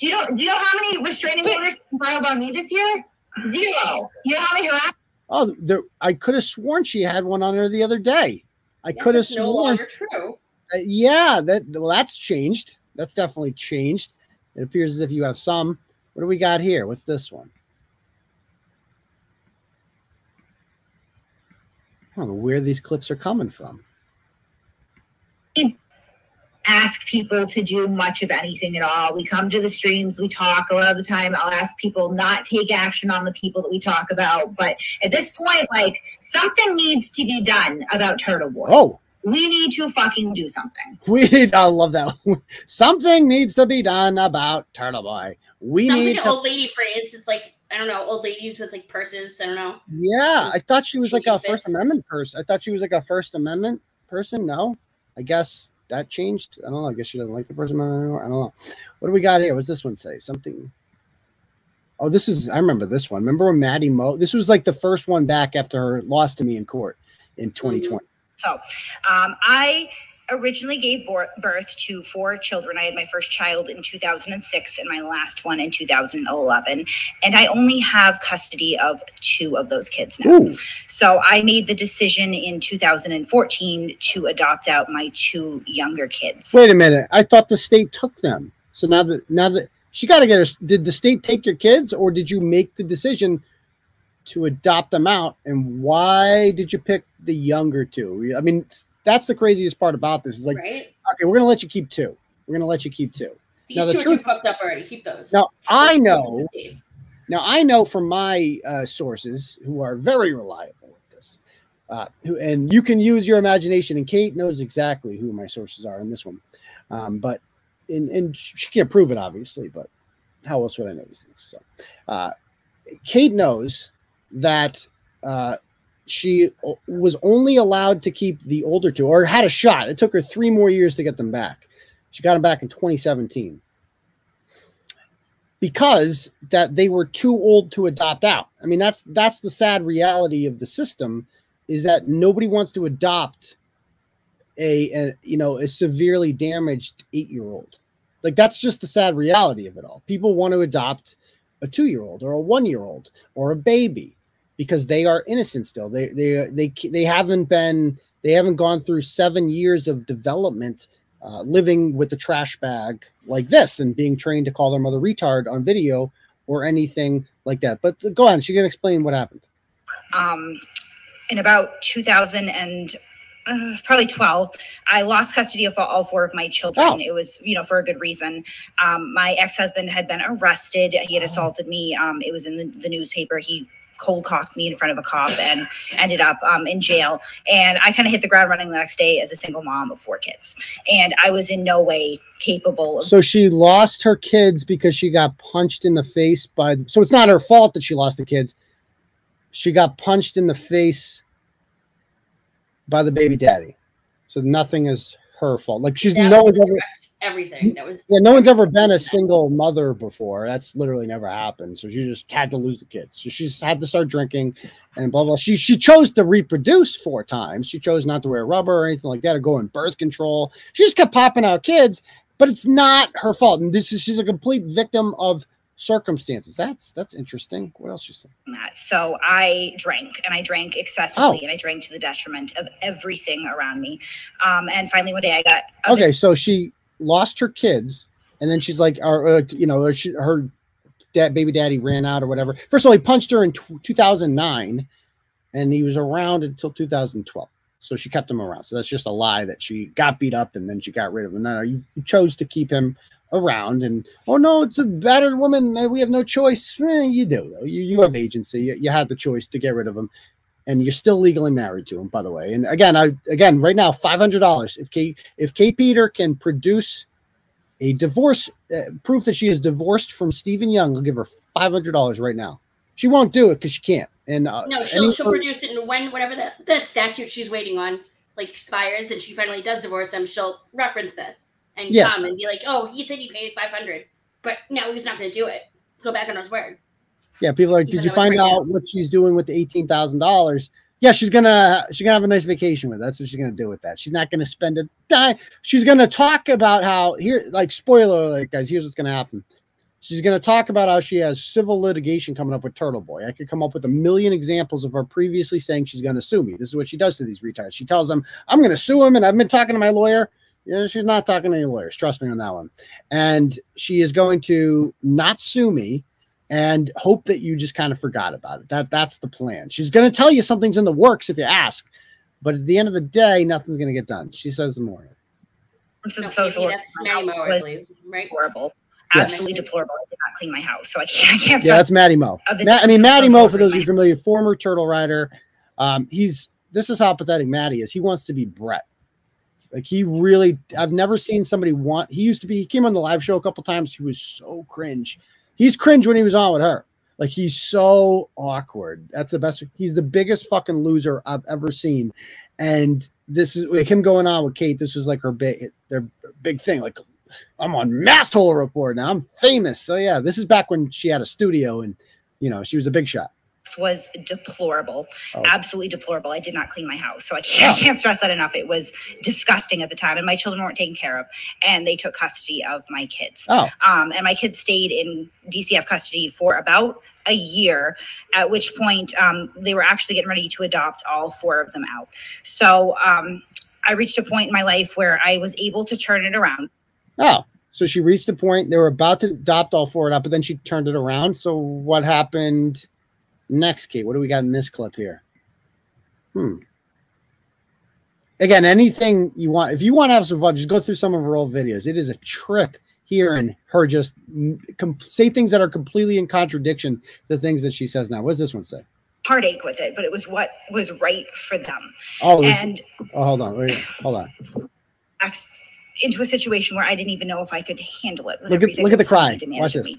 Do you know how many restraining orders filed on me this year? 0. You know how many harassment? Oh, I could have sworn she had one on her the other day. I could have sworn. No longer true. Yeah, that's changed. That's definitely changed. It appears as if you have some. What do we got here? What's this one? I don't know where these clips are coming from. Ask people to do much of anything at all. We come to the streams, we talk. A lot of the time I'll ask people not take action on the people that we talk about. But at this point, like, something needs to be done about Turtleboy. Oh. We need to fucking do something. I love that. Something needs to be done about Turtleboy. Sounds like an old lady phrase. It's like, I don't know, old ladies with like purses. I don't know. Yeah, I thought she was like a First Amendment person. I thought she was like a First Amendment person. No, I guess that changed. I don't know. I guess she doesn't like the First Amendment anymore. I don't know. What do we got here? What's this one say? Something. Oh, I remember this one. Remember when Maddie Mo? This was like the first one back after her loss to me in court in 2020. So I originally gave birth to 4 children. I had my first child in 2006 and my last one in 2011. And I only have custody of 2 of those kids now. Ooh. So I made the decision in 2014 to adopt out my 2 younger kids. Wait a minute. I thought the state took them. So now that she got to get her, did the state take your kids, or did you make the decision to adopt them out? And why did you pick the younger 2? I mean, that's the craziest part about this. Is like, right? Okay, we're going to let you keep 2. We're going to let you keep 2. These 2 are too fucked up already. Keep those. Now, I know from my sources who are very reliable with this, and you can use your imagination, and Kate knows exactly who my sources are in this one. But she can't prove it, obviously, but how else would I know these things? So Kate knows that she was only allowed to keep the older 2, or had a shot. It took her 3 more years to get them back. She got them back in 2017 because that they were too old to adopt out. I mean, that's the sad reality of the system, is that nobody wants to adopt a severely damaged 8-year-old. Like, that's just the sad reality of it all. People want to adopt a 2-year-old or a 1-year-old or a baby, because they are innocent still. They haven't gone through 7 years of development, living with the trash bag like this and being trained to call their mother retard on video or anything like that. But go on, she can explain what happened. In about 2000 and probably 12, I lost custody of all 4 of my children. Oh. It was, for a good reason. My ex-husband had been arrested. He had assaulted me. It was in the newspaper. He cold cocked me in front of a cop and ended up in jail. And I kind of hit the ground running the next day as a single mom of 4 kids. And I was in no way capable of. So she lost her kids because she got punched in the face by. So it's not her fault that she lost the kids. She got punched in the face by the baby daddy. So nothing is her fault. Like, she's no one's ever. Everything that was no one's ever been a single mother before. That's literally never happened. So she just had to lose the kids. So she's had to start drinking and blah blah. She chose to reproduce 4 times. She chose not to wear rubber or anything like that, or go on birth control. She just kept popping out kids, but it's not her fault. And she's a complete victim of circumstances. That's interesting. What else you say? So I drank, and I drank excessively, and I drank to the detriment of everything around me. And finally one day I got okay. So she lost her kids, and then she's like, her baby daddy ran out or whatever. First of all, he punched her in 2009, and he was around until 2012. So she kept him around. So that's just a lie that she got beat up and then she got rid of him. No, you chose to keep him around, and oh no, it's a battered woman. We have no choice. You do, though. You have agency. You had the choice to get rid of him. And you're still legally married to him, by the way. And again, right now, $500. If Kate Peter can produce a divorce proof that she is divorced from Stephen Young, I'll give her $500 right now. She won't do it because she can't. And no, she'll produce it, and whenever that statute she's waiting on expires, and she finally does divorce him, she'll reference this and come and be like, "Oh, he said he paid $500, but no, he's not going to do it. Go back on his word." Yeah, people are like, did you find out what she's doing with the $18,000? Yeah, she's gonna have a nice vacation with it. That's what she's gonna do with that. She's not gonna spend a dime. She's gonna talk about how spoiler alert, guys, here's what's gonna happen. She's gonna talk about how she has civil litigation coming up with Turtleboy. I could come up with a million examples of her previously saying she's gonna sue me. This is what she does to these retards. She tells them, I'm gonna sue him, and I've been talking to my lawyer. Yeah, she's not talking to any lawyers. Trust me on that one. And she is going to not sue me and hope that you just kind of forgot about it. That's the plan. She's going to tell you something's in the works if you ask, but at the end of the day, nothing's going to get done. She says the more. That's Maddie Mo, I believe, right? Horrible. Absolutely deplorable. I did not clean my house, so I can't. Yeah, that's Maddie Mo. Maddie Mo, for those of you familiar, former Turtle Rider. This is how pathetic Maddie is. He wants to be Bret. Like, I've never seen somebody he came on the live show a couple times. He was so cringe. He's cringe when he was on with her. Like, he's so awkward. That's the best. He's the biggest fucking loser I've ever seen. And this is like him going on with Kate. This was like their big thing. Like, I'm on Masshole Report now. I'm famous. So yeah, this is back when she had a studio and, she was a big shot. was deplorable, absolutely deplorable. I did not clean my house. So I can't stress that enough. It was disgusting at the time, and my children weren't taken care of, and they took custody of my kids. And my kids stayed in DCF custody for about a year, at which point they were actually getting ready to adopt all 4 of them out. So I reached a point in my life where I was able to turn it around. So she reached a point, they were about to adopt all 4 out, but then she turned it around. So what happened next, Kate? What do we got in this clip here? Again, anything you want. If you want to have some fun, just go through some of her old videos. It is a trip hearing her just say things that are completely in contradiction to the things that she says now. What does this one say? Heartache with it, but it was what was right for them. Hold on. Into a situation where I didn't even know if I could handle it. Look at the cry. Watch this.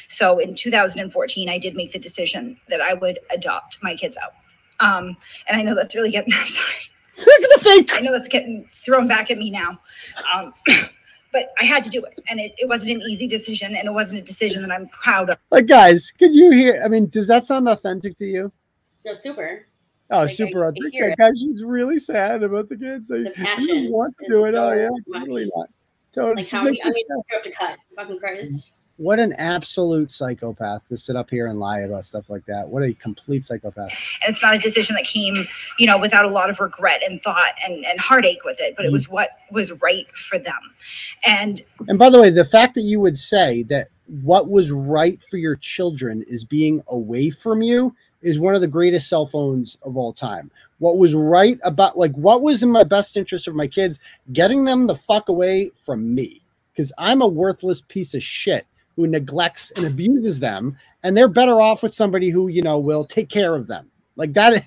So in 2014, I did make the decision that I would adopt my kids out. And I know that's really getting, I'm sorry. Look at the fake. I know that's getting thrown back at me now. But I had to do it. And it wasn't an easy decision, and it wasn't a decision that I'm proud of. Like, guys, can you hear? I mean, does that sound authentic to you? No, super. Oh, like, super authentic. Guys, she's really sad about the kids. The passion want to do it. Oh, yeah, really not. Totally. Like how many, you have to cut. Fucking Christ. What an absolute psychopath to sit up here and lie about stuff like that. What a complete psychopath. And it's not a decision that came, without a lot of regret and thought and heartache with it, but it was what was right for them. And by the way, the fact that you would say that what was right for your children is being away from you is one of the greatest cell phones of all time. What was right about, like, what was in my best interest of my kids, getting them the fuck away from me. Because I'm a worthless piece of shit who neglects and abuses them, and they're better off with somebody who, will take care of them. Like that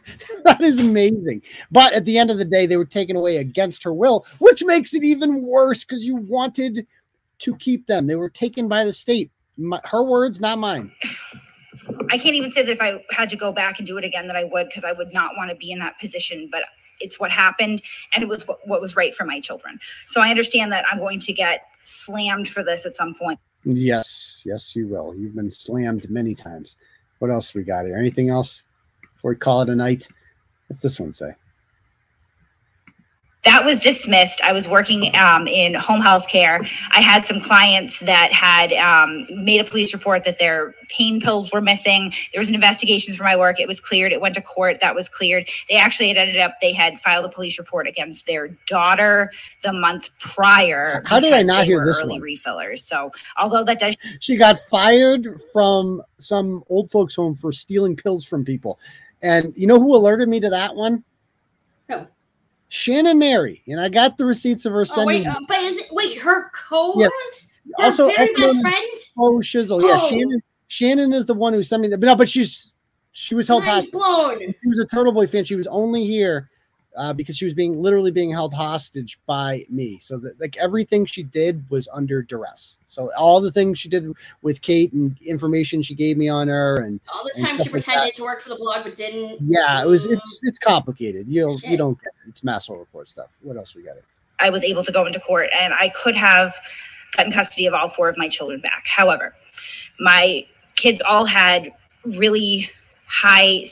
is amazing. But at the end of the day, they were taken away against her will, which makes it even worse because you wanted to keep them. They were taken by the state. Her words, not mine. I can't even say that if I had to go back and do it again that I would, because I would not want to be in that position, but it's what happened, and it was what was right for my children. So I understand that I'm going to get slammed for this at some point. Yes, you will. You've been slammed many times. What else we got here? Anything else before we call it a night? What's this one say? That was dismissed. I was working in home health care. I had some clients that had made a police report that their pain pills were missing. There was an investigation for my work. It was cleared. It went to court. That was cleared. They actually had ended up, they had filed a police report against their daughter the month prior. How did I not hear this early one? Refillers. So although that does. She got fired from some old folks home for stealing pills from people. And you know who alerted me to that one? No. Shannon Mary, and I got the receipts of her sending. Wait, her co-host? Yeah. Also, very best friend? Oh, Shizzle. Yeah, Shannon is the one who sent me that. But no, but she was held hostage. She was a Turtleboy fan. She was only here because she was literally being held hostage by me. So that, like, everything she did was under duress. So all the things she did with Kate and information she gave me on her, and all the time she pretended to work for the blog but didn't. Yeah, it's complicated. You don't get it. It's Masshole Report stuff. What else we got here? I was able to go into court, and I could have gotten custody of all 4 of my children back. However, my kids all had really high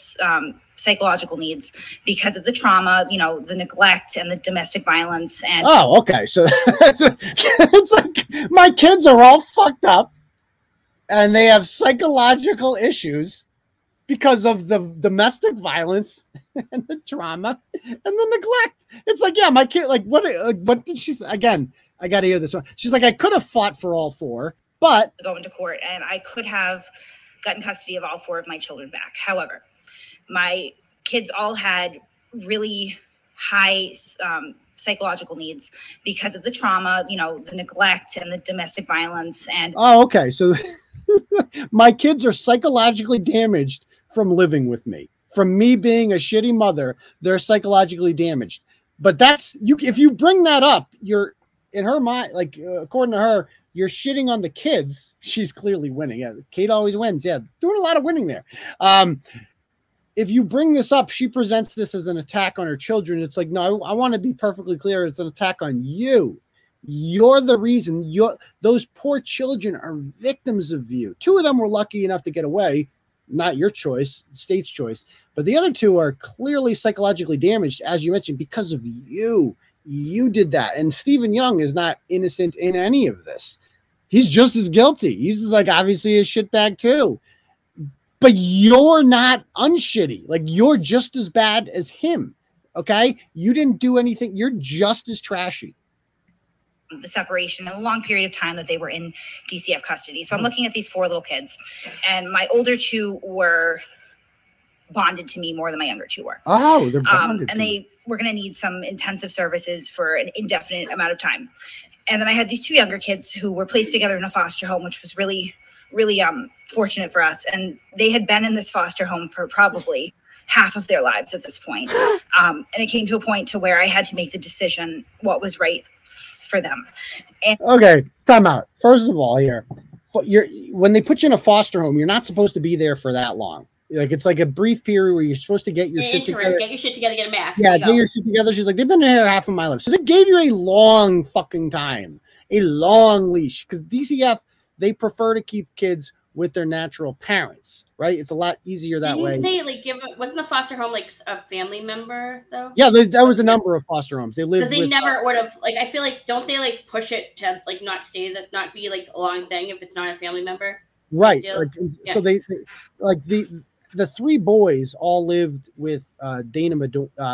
psychological needs because of the trauma, the neglect and the domestic violence. And okay, so it's like my kids are all fucked up and they have psychological issues because of the domestic violence and the trauma and the neglect. It's like, yeah, my kid, like, what did she say? Again, I got to hear this one. She's like, I could have fought for all 4, but go into court, and I could have gotten custody of all 4 of my children back. However, my kids all had really high psychological needs because of the trauma, the neglect and the domestic violence. And okay, so my kids are psychologically damaged from living with me, from me being a shitty mother. They're psychologically damaged. But that's if you bring that up, you're in her mind, like, according to her, you're shitting on the kids. She's clearly winning. Yeah, Kate always wins. Yeah, doing a lot of winning there. If you bring this up, she presents this as an attack on her children. It's like, no, I want to be perfectly clear. It's an attack on you. You're the reason. Those poor children are victims of you. 2 of them were lucky enough to get away. not your choice, the state's choice. But the other two are clearly psychologically damaged, as you mentioned, because of you. You did that. And Stephen Young is not innocent in any of this. He's just as guilty. He's like obviously a shitbag too. But you're not unshitty. Like you're just as bad as him. Okay? You didn't do anything. You're just as trashy. The separation and a long period of time that they were in DCF custody. So I'm looking at these 4 little kids, and my older 2 were bonded to me more than my younger 2 were. Oh, they're bonded. And they were going to need some intensive services for an indefinite amount of time. And then I had these 2 younger kids who were placed together in a foster home, which was really, really fortunate for us. And they had been in this foster home for probably half of their lives at this point. And it came to a point to where I had to make the decision what was right for them. And okay, time out. First of all, here, when they put you in a foster home, you're not supposed to be there for that long. Like it's like a brief period where you're supposed to get your shit together. Get your shit together, get them back. Yeah, get your shit together. She's like, they've been here half of my life. So they gave you a long fucking time, a long leash. Because DCF, they prefer to keep kids with their natural parents, right? It's a lot easier that way. Didn't they like wasn't the foster home like a family member though? Yeah, that was a number of foster homes. They lived because they never would have like. I feel like don't they like push it to like not stay that not be like a long thing if it's not a family member? Right. Like, yeah. So they like the 3 boys all lived with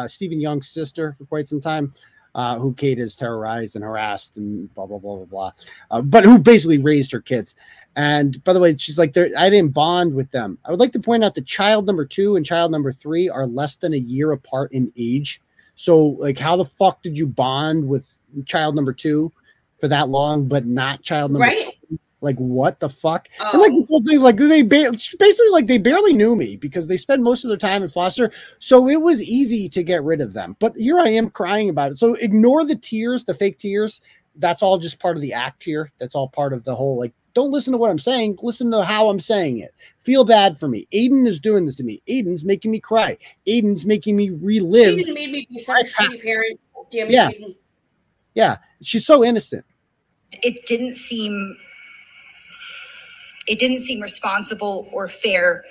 Stephen Young's sister for quite some time, who Kate has terrorized and harassed and blah, blah, blah, blah, blah. But who basically raised her kids. And by the way, she's like, I didn't bond with them. I would like to point out that child number 2 and child number 3 are less than a year apart in age. So like, how the fuck did you bond with child number 2 for that long, but not child number 2? Like what the fuck? Oh. And like this whole thing, like they basically like they barely knew me because they spend most of their time in foster, so it was easy to get rid of them. But here I am crying about it. So ignore the tears, the fake tears. That's all just part of the act here. That's all part of the whole like. Don't listen to what I'm saying. Listen to how I'm saying it. Feel bad for me. Aidan is doing this to me. Aidan's making me cry. Aidan's making me relive. Aidan made me be such a shitty parent. Damn it, yeah. Aidan. Yeah, she's so innocent. It didn't seem responsible or fair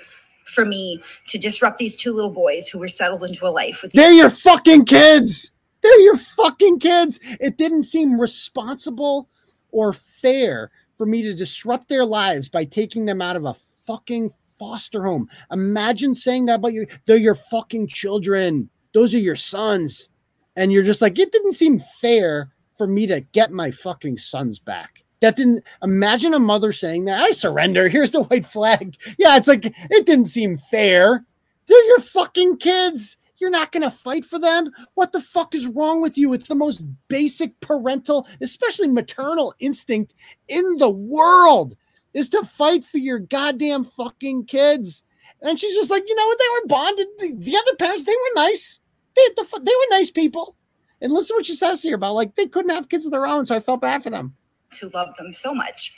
for me to disrupt these 2 little boys who were settled into a life with. They're your fucking kids. They're your fucking kids. It didn't seem responsible or fair for me to disrupt their lives by taking them out of a fucking foster home. Imagine saying that about they're your fucking children. Those are your sons. And you're just like, it didn't seem fair for me to get my fucking sons back. That didn't, imagine a mother saying that, I surrender, here's the white flag. Yeah, it's like, it didn't seem fair. They're your fucking kids. You're not going to fight for them? What the fuck is wrong with you? It's the most basic parental, especially maternal instinct in the world is to fight for your goddamn fucking kids. And she's just like, you know what? They were bonded. The other parents, they were nice. They were nice people. And listen to what she says here about like, they couldn't have kids of their own. So I felt bad for them. Who loved them so much.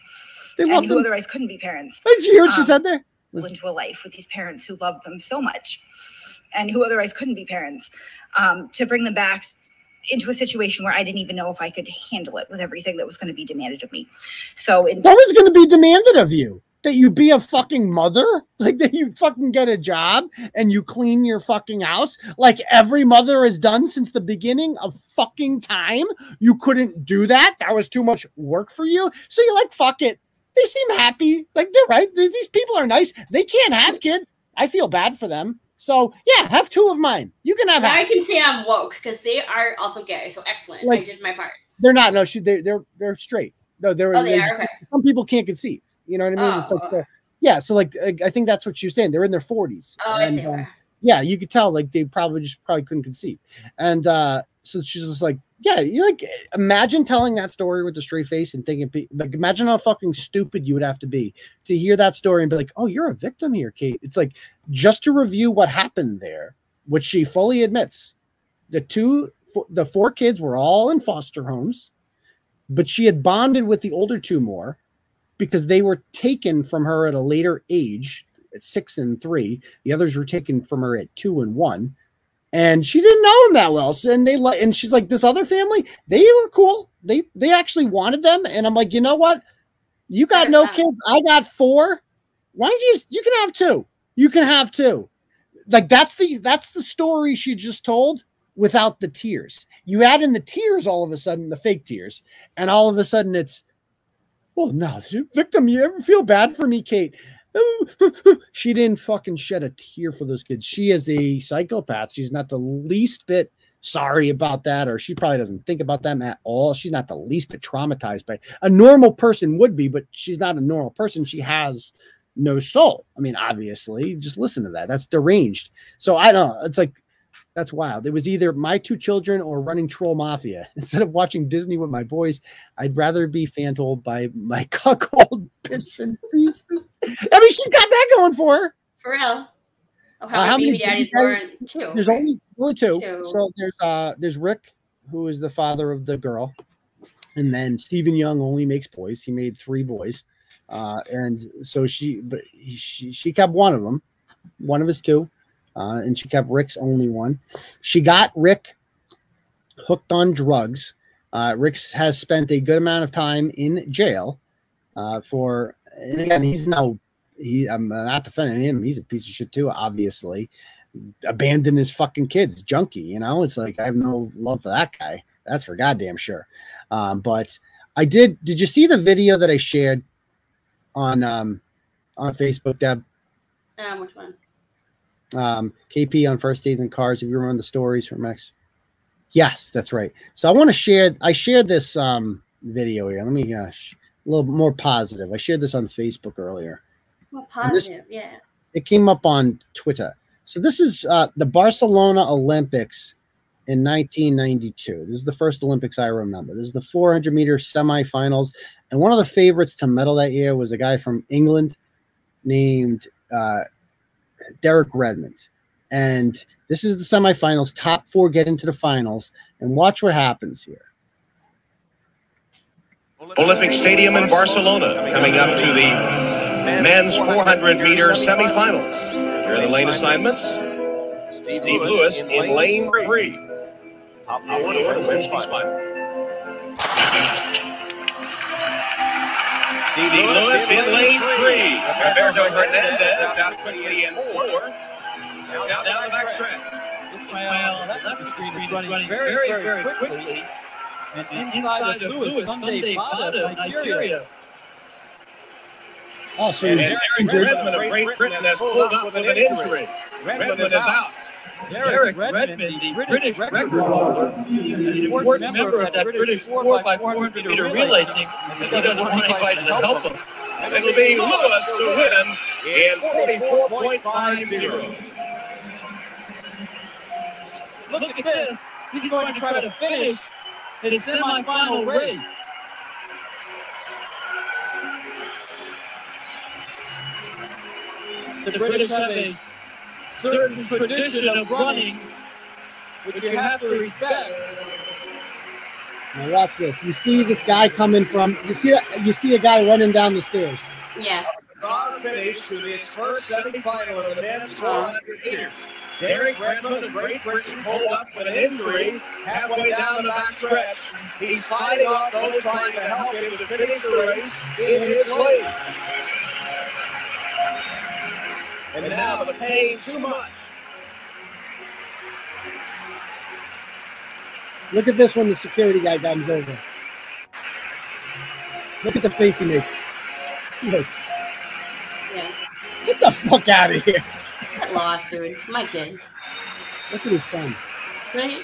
They and loved who them. Otherwise couldn't be parents. Did you hear what she said there? Into a life with these parents who loved them so much. And who otherwise couldn't be parents, to bring them back into a situation where I didn't even know if I could handle it with everything that was going to be demanded of me. So what was going to be demanded of you? That you be a fucking mother? Like that you fucking get a job and you clean your fucking house like every mother has done since the beginning of fucking time? You couldn't do that? That was too much work for you? So you're like, fuck it. They seem happy. Like they're right. These people are nice. They can't have kids. I feel bad for them. So yeah, have 2 of mine. You can have. I can say I'm woke because they are also gay. So excellent. Like, I did my part. They're not. No, they're straight. No, they're. Oh, they are. Okay. Some people can't conceive. You know what I mean? It's like so, yeah. So like, I think that's what she was saying. They're in their 40s. Oh, and, I see. Yeah, you could tell like they probably couldn't conceive, and so she's just like, yeah, you like imagine telling that story with a straight face and thinking like imagine how fucking stupid you would have to be to hear that story and be like, oh, you're a victim here, Kate. It's like just to review what happened there, which she fully admits. The 4 kids were all in foster homes, but she had bonded with the older 2 more because they were taken from her at a later age at 6 and 3. The others were taken from her at 2 and 1. And she didn't know him that well. So, and she's like, this other family, they were cool. They actually wanted them. And I'm like, you know what? You got no kids. I got 4. Why don't you can have 2. You can have two. Like that's the story she just told without the tears. You add in the tears all of a sudden, the fake tears, and all of a sudden it's, well, no, victim, you ever feel bad for me, Kate? She didn't fucking shed a tear for those kids. She is a psychopath. She's not the least bit sorry about that, or she probably doesn't think about them at all. She's not the least bit traumatized by it. A normal person would be, but she's not a normal person. She has no soul. I mean, obviously, just listen to that. That's deranged. So I don't know. It's like, that's wild. It was either my two children or running Troll Mafia. Instead of watching Disney with my boys, I'd rather be fan-told by my cuckold bits and pieces. I mean, she's got that going for her. For real. Oh, how many baby daddies were two? There's only two. So there's Rick, who is the father of the girl. And then Stephen Young only makes boys. He made 3 boys. And so she kept one of them, one of his 2. And she kept Rick's only one. She got Rick hooked on drugs. Rick has spent a good amount of time in jail and again, I'm not defending him. He's a piece of shit too, obviously. Abandoned his fucking kids, junkie, you know? It's like, I have no love for that guy. That's for goddamn sure. But I did you see the video that I shared on Facebook, Deb? Which one? KP on first days in cars. If you remember the stories from X. Yes, that's right. So I shared this video here. Let me a little more positive. I shared this on Facebook earlier. More positive, yeah. It came up on Twitter. So this is the Barcelona Olympics in 1992. This is the first Olympics I remember. This is the 400-meter semifinals. And one of the favorites to medal that year was a guy from England named Derek Redmond. And this is the semifinals. Top 4 get into the finals. And watch what happens here. Olympic Stadium in Barcelona, coming up to the men's 400-meter semifinals. Here are the lane assignments. Steve Lewis in lane 3. Top 4 to Wednesday's final. Steve Lewis in lane 3. Roberto Hernandez out quickly in 4. Down the back stretch. Ismail left the screen is running very, very quickly. And inside of Lewis, Sunday Bada of Nigeria. Oh, so and Redmond of Great Britain has pulled up with an injury. Redmond is out. Derek Redmond, the British record holder, an important member of that British 4x400 meter relay team, since he doesn't want anybody to help him. And it'll be Lewis to win in 44.50. Look at this. He's going to try to finish his semifinal race. The British have a certain tradition of running, which you have to respect. Now watch this. You see this guy coming from. You see a guy running down the stairs. Yeah. Our finish to this first semifinal of the men's 400 meters. Derek Redmond of Great Britain pulled up with an injury halfway down the back stretch. He's fighting off those trying to help him to finish the race in his lane. And now the pain too much. Look at this when the security guy comes over. Look at the face he makes. He goes, yeah. Get the fuck out of here. Get lost, dude. My kid. Look at his son. Right?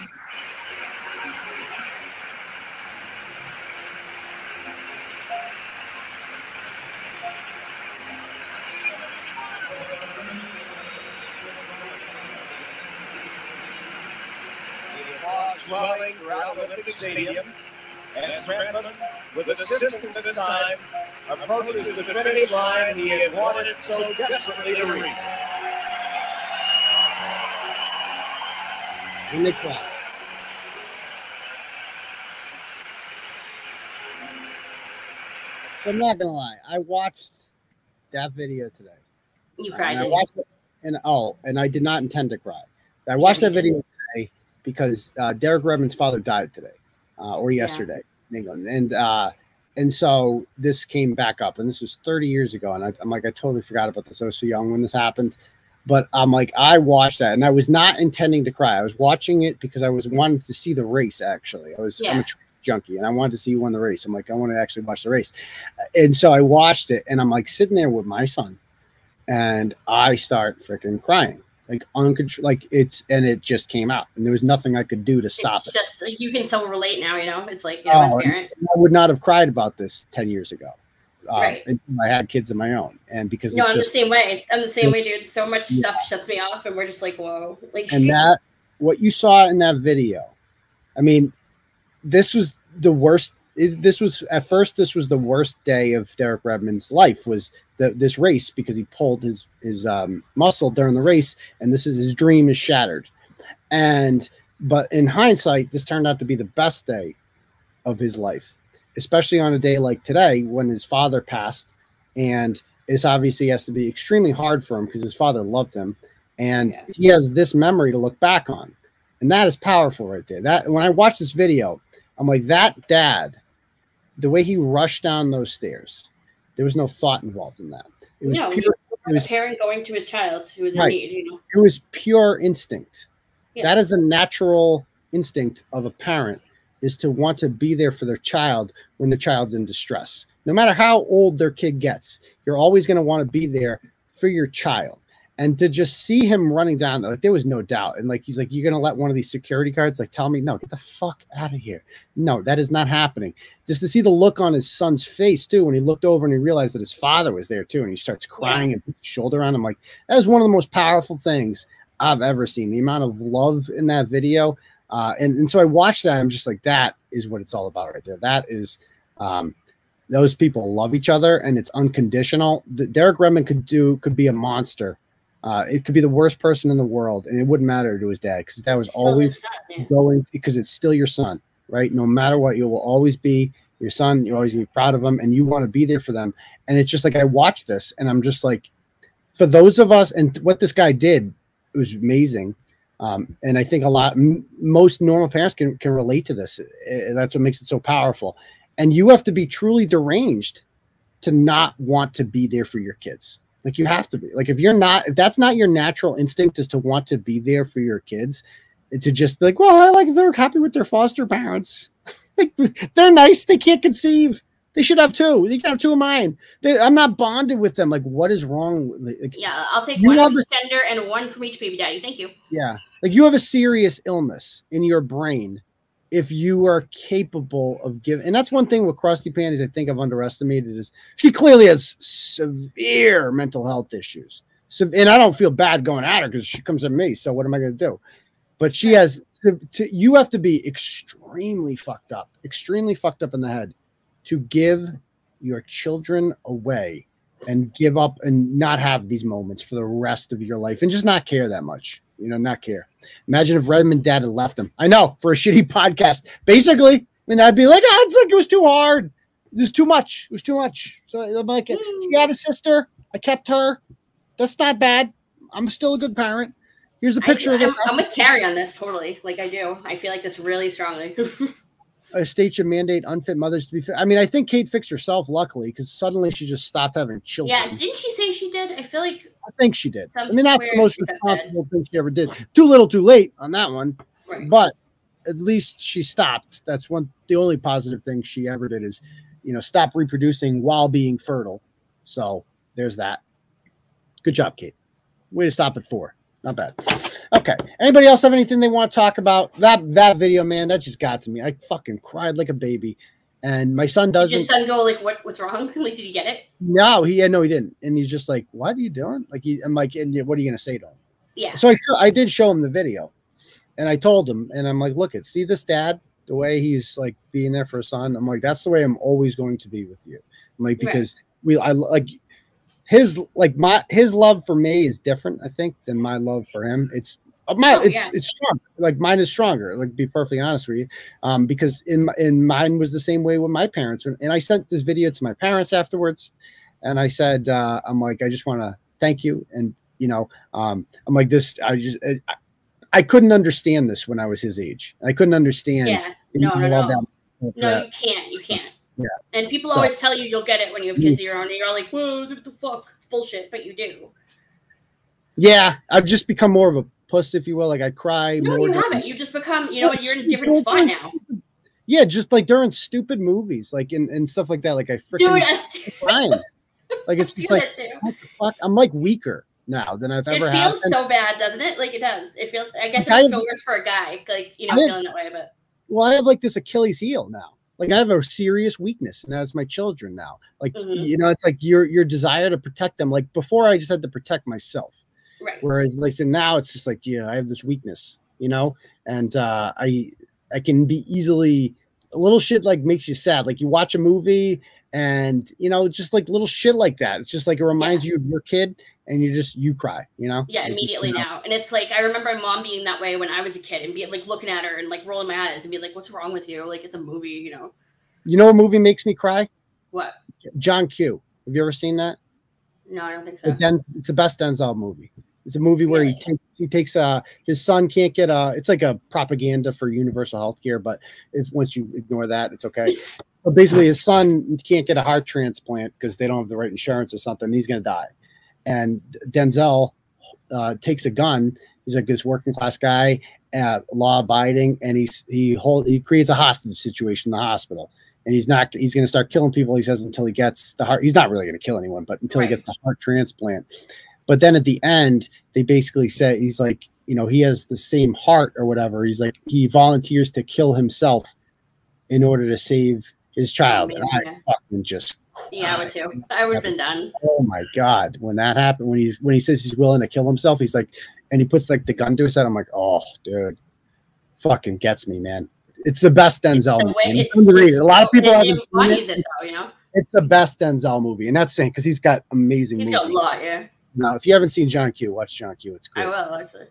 Swelling throughout the Olympic Stadium as Redmond, with assistance this time, approaches the finish line he had wanted it so desperately to reach. And they clap. I'm not gonna lie. I watched that video today. You cried. I watched it, and I did not intend to cry. I watched that video today because Derek Redmond's father died today, or yesterday in England, and so this came back up, and this was 30 years ago, and I'm like, I totally forgot about this. I was so young when this happened, But I'm like, I watched that, and I was not intending to cry. I was watching it because I was wanting to see the race. Actually, I'm a junkie, and I wanted to see who won the race. I'm like, I want to actually watch the race, and so I watched it, and I'm like sitting there with my son, and I start freaking crying, like it just came out, and there was nothing I could do to stop it. Just you can so relate now, you know. It's like, you know, as a parent, I would not have cried about this 10 years ago. Right. I had kids of my own, and because I'm the same way. I'm the same way, dude. So much stuff shuts me off, and we're just like, whoa. Like, and that what you saw in that video, I mean, this was the worst. This was the worst day of Derek Redmond's life, was this race, because he pulled his muscle during the race, and his dream is shattered. But in hindsight, this turned out to be the best day of his life, especially on a day like today when his father passed, and it's obviously has to be extremely hard for him because his father loved him, and he has this memory to look back on, and that is powerful right there. That when I watched this video, I'm like, that dad, the way he rushed down those stairs, there was no thought involved in that. It was pure. It was a parent going to his child who was in need. You know, it was pure instinct. Yeah. That is the natural instinct of a parent, is to want to be there for their child when the child's in distress. No matter how old their kid gets, you're always going to want to be there for your child. And to just see him running down, like, there was no doubt. And like, he's like, you're going to let one of these security guards like tell me, no, get the fuck out of here. No, that is not happening. Just to see the look on his son's face too, when he looked over and he realized that his father was there too, and he starts crying and puts his shoulder on him. Like, that was one of the most powerful things I've ever seen. The amount of love in that video. And so I watched that. I'm just like, that is what it's all about right there. That is, those people love each other, and it's unconditional. Derek Redmond could be a monster. It could be the worst person in the world, and it wouldn't matter to his dad, because his dad was always going, because it's still your son, right? No matter what, you will always be your son. You're always gonna be proud of him, and you want to be there for them. And it's just like, I watched this, and I'm just like, for those of us, and what this guy did, it was amazing. And I think most normal parents can relate to this. That's what makes it so powerful. And you have to be truly deranged to not want to be there for your kids. Like, you have to be. Like, if that's not your natural instinct, is to want to be there for your kids, to just be like, well, they're happy with their foster parents. Like, they're nice. They can't conceive. They should have two. They can have two of mine. I'm not bonded with them. Like, what is wrong? Like, yeah, I'll take one from each gender and one from each baby daddy. Thank you. Yeah. Like, you have a serious illness in your brain if you are capable of giving. And that's one thing with Krusty Panties I think I've underestimated, is she clearly has severe mental health issues. So, and I don't feel bad going at her because she comes at me. So what am I going to do? But she has you have to be extremely fucked up in the head to give your children away and give up and not have these moments for the rest of your life and just not care that much. You know, not care. Imagine if Redmond dad had left him. I know, for a shitty podcast. Basically, I mean, I'd be like, it's like, it was too hard. It was too much. It was too much. So I'm like, she had a sister. I kept her. That's not bad. I'm still a good parent. Here's a picture of it. I'm with Kari on this, totally. Like, I do. I feel like this really strongly. A state should mandate unfit mothers to be fit. I mean, I think Kate fixed herself, luckily, because suddenly she just stopped having children. Yeah, didn't she say she did? I feel like. I think she did. I mean, that's the most responsible thing she ever did. Too little, too late on that one. Right. But at least she stopped. That's the only positive thing she ever did, is, you know, stop reproducing while being fertile. So there's that. Good job, Kate. Way to stop at 4. Not bad. Okay. Anybody else have anything they want to talk about? That video, man, that just got to me. I fucking cried like a baby. And my son doesn't. Did your son go like, what's wrong? Like, did he get it? No, he didn't. And he's just like, what are you doing? Like, I'm like, and what are you going to say to him? Yeah. So I did show him the video, and I told him, and I'm like, look, see this dad, the way he's like being there for his son. I'm like, that's the way I'm always going to be with you. I'm like, because his love for me is different, I think, than my love for him. It's stronger. Like, mine is stronger. Like, to be perfectly honest with you, because in mine was the same way with my parents. And I sent this video to my parents afterwards, and I said, I'm like, I just want to thank you. And you know, I'm like this. I couldn't understand this when I was his age. I couldn't understand. Yeah. No. You can't. You can't. Yeah. And people always tell you you'll get it when you have kids of your own, and you're all like, whoa, what the fuck? It's bullshit, but you do. Yeah, I've just become more of a puss, if you will. Like I cry no, more. You haven't. You've just become, you know what, you're in a different spot now. Yeah, just like during stupid movies, like and stuff like that. Like I freaking crying. Like it's just like what the fuck? I'm like weaker now than I've ever had. It feels so bad, doesn't it? Like it does. It feels. I guess it must feel worse for a guy, like feeling that way. But well, I have like this Achilles heel now. Like I have a serious weakness, and that's my children now. Like it's like your desire to protect them. Like before, I just had to protect myself. Right. Whereas like so now, it's just like I have this weakness, and I can be easily a little shit like makes you sad. Like you watch a movie and just like little shit like that. It's just like it reminds you of your kid and you cry, Yeah, like, immediately now. And it's like I remember my mom being that way when I was a kid and be like looking at her and like rolling my eyes and be like, what's wrong with you? Like it's a movie, You know what movie makes me cry? What? John Q. Have you ever seen that? No, I don't think so. It's the best Denzel movie. It's a movie where he takes his son can't get it's like a propaganda for universal health care, but once you ignore that, it's okay. So basically his son can't get a heart transplant because they don't have the right insurance or something. He's gonna die. And Denzel takes a gun. He's like this working class guy, law abiding, and he creates a hostage situation in the hospital. And he's going to start killing people, he says, until he gets the heart. He's not really going to kill anyone, but until he gets the heart transplant. But then at the end, they basically say, he's like, he has the same heart or whatever. He's like, he volunteers to kill himself in order to save his child. And I fucking just cried. Yeah, I would too. I would have been done. Oh my God. When that happened, when he says he's willing to kill himself, he's like, and he puts like the gun to his head. I'm like, oh, dude, fucking gets me, man. It's the best Denzel movie. It's underrated. A lot of people haven't seen it. It's the best Denzel movie, and that's saying because he's got amazing movies. He's got a lot, yeah. Now, if you haven't seen John Q, watch John Q. It's great. I will actually.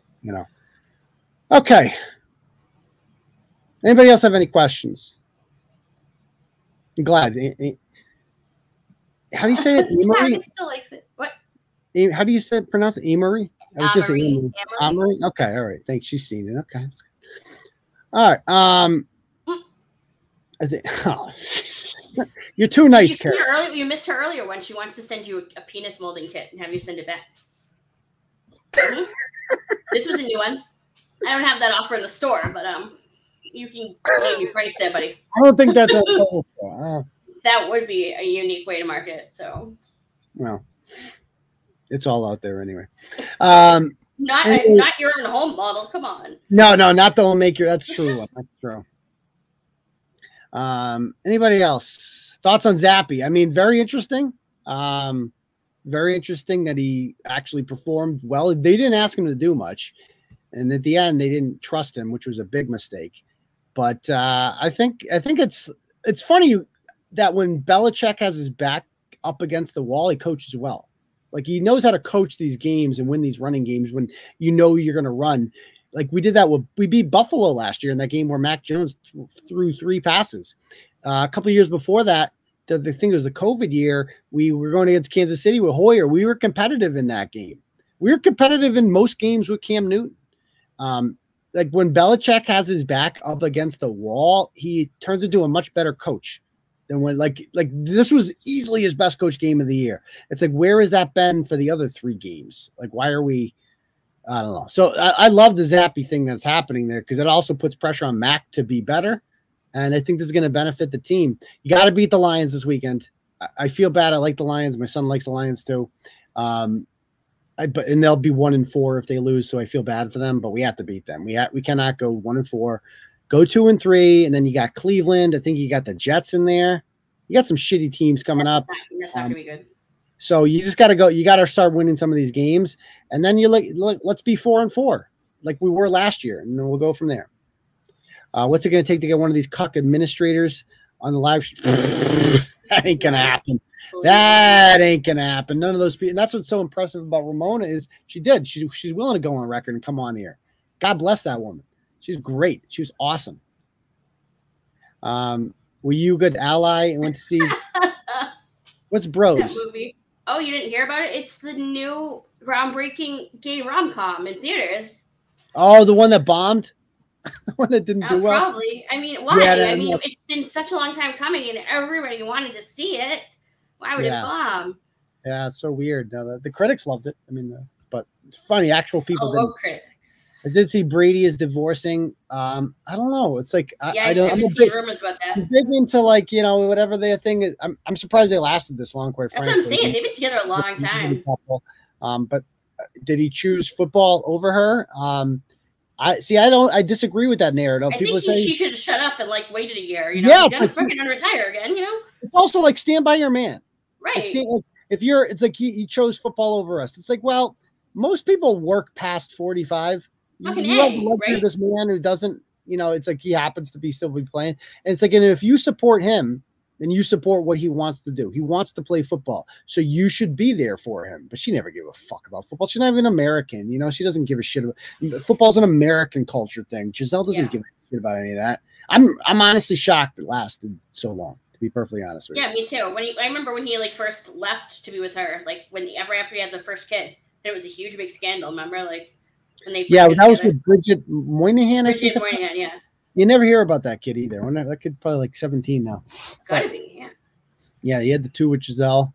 Okay. Anybody else have any questions? I'm glad. How do you say it? He still likes it. What? How do you pronounce it? Amory? I was just saying Amory. Okay, all right. Thanks. She's seen it. Okay. That's good. All right. I think you're too nice, Kari. You missed her earlier when she wants to send you a penis molding kit and have you send it back. This was a new one. I don't have that offer in the store, but you can give me price there, buddy. I don't think that's a whole store. That would be a unique way to market it. So, well, it's all out there anyway. Not your own home model. Come on. No, not the homemaker. That's true. That's true. Anybody else? Thoughts on Zappy? I mean, very interesting. Very interesting that he actually performed well. They didn't ask him to do much, and at the end, they didn't trust him, which was a big mistake. But I think it's funny that when Belichick has his back up against the wall, he coaches well. Like he knows how to coach these games and win these running games when you're going to run. Like we did that we beat Buffalo last year in that game where Mac Jones threw 3 passes. A couple of years before that, the thing was the COVID year. We were going against Kansas City with Hoyer. We were competitive in that game. We were competitive in most games with Cam Newton. Like when Belichick has his back up against the wall, he turns into a much better coach. And when like this was easily his best coach game of the year. It's like, where has that been for the other 3 games? Like, why are we? I don't know. So I love the Zappy thing that's happening there because it also puts pressure on Mac to be better. And I think this is going to benefit the team. You got to beat the Lions this weekend. I feel bad. I like the Lions. My son likes the Lions too. And they'll be 1-4 if they lose. So I feel bad for them, but we have to beat them. We cannot go 1-4. Go 2-3, and then you got Cleveland. I think you got the Jets in there. You got some shitty teams coming up. That's not gonna be good. So you just got to go. You got to start winning some of these games, and then let's be 4-4 like we were last year, and then we'll go from there. What's it going to take to get one of these cuck administrators on the live? That ain't gonna happen. That ain't gonna happen. None of those people. And that's what's so impressive about Ramona is she's willing to go on record and come on here. God bless that woman. She's great. She was awesome. Were you a good ally and went to see what's Bros? That movie. Oh, you didn't hear about it? It's the new groundbreaking gay rom-com in theaters. Oh, the one that bombed? The one that didn't do well? Probably. I mean, why? Yeah, I mean, it's been such a long time coming and everybody wanted to see it. Why would it bomb? Yeah, it's so weird. The critics loved it. I mean, but it's funny. Actual people. Woke critics. I did see Brady is divorcing. I don't know. It's like I haven't seen rumors about that. I'm big into like whatever their thing is. I'm surprised they lasted this long. Quite frankly, that's what I'm saying. They've been together a long time. But did he choose football over her? I disagree with that narrative. I think she should have shut up and like waited a year. Yeah, it's like fucking retire again. It's also like stand by your man. Right. Like, it's like he chose football over us. It's like, well, most people work past 45. You have the luxury of this man who doesn't, it's like he happens to still be playing. And it's like, and if you support him, then you support what he wants to do. He wants to play football. So you should be there for him. But she never gave a fuck about football. She's not even American. She doesn't give a shit about football's an American culture thing. Giselle doesn't give a shit about any of that. I'm honestly shocked it lasted so long, to be perfectly honest with you. Yeah, me too. I remember when he like first left to be with her, like after he had the first kid, it was a huge big scandal, remember? Like when they that was with Bridget Moynihan. Bridget Moynihan, yeah. You never hear about that kid either. That kid probably like 17 now. Gotta be, yeah. Yeah, he had the 2 with Giselle.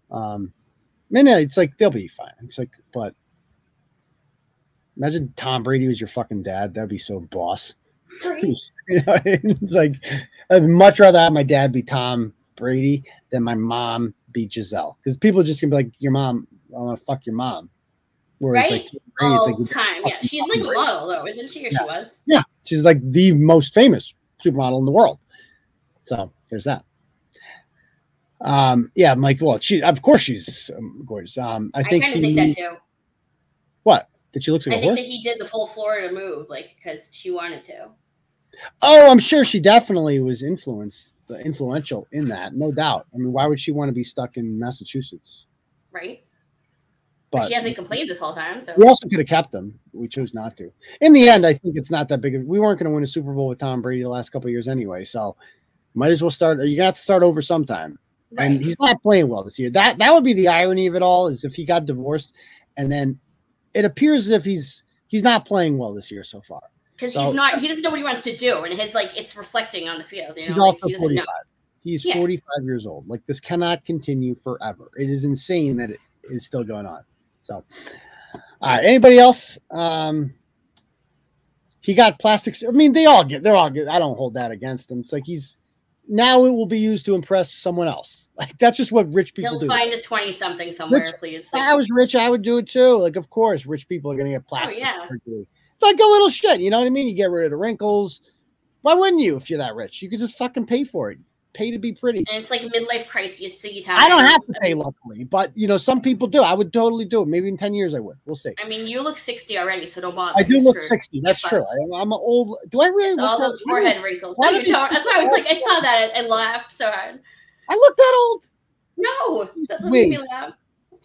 It's like they'll be fine. It's like, but imagine Tom Brady was your fucking dad. That'd be so boss. Right. It's like I'd much rather have my dad be Tom Brady than my mom be Giselle, because people are just gonna be like, your mom, I want to fuck your mom. Whereas, right? All the time. Yeah, she's like a model though, isn't she? Or she was. Yeah, she's like the most famous supermodel in the world. So there's that. I'm like, well, of course she's gorgeous. I kind of think that too. What? That she looks like a horse? I think that he did the whole Florida move, like, because she wanted to. Oh, I'm sure she definitely was influential in that, no doubt. I mean, why would she want to be stuck in Massachusetts? Right. But she hasn't complained this whole time. So we also could have kept them. We chose not to. In the end, I think it's not that big. We weren't going to win a Super Bowl with Tom Brady the last couple of years anyway. So might as well start. You're going to have to start over sometime. Right. And he's not playing well this year. That would be the irony of it all, is if he got divorced and then it appears as if he's not playing well this year so far. Because he doesn't know what he wants to do. And it's reflecting on the field. He's also 45. He's 45 years old. Like, this cannot continue forever. It is insane that it is still going on. So, all right. Anybody else? He got plastics. I mean, they're all good. I don't hold that against him. It's like now it will be used to impress someone else. Like, that's just what rich people do. He'll find a 20-something somewhere, please. If I was rich, I would do it too. Like, of course, rich people are going to get plastic surgery. It's like a little shit. You know what I mean? You get rid of the wrinkles. Why wouldn't you if you're that rich? You could just fucking pay for it. Pay to be pretty. And it's like a midlife crisis. I don't have to pay, luckily, but some people do. I would totally do it. Maybe in 10 years I would. We'll see. I mean, you look 60 already, so don't bother. I do look 60. That's true. I'm an old. Do I really look all those forehead wrinkles? No, you don't. That's why I was like, I saw that and laughed so hard. I look that old? No, that's what made me laugh.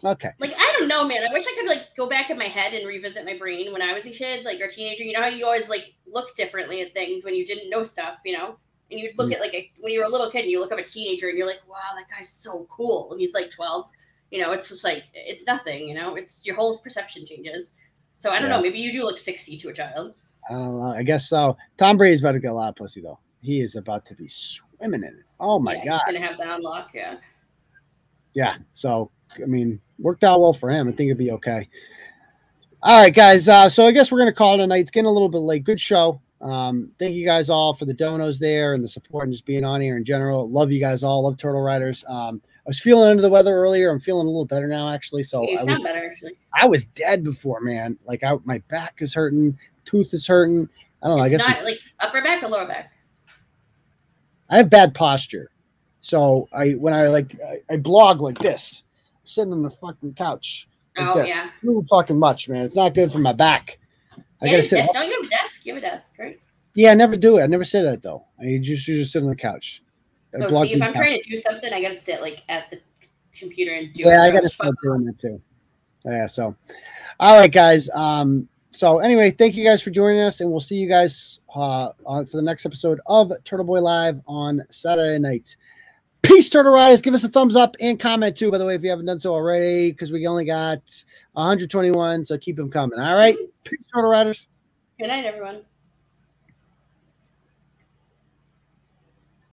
Okay. Like, I don't know, man. I wish I could like go back in my head and revisit my brain when I was a kid, like, or teenager. You know how you always like look differently at things when you didn't know stuff, And you'd look at when you were a little kid and you look up a teenager and you're like, wow, that guy's so cool. And he's like 12. It's just like, it's nothing, it's your whole perception changes. So I don't know. Maybe you do look 60 to a child. I don't know. I guess so. Tom Brady's about to get a lot of pussy, though. He is about to be swimming in it. Oh, my God. He's going to have that unlock, yeah. Yeah. So, I mean, worked out well for him. I think it'd be okay. All right, guys. So I guess we're going to call it a night. It's getting a little bit late. Good show. Thank you guys all for the donos there and the support and just being on here in general. Love you guys all. Love Turtle Riders. I was feeling under the weather earlier. I'm feeling a little better now, actually. So you sound better, actually. I was dead before, man. Like, my back is hurting, tooth is hurting. I don't know. I guess not like upper back or lower back. I have bad posture, so when I blog like this, I'm sitting on the fucking couch. Like this. Yeah. Too fucking much, man. It's not good for my back. I gotta sit. Don't you have a desk? You have a desk, right? Yeah, I never do it. I never sit at it though. I just sit on the couch. So see, if I'm trying to do something, I gotta sit like at the computer and do. Yeah, I gotta start doing that too. Yeah. So, all right, guys. So anyway, thank you guys for joining us, and we'll see you guys for the next episode of Turtleboy Live on Saturday night. Peace, Turtle Riders. Give us a thumbs up and comment too, by the way, if you haven't done so already, because we only got 121, so keep them coming. All right. Peace, Turtle Riders. Good night, everyone.